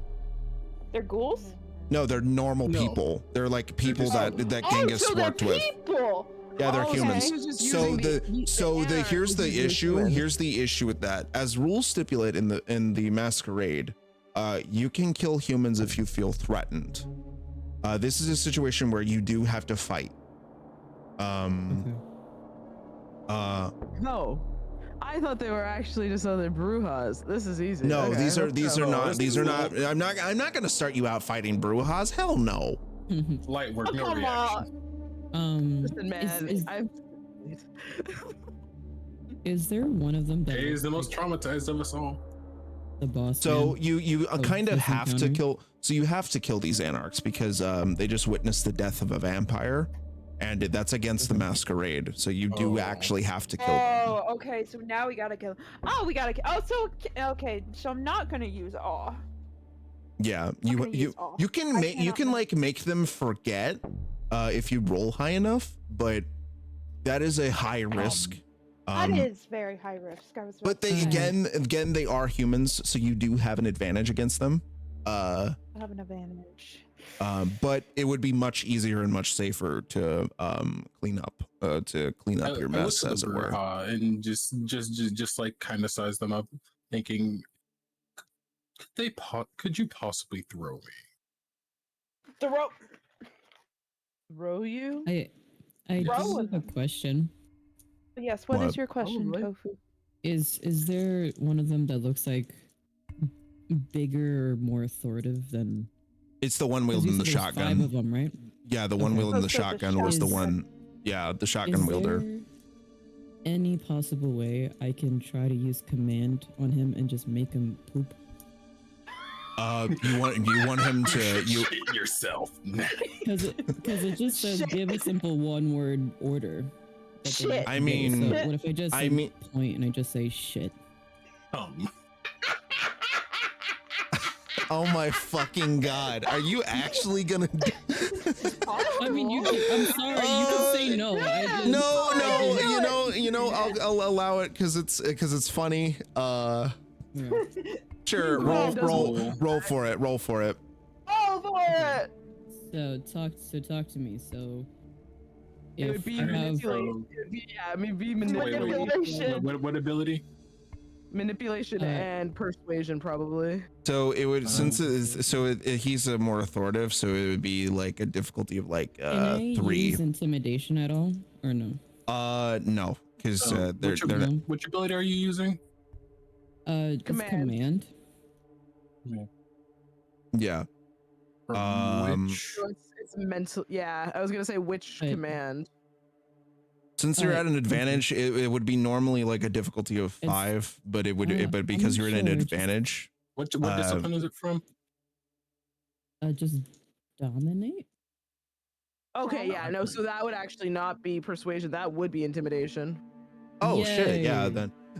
They're ghouls? No, they're normal No. people. They're like people just- that Oh, Genghis so they're worked with. people! Yeah, they're Okay. humans. He was just So using here's the using issue. humans. Here's the issue with that. As rules stipulate in the masquerade, you can kill humans if you feel threatened. This is a situation where you do have to fight. Okay. No. I thought they were actually just other Brujas. This is easy. No, Okay, these are no, not. I'm not gonna start you out fighting Brujas. Hell no. Light work, Oh, no come reaction. Listen, man. Is there one of them that Jay is the looks most like traumatized of us all. the boss? So man? you kind of this have to encounter? kill. So you have to kill these anarchs because they just witnessed the death of a vampire, and that's against the masquerade. So you do Oh. actually have to kill them. Oh, okay, so now we gotta kill. Oh, we gotta kill. Oh, so, okay, so I'm not gonna use awe. Yeah, gonna you use awe. you can I make you cannot can make- like make them forget if you roll high enough, but that is a high risk. That is very high risk. I was about But to they say. again they are humans, so you do have an advantage against them. I have an advantage. But it would be much easier and much safer to clean up your mess, as it were. And just like kind of size them up, thinking, could you possibly throw me? The rope. Throw you? I do Roll have with a them. question. Yes, what What? is your question, Probably. Tofu? Is there one of them that looks like bigger or more authoritative than? It's the one 'cause you wielding the said there's 5 shotgun. of them, right? Yeah, the one Okay. wielding Oh, the so the shotgun was the shotgun. one. Yeah, the shotgun Is wielder. there any possible way I can try to use command on him and just make him poop? You want him to you Shit yourself. Because it just says give a simple 1-word order. that they Shit. have to I do. mean- so what if I just I say mean- point and I just say shit? Oh my fucking god. Are you actually gonna I mean, you can, I'm sorry, you can say no. I just, No, you know, I'll allow it because it's funny. Yeah. Sure, roll for it. Oh, for it! So talk to me. So It if would be I have manipulation. Manipulation. What ability? Manipulation Uh, and persuasion, probably. So it would he's a more authoritative, so it would be like a difficulty of like can I 3. use intimidation at all or no? No, because they're not. Which ability are you using? It's Command. command. Yeah. From which? So it's mental. Yeah, I was gonna say which Right. command. Since you're at an advantage, it would be normally like a difficulty of 5, but it would but because I'm you're in an sure, just- advantage. What discipline is it from? Just dominate. Okay, yeah, no. So that would actually not be persuasion. That would be intimidation. Oh shit! Yeah, Yay.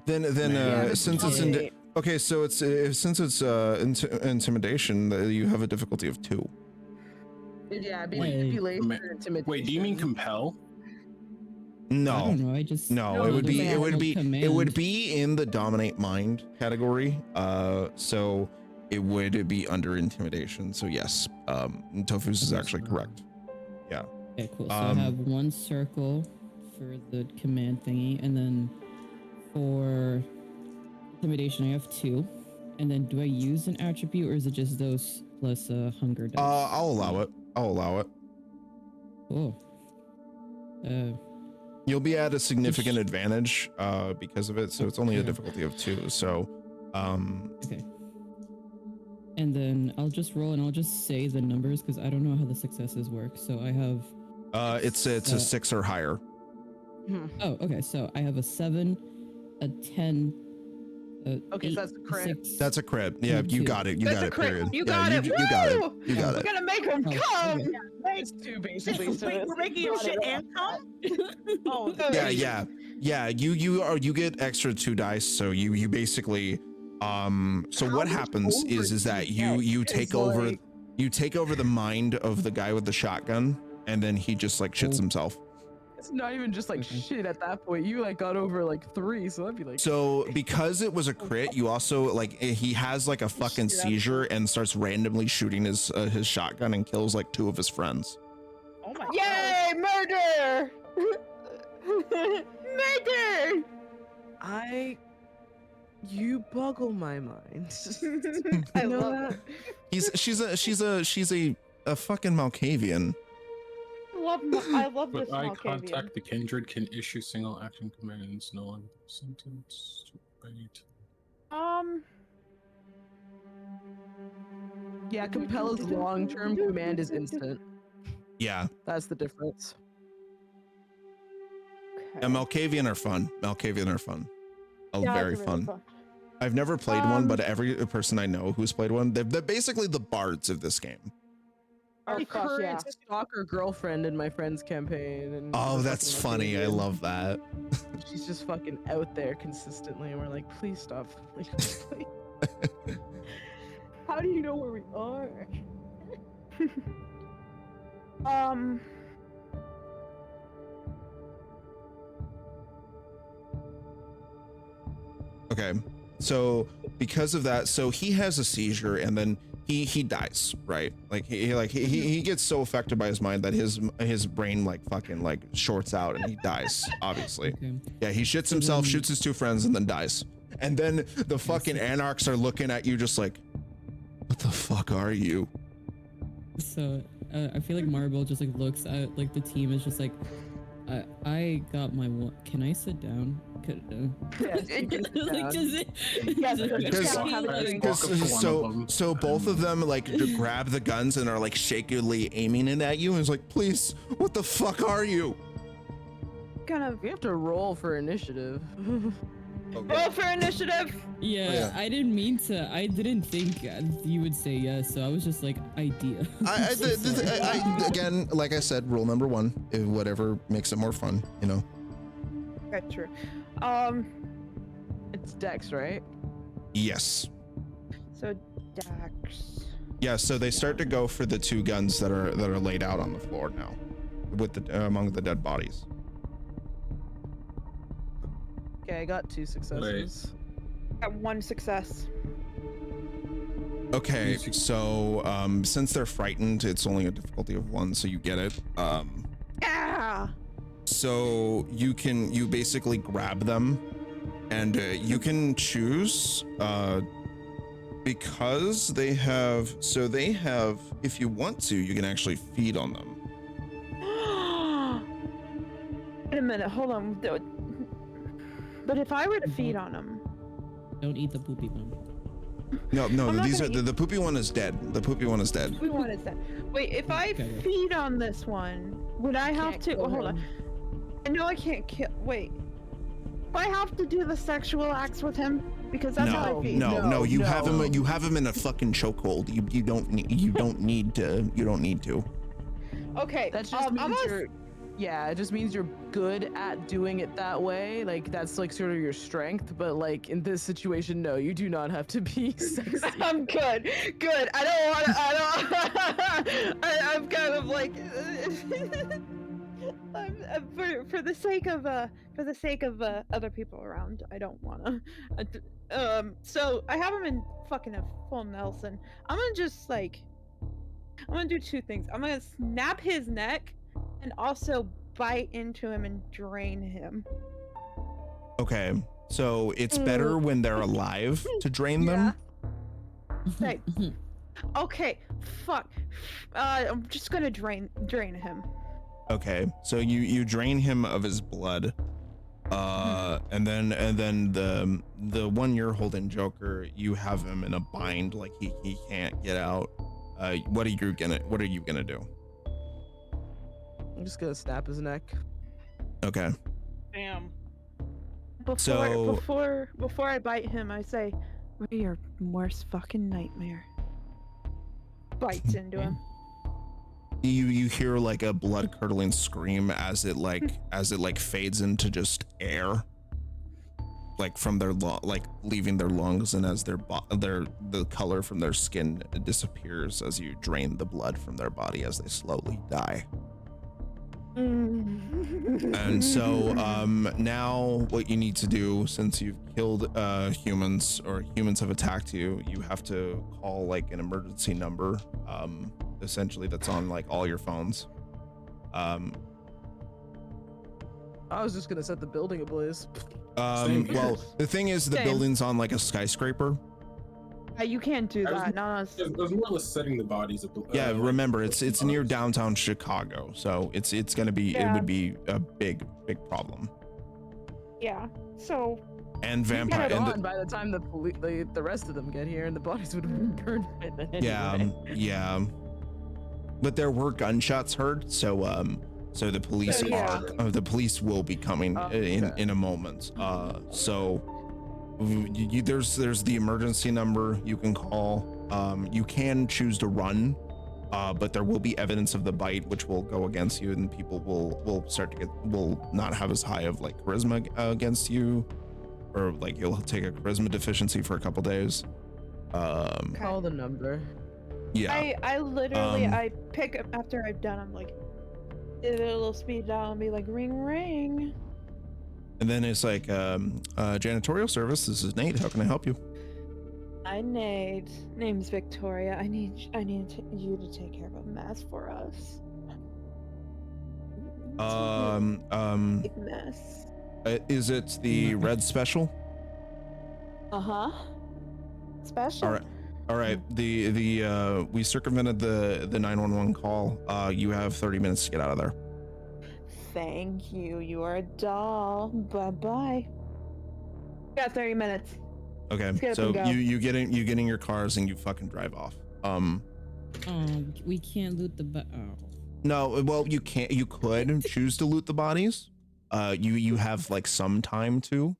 then Yeah, since it's dominate. okay, so it's since it's intimidation, you have a difficulty of 2. Yeah, it'd be Wait. manipulation Ma- and intimidation. Wait, do you mean compel? I No, don't know. I just no, it would be command. in the dominate mind category. So it would be under intimidation. So yes, Tofu's is actually correct. Yeah. Okay, cool. So I have 1 circle for the command thingy, and then for intimidation, I have 2. And then do I use an attribute, or is it just those plus hunger dice? I'll allow it. Cool. You'll be at a significant advantage because of it. So it's only a difficulty of 2. So Okay. And then I'll just roll and I'll just say the numbers because I don't know how the successes work. So I have. it's a 6 or higher. Oh, okay. So I have a 7, a 10. Okay, 8, so that's a crit. 6. That's a crit. Yeah, and you 2. got it. You That's got a it. crit. Period. You Yeah, got it. You got it. Woo! You got We're it. gonna make him Oh, come! okay. It's 2 basically. So Wait, we're making your shit and come? Oh, Yeah. You get extra 2 dice. So you basically so what happens is that you take over the mind of the guy with the shotgun, and then he just like shits himself. It's not even just like shit at that point. You like got over like 3, so that'd be like. So because it was a crit, you also like he has like a fucking seizure and starts randomly shooting his shotgun and kills like 2 of his friends. Oh my Yay, murder! Murder! You boggle my mind. I love it. She's a fucking Malkavian. I love this But eye Malkavian. contact, the kindred can issue single action commands, no one sentence to bait. Yeah, Compel's long-term command is instant. Yeah. That's the difference. Yeah, Malkavian are fun. Oh, Yeah, very it's really fun. I've never played one, but every person I know who's played one, they're basically the bards of this game. Oh, My fuck yeah. current stalker girlfriend in my friend's campaign. And Oh, she's a that's fucking funny. I Malkavian. love that. She's just fucking out there consistently, and we're like, please stop. Like, please. How do you know where we are? Okay. So because of that, so he has a seizure and then he dies, right? Like he gets so affected by his mind that his brain like fucking like shorts out and he dies, obviously. Okay. Yeah, he shits himself, shoots his 2 friends, and then dies. And then the fucking anarchs are looking at you just like, what the fuck are you? So I feel like Marble just like looks at like the team is just like, I got my one. Can I sit down? Yes, you can sit Like, down. does it? Yes, does it- because- have a drink. So both of them like grab the guns and are like shakily aiming it at you and it's like, please, what the fuck are you? Kind of We have to roll for initiative. roll for initiative. Yeah, Oh, yeah. I didn't mean to. I didn't think you would say yes, so I was just like, idea. I again, like I said, rule number 1, whatever makes it more fun, you know. Okay, true. It's Dex, right? Yes. So Dax. Yeah, so they start to go for the 2 guns that are laid out on the floor now with the among the dead bodies. Okay, I got 2 successes. Got 1 success. Okay, so since they're frightened, it's only a difficulty of 1, so you get it. Yeah. So you basically grab them and you can choose because they have if you want to, you can actually feed on them. Wait a minute, hold on. But if I were to feed on him, Don't eat the poopy one. No, I'm not these are gonna the poopy one is dead. The poopy one is dead. we want is that. Wait, if I Okay. feed on this one, would I have Can't to? kill Hold on. him. I know I can't kill. Wait. Do I have to do the sexual acts with him? Because that's how I feed. No, you have no. him. You have him in a fucking chokehold. You don't need to. Okay. That just I'm means gonna you're. Yeah, it just means you're good at doing it that way. Like that's like sort of your strength. But like in this situation, no, you do not have to be sexy. I'm good. Good. I don't want to. I'm kind of like. For the sake of other people around, I don't want to. So I have him in fucking a full Nelson. I'm gonna just like. I'm gonna do 2 things. I'm gonna snap his neck, and also bite into him and drain him. Okay, so it's better when they're alive to drain them. Right. Okay. Fuck. I'm just gonna drain him. Okay, so you drain him of his blood, and then the one you're holding, Joker, you have him in a bind, like he can't get out. What are you gonna do? I'm just gonna snap his neck. Okay. Damn. Before I bite him, I say, "We're your worst fucking nightmare." Bites into him. You hear like a blood curdling scream as it fades into just air, like from their like leaving their lungs, and as the color from their skin disappears as you drain the blood from their body as they slowly die. And so now what you need to do, since you've killed humans or humans have attacked you, you have to call like an emergency number, essentially that's on like all your phones. I was just gonna set the building ablaze. Well, the thing is the Same. building's on like a skyscraper. You can't do I was- that. No, I was more or less setting the bodies. Yeah, remember it's near downtown Chicago, so it's gonna be it would be a big problem. yeah. So And Get vampire it and on by the time the rest of them get here, and the bodies would have been burned by then anyway. yeah. But there were gunshots heard, so so the police So, yeah. are the police will be coming Okay. in a moment. So there's the emergency number you can call. You can choose to run, but there will be evidence of the bite, which will go against you, and people will not have as high of like charisma against you, or like you'll take a charisma deficiency for a couple days. Call the number. Yeah. I literally Um, I pick up after I've done. I'm like, give it a little speed down and be like, ring ring. And then it's like janitorial service. This is Nate. How can I help you? Hi Nate. Name's Victoria. I need you to take care of a mess for us. Big mess. Is it the red special? Uh-huh. Special. All right. The we circumvented the 911 call. You have 30 minutes to get out of there. Thank you. You are a doll. Bye-bye. Got 30 minutes. Okay. Let's get up So and go. you get in your cars and you fucking drive off. We can't loot the No, well you can't. You could choose to loot the bodies. You have like some time to.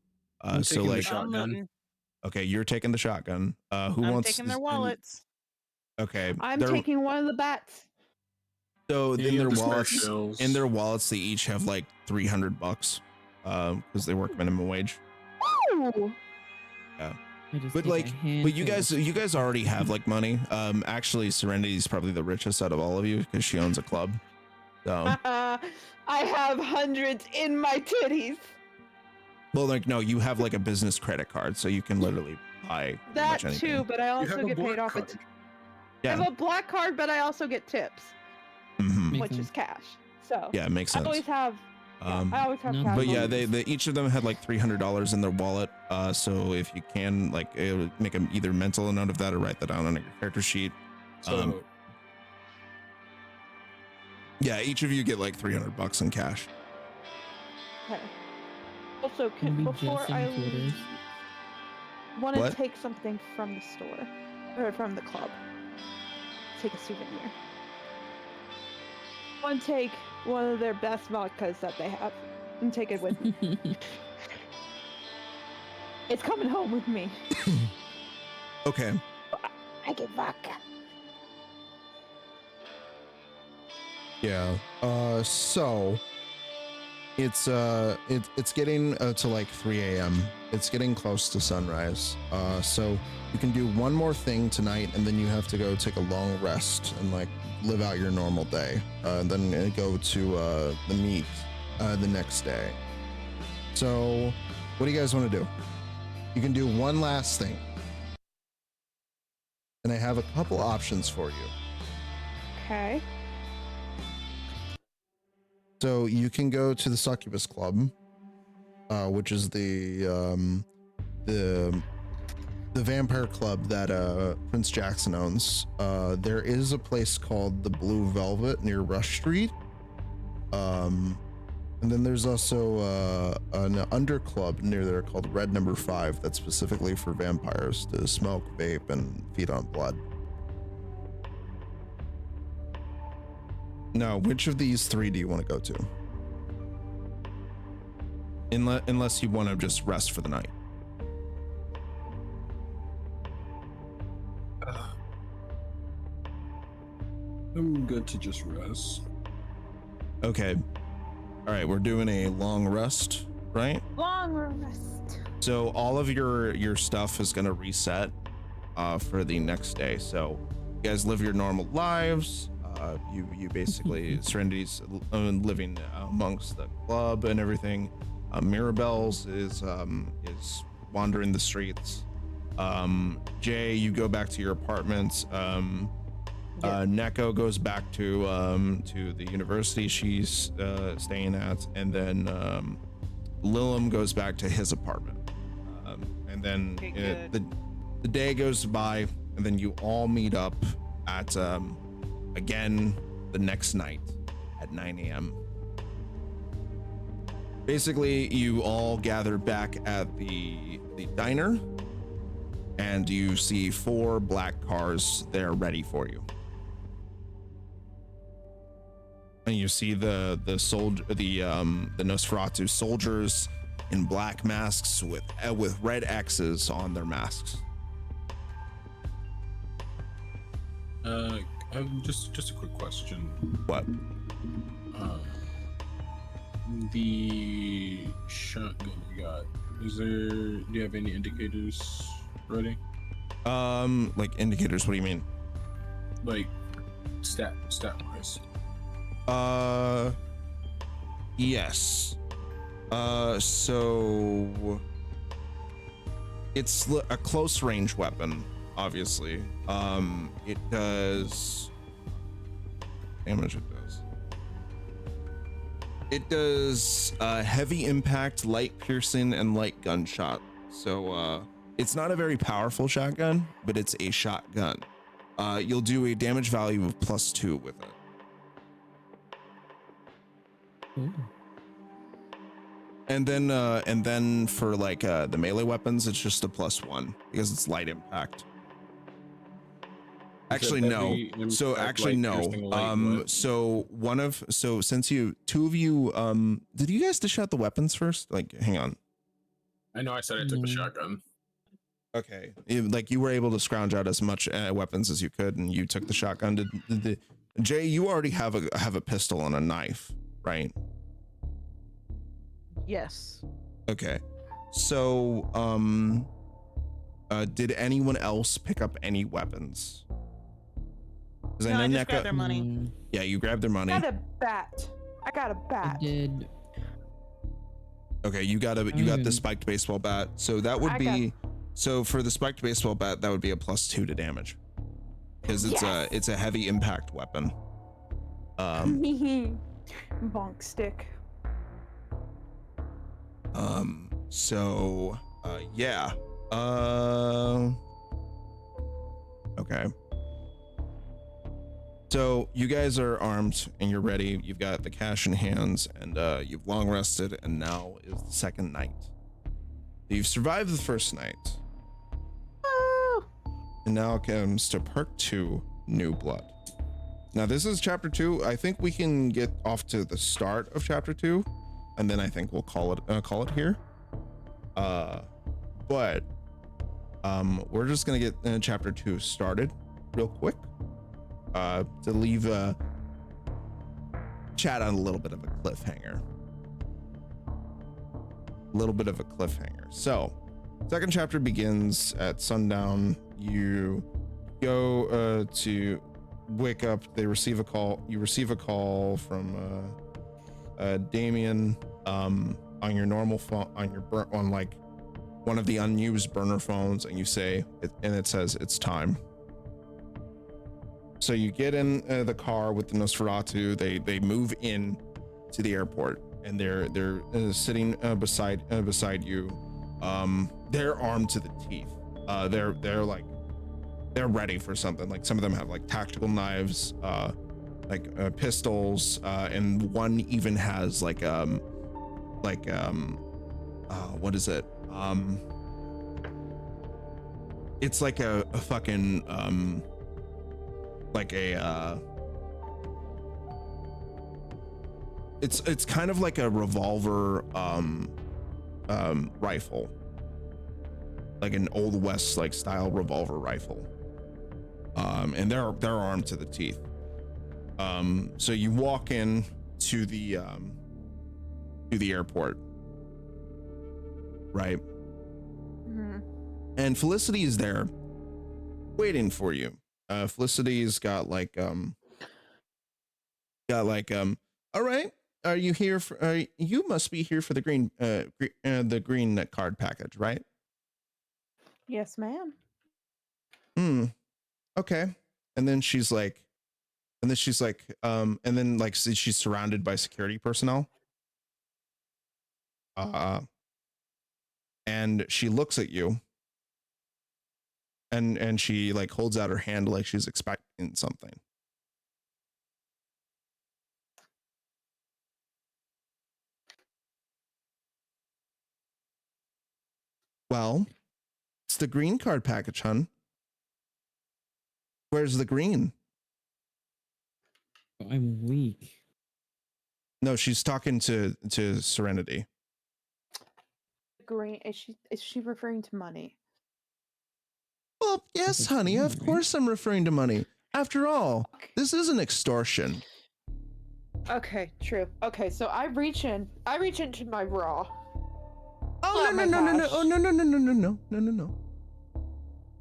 So taking the like shotgun. okay, you're taking the shotgun. Who I'm wants? taking their wallets. Okay. I'm they're- taking one of the bats. So Yeah, in their the spare wallets, shells. they each have like $300, because they work minimum wage. Ooh. But like, but you guys already have like money. Actually, Serenity's probably the richest out of all of you because she owns a club. So, I have hundreds in my titties. well, like no, you have like a business credit card, so you can literally buy pretty That much anything. too, but I You also have a get paid black off. card. I Yeah. have a black card, but I also get tips, Mhm. which is cash. So Yeah, it makes I sense. always have. Um, I always have no, cash. But yeah, on me. they each of them had like $300 in their wallet. So if you can, like, make them either mental note of that or write that down on your character sheet. So Yeah, each of you get like $300 in cash. Okay. Also, Can we before just I in leave, want to What? take something from the store or from the club. Take a souvenir. Want to take one of their best vodkas that they have and take it with me. It's coming home with me. Okay. I get vodka. Yeah. So it's getting to like 3 a.m. It's getting close to sunrise. So you can do one more thing tonight, and then you have to go take a long rest and like live out your normal day. And then go to the meet the next day. So what do you guys want to do? You can do one last thing, and I have a couple options for you. Okay. So you can go to the Succubus Club, which is the vampire club that Prince Jackson owns. There is a place called the Blue Velvet near Rush Street. And then there's also an under club near there called Red Number 5 that's specifically for vampires to smoke, vape, and feed on blood. Now, which of these three do you want to go to? Unless you want to just rest for the night. I'm good to just rest. Okay. All right, we're doing a long rest, right? Long rest. So all of your stuff is going to reset for the next day. So you guys live your normal lives. You basically Serenity's living amongst the club and everything. Mirabelle's is wandering the streets. Jay, you go back to your apartment. Neko goes back to the university she's staying at, and then Lilum goes back to his apartment. And then the day goes by, and then you all meet up at again the next night at 9 a.m. Basically, you all gather back at the diner, and you see 4 black cars there ready for you. And you see the Nosferatu soldiers in black masks with red X's on their masks. Just a quick question. What? The shotgun you got. Do you have any indicators ready? Like indicators, what do you mean? Like stat wise. Yes. So it's a close range weapon, obviously. It does damage. It does heavy impact, light piercing, and light gunshot. So it's not a very powerful shotgun, but it's a shotgun. You'll do a damage value of +2 with it. Ooh. And then for like the melee weapons, it's just a +1 because it's light impact. Actually, no. So actually, no. So since two of you, did you guys dish out the weapons first? Like, hang on. I know I said I took the shotgun. Okay. Like you were able to scrounge out as much weapons as you could, and you took the shotgun. Jay, you already have a pistol and a knife, right? Yes. Okay. So, did anyone else pick up any weapons? No, I just grabbed their money. Yeah, you grabbed their money. I got a bat. I did. Okay, you got the spiked baseball bat. So that would be so for the spiked baseball bat, that would be a +2 to damage. Because it's a heavy impact weapon. Bonk stick. So yeah. Okay. So you guys are armed and you're ready. You've got the cash in hands, and you've long rested, and now is the second night. You've survived the first night. And now comes to part 2, New Blood. Now this is chapter 2. I think we can get off to the start of chapter 2, and then I think we'll call it here. But we're just gonna get chapter 2 started real quick. To leave chat on a little bit of a cliffhanger. So, second chapter begins at sundown. You go to wake up. They receive a call. You receive a call from Damien on your normal phone, on like one of the unused burner phones, and you say, and it says it's time. So you get in the car with the Nosferatu. They move in to the airport, and they're sitting beside you. They're armed to the teeth. They're ready for something. Like some of them have like tactical knives, pistols, and one even has what is it? It's like a fucking it's kind of like a revolver rifle, like an old west like style revolver rifle, and they're armed to the teeth. So you walk in to the airport, right? Mm-hmm. And Felicity is there waiting for you. Felicity's got like got like, all right, are you here for? You must be here for the the green card package, right? Yes, ma'am. Okay. And then she's like, and then like she's surrounded by security personnel. And she looks at you. And she like holds out her hand like she's expecting something. Well, it's the green card package, hun. Where's the green? I'm weak. No, she's talking to Serenity. Green, is she referring to money? Well, yes, honey, of course I'm referring to money. After all, this isn't extortion. Okay, true. Okay, so I reach into my bra. Oh, no. Oh, no.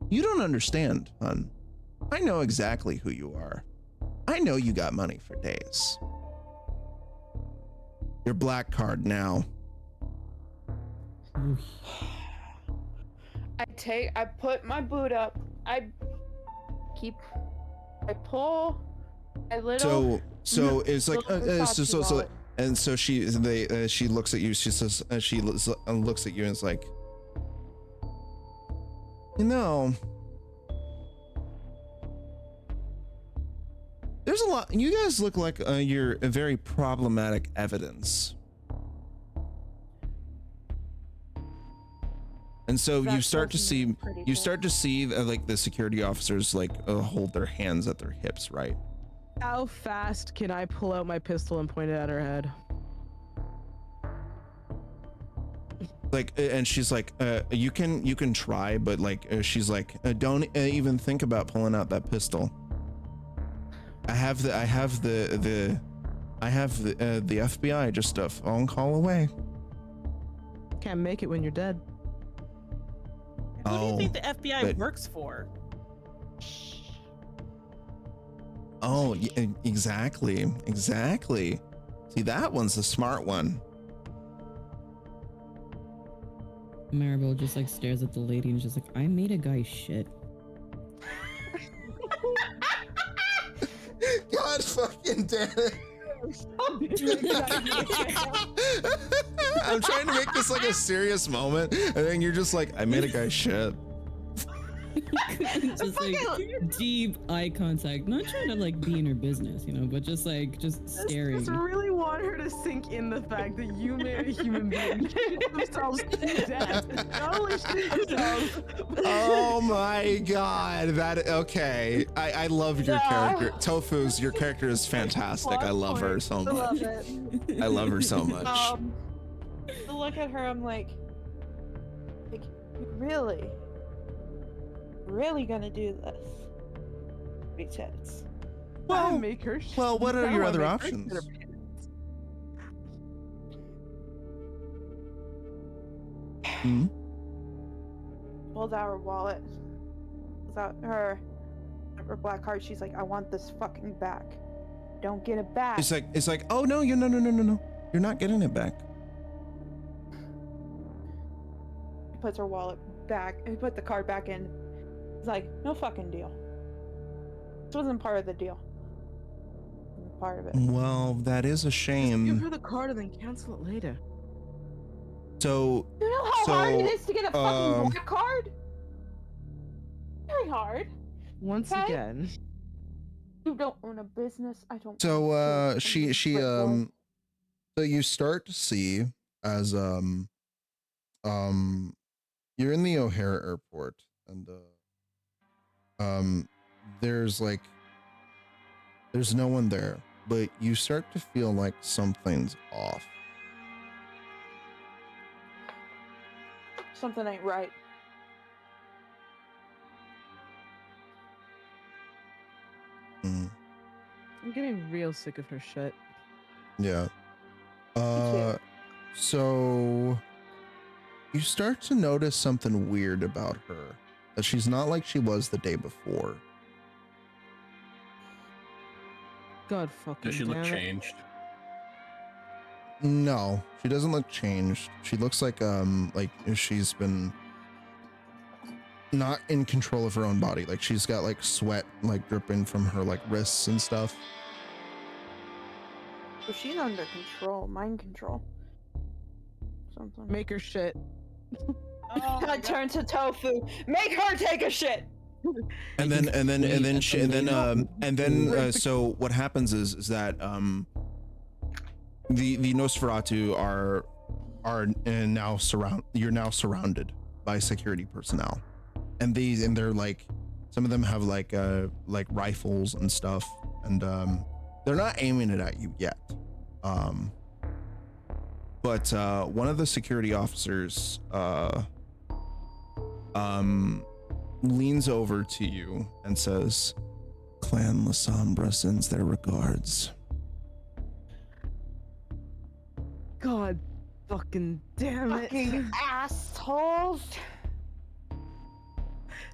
You don't understand, hun. I know exactly who you are. I know you got money for days. Your black card now. I put my boot up. I pull a little. So it's like wallet. and so she looks at you. She says she looks at you and is like, you know, there's a lot. You guys look like you're a very problematic evidence. And so you start to see like the security officers like hold their hands at their hips, right? How fast can I pull out my pistol and point it at her head? Like, and she's like, you can try, but like, she's like, don't even think about pulling out that pistol. I have the FBI just a phone call away. Can't make it when you're dead. Who do you think the FBI works for? Oh, yeah, exactly. See, that one's the smart one. Maribel just like stares at the lady and she's like, I made a guy shit. God fucking damn it. I'm trying to make this like a serious moment, and then you're just like, I made a guy shit. Just like deep eye contact, not trying to like be in her business, you know, but just staring. Just really want her to sink in the fact that you made a human being shit themselves to death. Not only shit themselves. Oh my god, okay. I love your character. Tofu's, your character is fantastic. I love her so much. I love it. I love her so much. To look at her, I'm like, really gonna do this? Because Well, make her well, what are your other make her options? shit her pants. pulls out her wallet, pulls out her black card. She's like, I want this fucking back. Don't get it back. It's like, oh no, no. You're not getting it back. She puts her wallet back and put the card back in. It's like, no fucking deal. This wasn't part of the deal. Part of it. Well, that is a Give shame. her the card and then cancel it later. So, You know how hard it is to get a fucking black card? Very hard. Once Okay. again. You don't own a business. I don't. so you start to see as you're in the O'Hare airport and there's no one there, but you start to feel like something's off. Something ain't right. I'm getting real sick of her shit. Yeah. too. So you start to notice something weird about her, that she's not like she was the day before. God fucking Does she look damn it. changed? No, she doesn't look changed. She looks like she's been not in control of her own body. Like she's got like sweat like dripping from her like wrists and stuff. So she's under control, mind control. Something. Make her shit. Oh my God. Turn to tofu. Make her take a shit. So what happens is that the Nosferatu are now you're now surrounded by security personnel, and they're like, some of them have like rifles and stuff, and they're not aiming it at you yet, but one of the security officers leans over to you and says, Clan La Sombra sends their regards. God fucking damn it. Fucking assholes.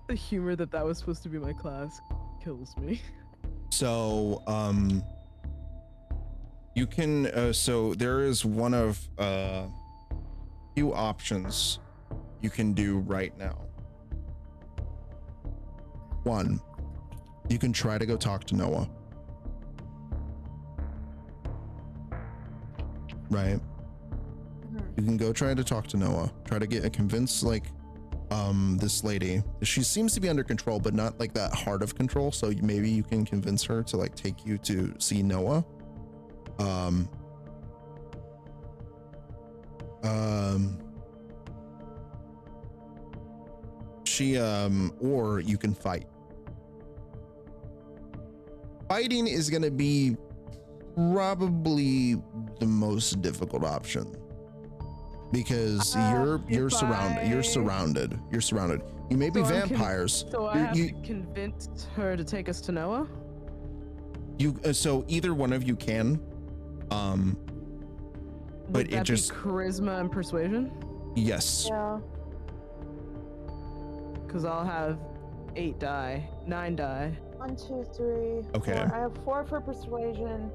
The humor that was supposed to be my class kills me. So you can so there is one of few options you can do right now. One, you can try to go talk to Noah. Right? You can go try to talk to Noah. Try to convince like this lady. She seems to be under control, but not like that hard of control. So maybe you can convince her to like take you to see Noah. Or you can fight. Fighting is gonna be probably the most difficult option because you're surrounded. You may be vampires. So I have to convince her to take us to Noah? So either one of you can. But Would that be charisma and persuasion? Yes. Yeah. Because I'll have 9 die. 1, 2, 3. Okay. 4. I have 4 for persuasion.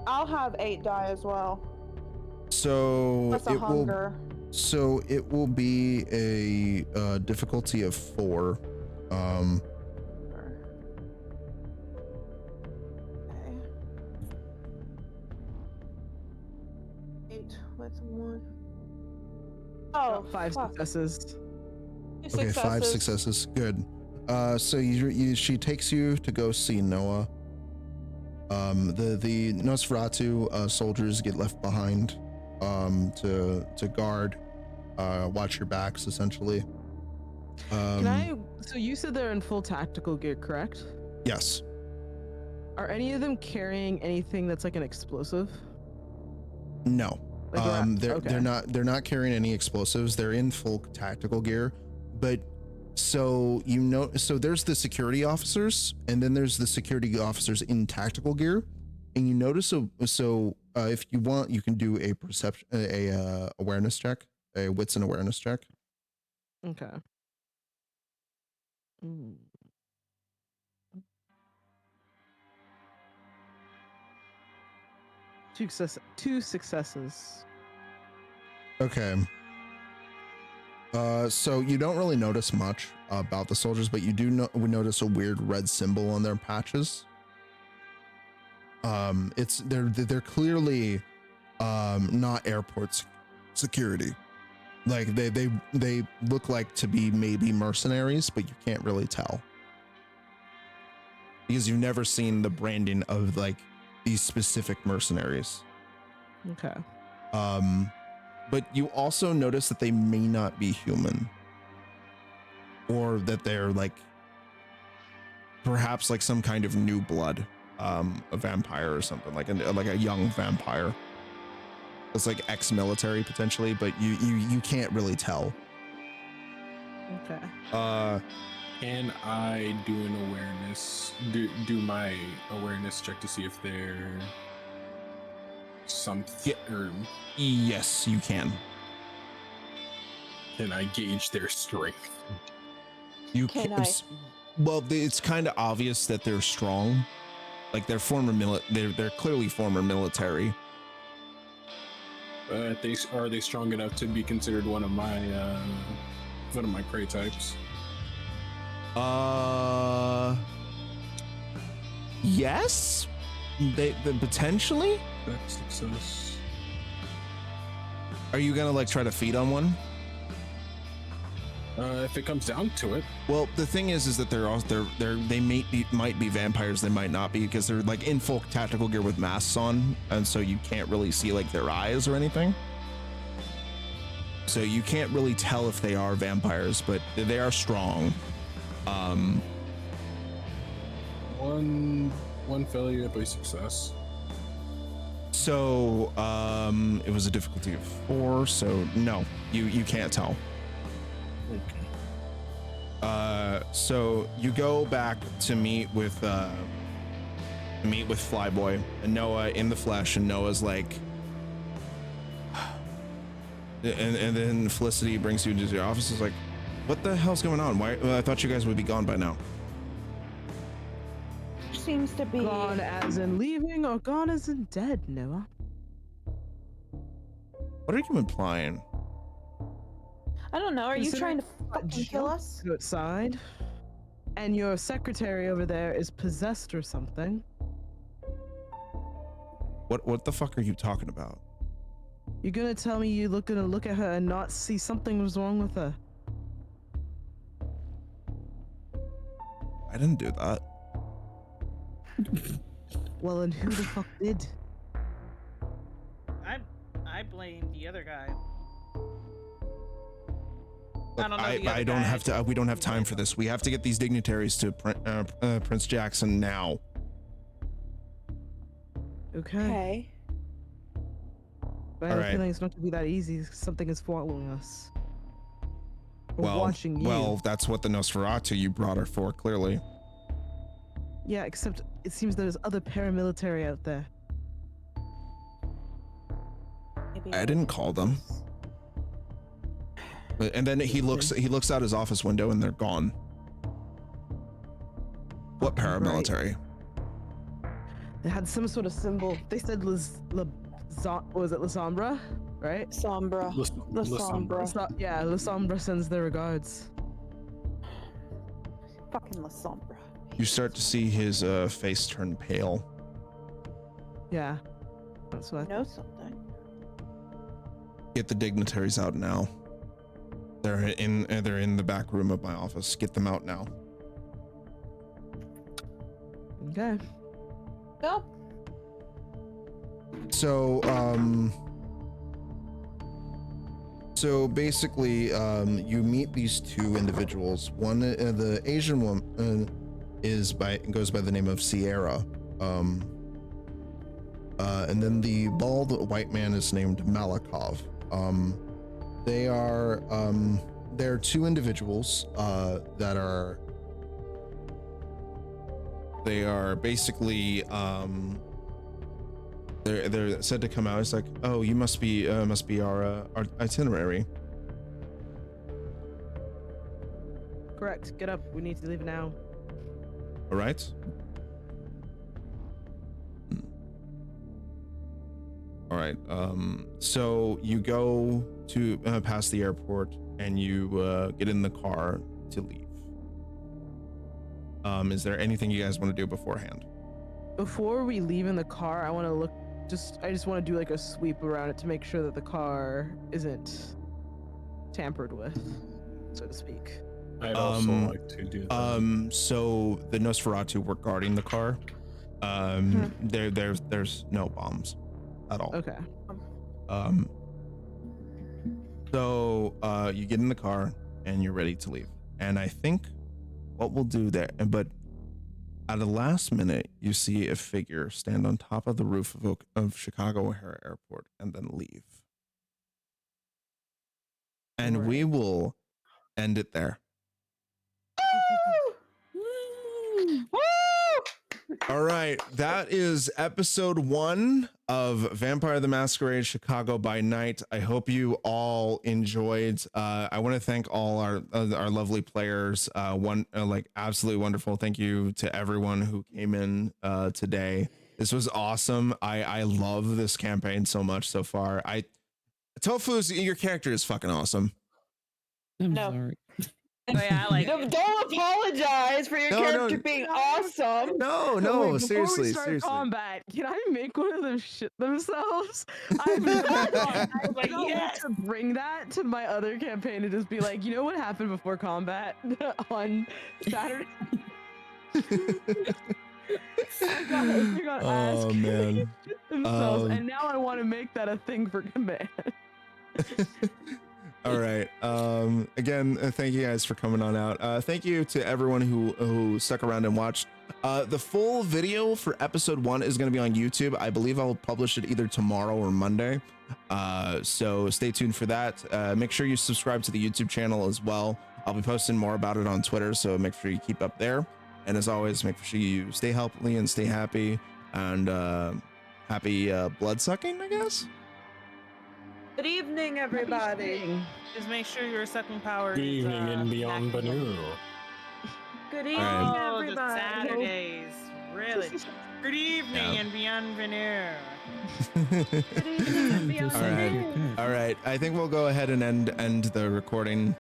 I'll have 8 die as well. So Plus a hunger. It will be a difficulty of 4. Okay. 8 with 1. Oh, 5 fuck. successes. Okay, 5 successes. Good. So she takes you to go see Noah. The Nosferatu soldiers get left behind to guard, watch your backs essentially. So you said they're in full tactical gear, correct? Yes. Are any of them carrying anything that's like an explosive? No. Like They're not carrying any explosives. They're in full tactical gear, but so there's the security officers, and then there's the security officers in tactical gear, and you notice if you want, you can do a awareness check, a wits and awareness check. Okay. Mm. Two successes. Okay. So you don't really notice much about the soldiers, but you do notice a weird red symbol on their patches. They're clearly not airport security. Like they look like to be maybe mercenaries, but you can't really tell because you've never seen the branding of like these specific mercenaries. Okay. But you also notice that they may not be human, or that they're like perhaps like some kind of new blood, a vampire or something, like a young vampire. It's like ex-military potentially, but you can't really tell. Okay. Can I do an awareness? Do my awareness check to see if they're something? Or Yes, you can. can I gauge their strength? You can. Well, it's kind of obvious that they're strong. Like they're they're clearly former military. Are they strong enough to be considered one of my prey types? Yes, they potentially. That's success. Are you gonna like try to feed on one? If it comes down to it. Well, the thing is that they might be vampires, they might not be, because they're like in full tactical gear with masks on, and so you can't really see like their eyes or anything. So you can't really tell if they are vampires, but they are strong. One failure by success. So it was a difficulty of 4, so no, you can't tell. Okay. So you go back to meet with Flyboy and Noah in the flesh, and Noah's like, and then Felicity brings you into the office. Is like, what the hell's going on? Why? I thought you guys would be gone by now. Seems to be Gone as in leaving, or gone as in dead, Noah? What are you implying? I don't know. Are you Considering trying to fucking kill us? Outside, and your secretary over there is possessed or something. What the fuck are you talking about? You're gonna tell me you're gonna look at her and not see something was wrong with her? I didn't do that. Well, and who the fuck did? I blame the other guy. Look, I don't know the other I don't guy. have to. We don't have time for this. We have to get these dignitaries to Prince Jackson now. Okay. Okay. But I have Alright. a feeling it's not gonna be that easy. Something is following us. Or Well, watching you. well, that's what the Nosferatu you brought her for, clearly. Yeah, except it seems there's other paramilitary out there. Maybe I didn't call them. And then he looks out his office window and they're gone. What paramilitary? They had some sort of symbol. They said was it La Sombra, right? Sombra. La Sombra. Yeah, La Sombra sends their regards. Fucking La Sombra. You start to see his face turn pale. Yeah, that's what. Know something. Get the dignitaries out now. They're in the back room of my office. Get them out now. Okay. Go. So basically, you meet these two individuals. One, the Asian woman, goes by the name of Sierra, and then the bald white man is named Malikov. They're two individuals that are basically they're said to come out. It's like, oh, you must be our itinerary. Correct. Get up. We need to leave now. All right. All right. So you go to past the airport and you get in the car to leave. Is there anything you guys want to do beforehand? Before we leave in the car, I want to look. I just want to do like a sweep around it to make sure that the car isn't tampered with, so to speak. I'd also like to do that. So the Nosferatu were guarding the car. There's no bombs at all. Okay. So you get in the car and you're ready to leave. And I think what we'll do there, but at the last minute, you see a figure stand on top of the roof of Chicago O'Hare Airport and then leave. And Right. we will end it there. Woo! All right, that is episode 1 of Vampire the Masquerade Chicago by Night. I hope you all enjoyed. I want to thank all our lovely players. Like absolutely wonderful. Thank you to everyone who came in today. This was awesome. I love this campaign so much so far. Tofu's, your character is fucking awesome. I'm No. sorry. Oh, yeah, I like No, it. don't apologize for your No, character no. being awesome. No, Wait, no, before seriously, we start seriously. combat, can I make one of them shit themselves? I was like, wait yes. to bring that to my other campaign and just be like, you know what happened before combat on Saturday? I got Oh, asked man. themselves, and now I want to make that a thing for command. All right. Again, thank you guys for coming on out. Thank you to everyone who stuck around and watched. The full video for episode 1 is going to be on YouTube. I believe I'll publish it either tomorrow or Monday. So stay tuned for that. Make sure you subscribe to the YouTube channel as well. I'll be posting more about it on Twitter, so make sure you keep up there. And as always, make sure you stay healthy and stay happy, and happy blood sucking, I guess. Good evening, everybody. Just make sure your sucking power Good is, evening and beyond maximum. Banu. Good evening, Oh, the everybody. Saturdays. Really. Good evening Yeah. and bienvenue. Good evening, I'm just All right. everybody. All right. I think we'll go ahead and end the recording.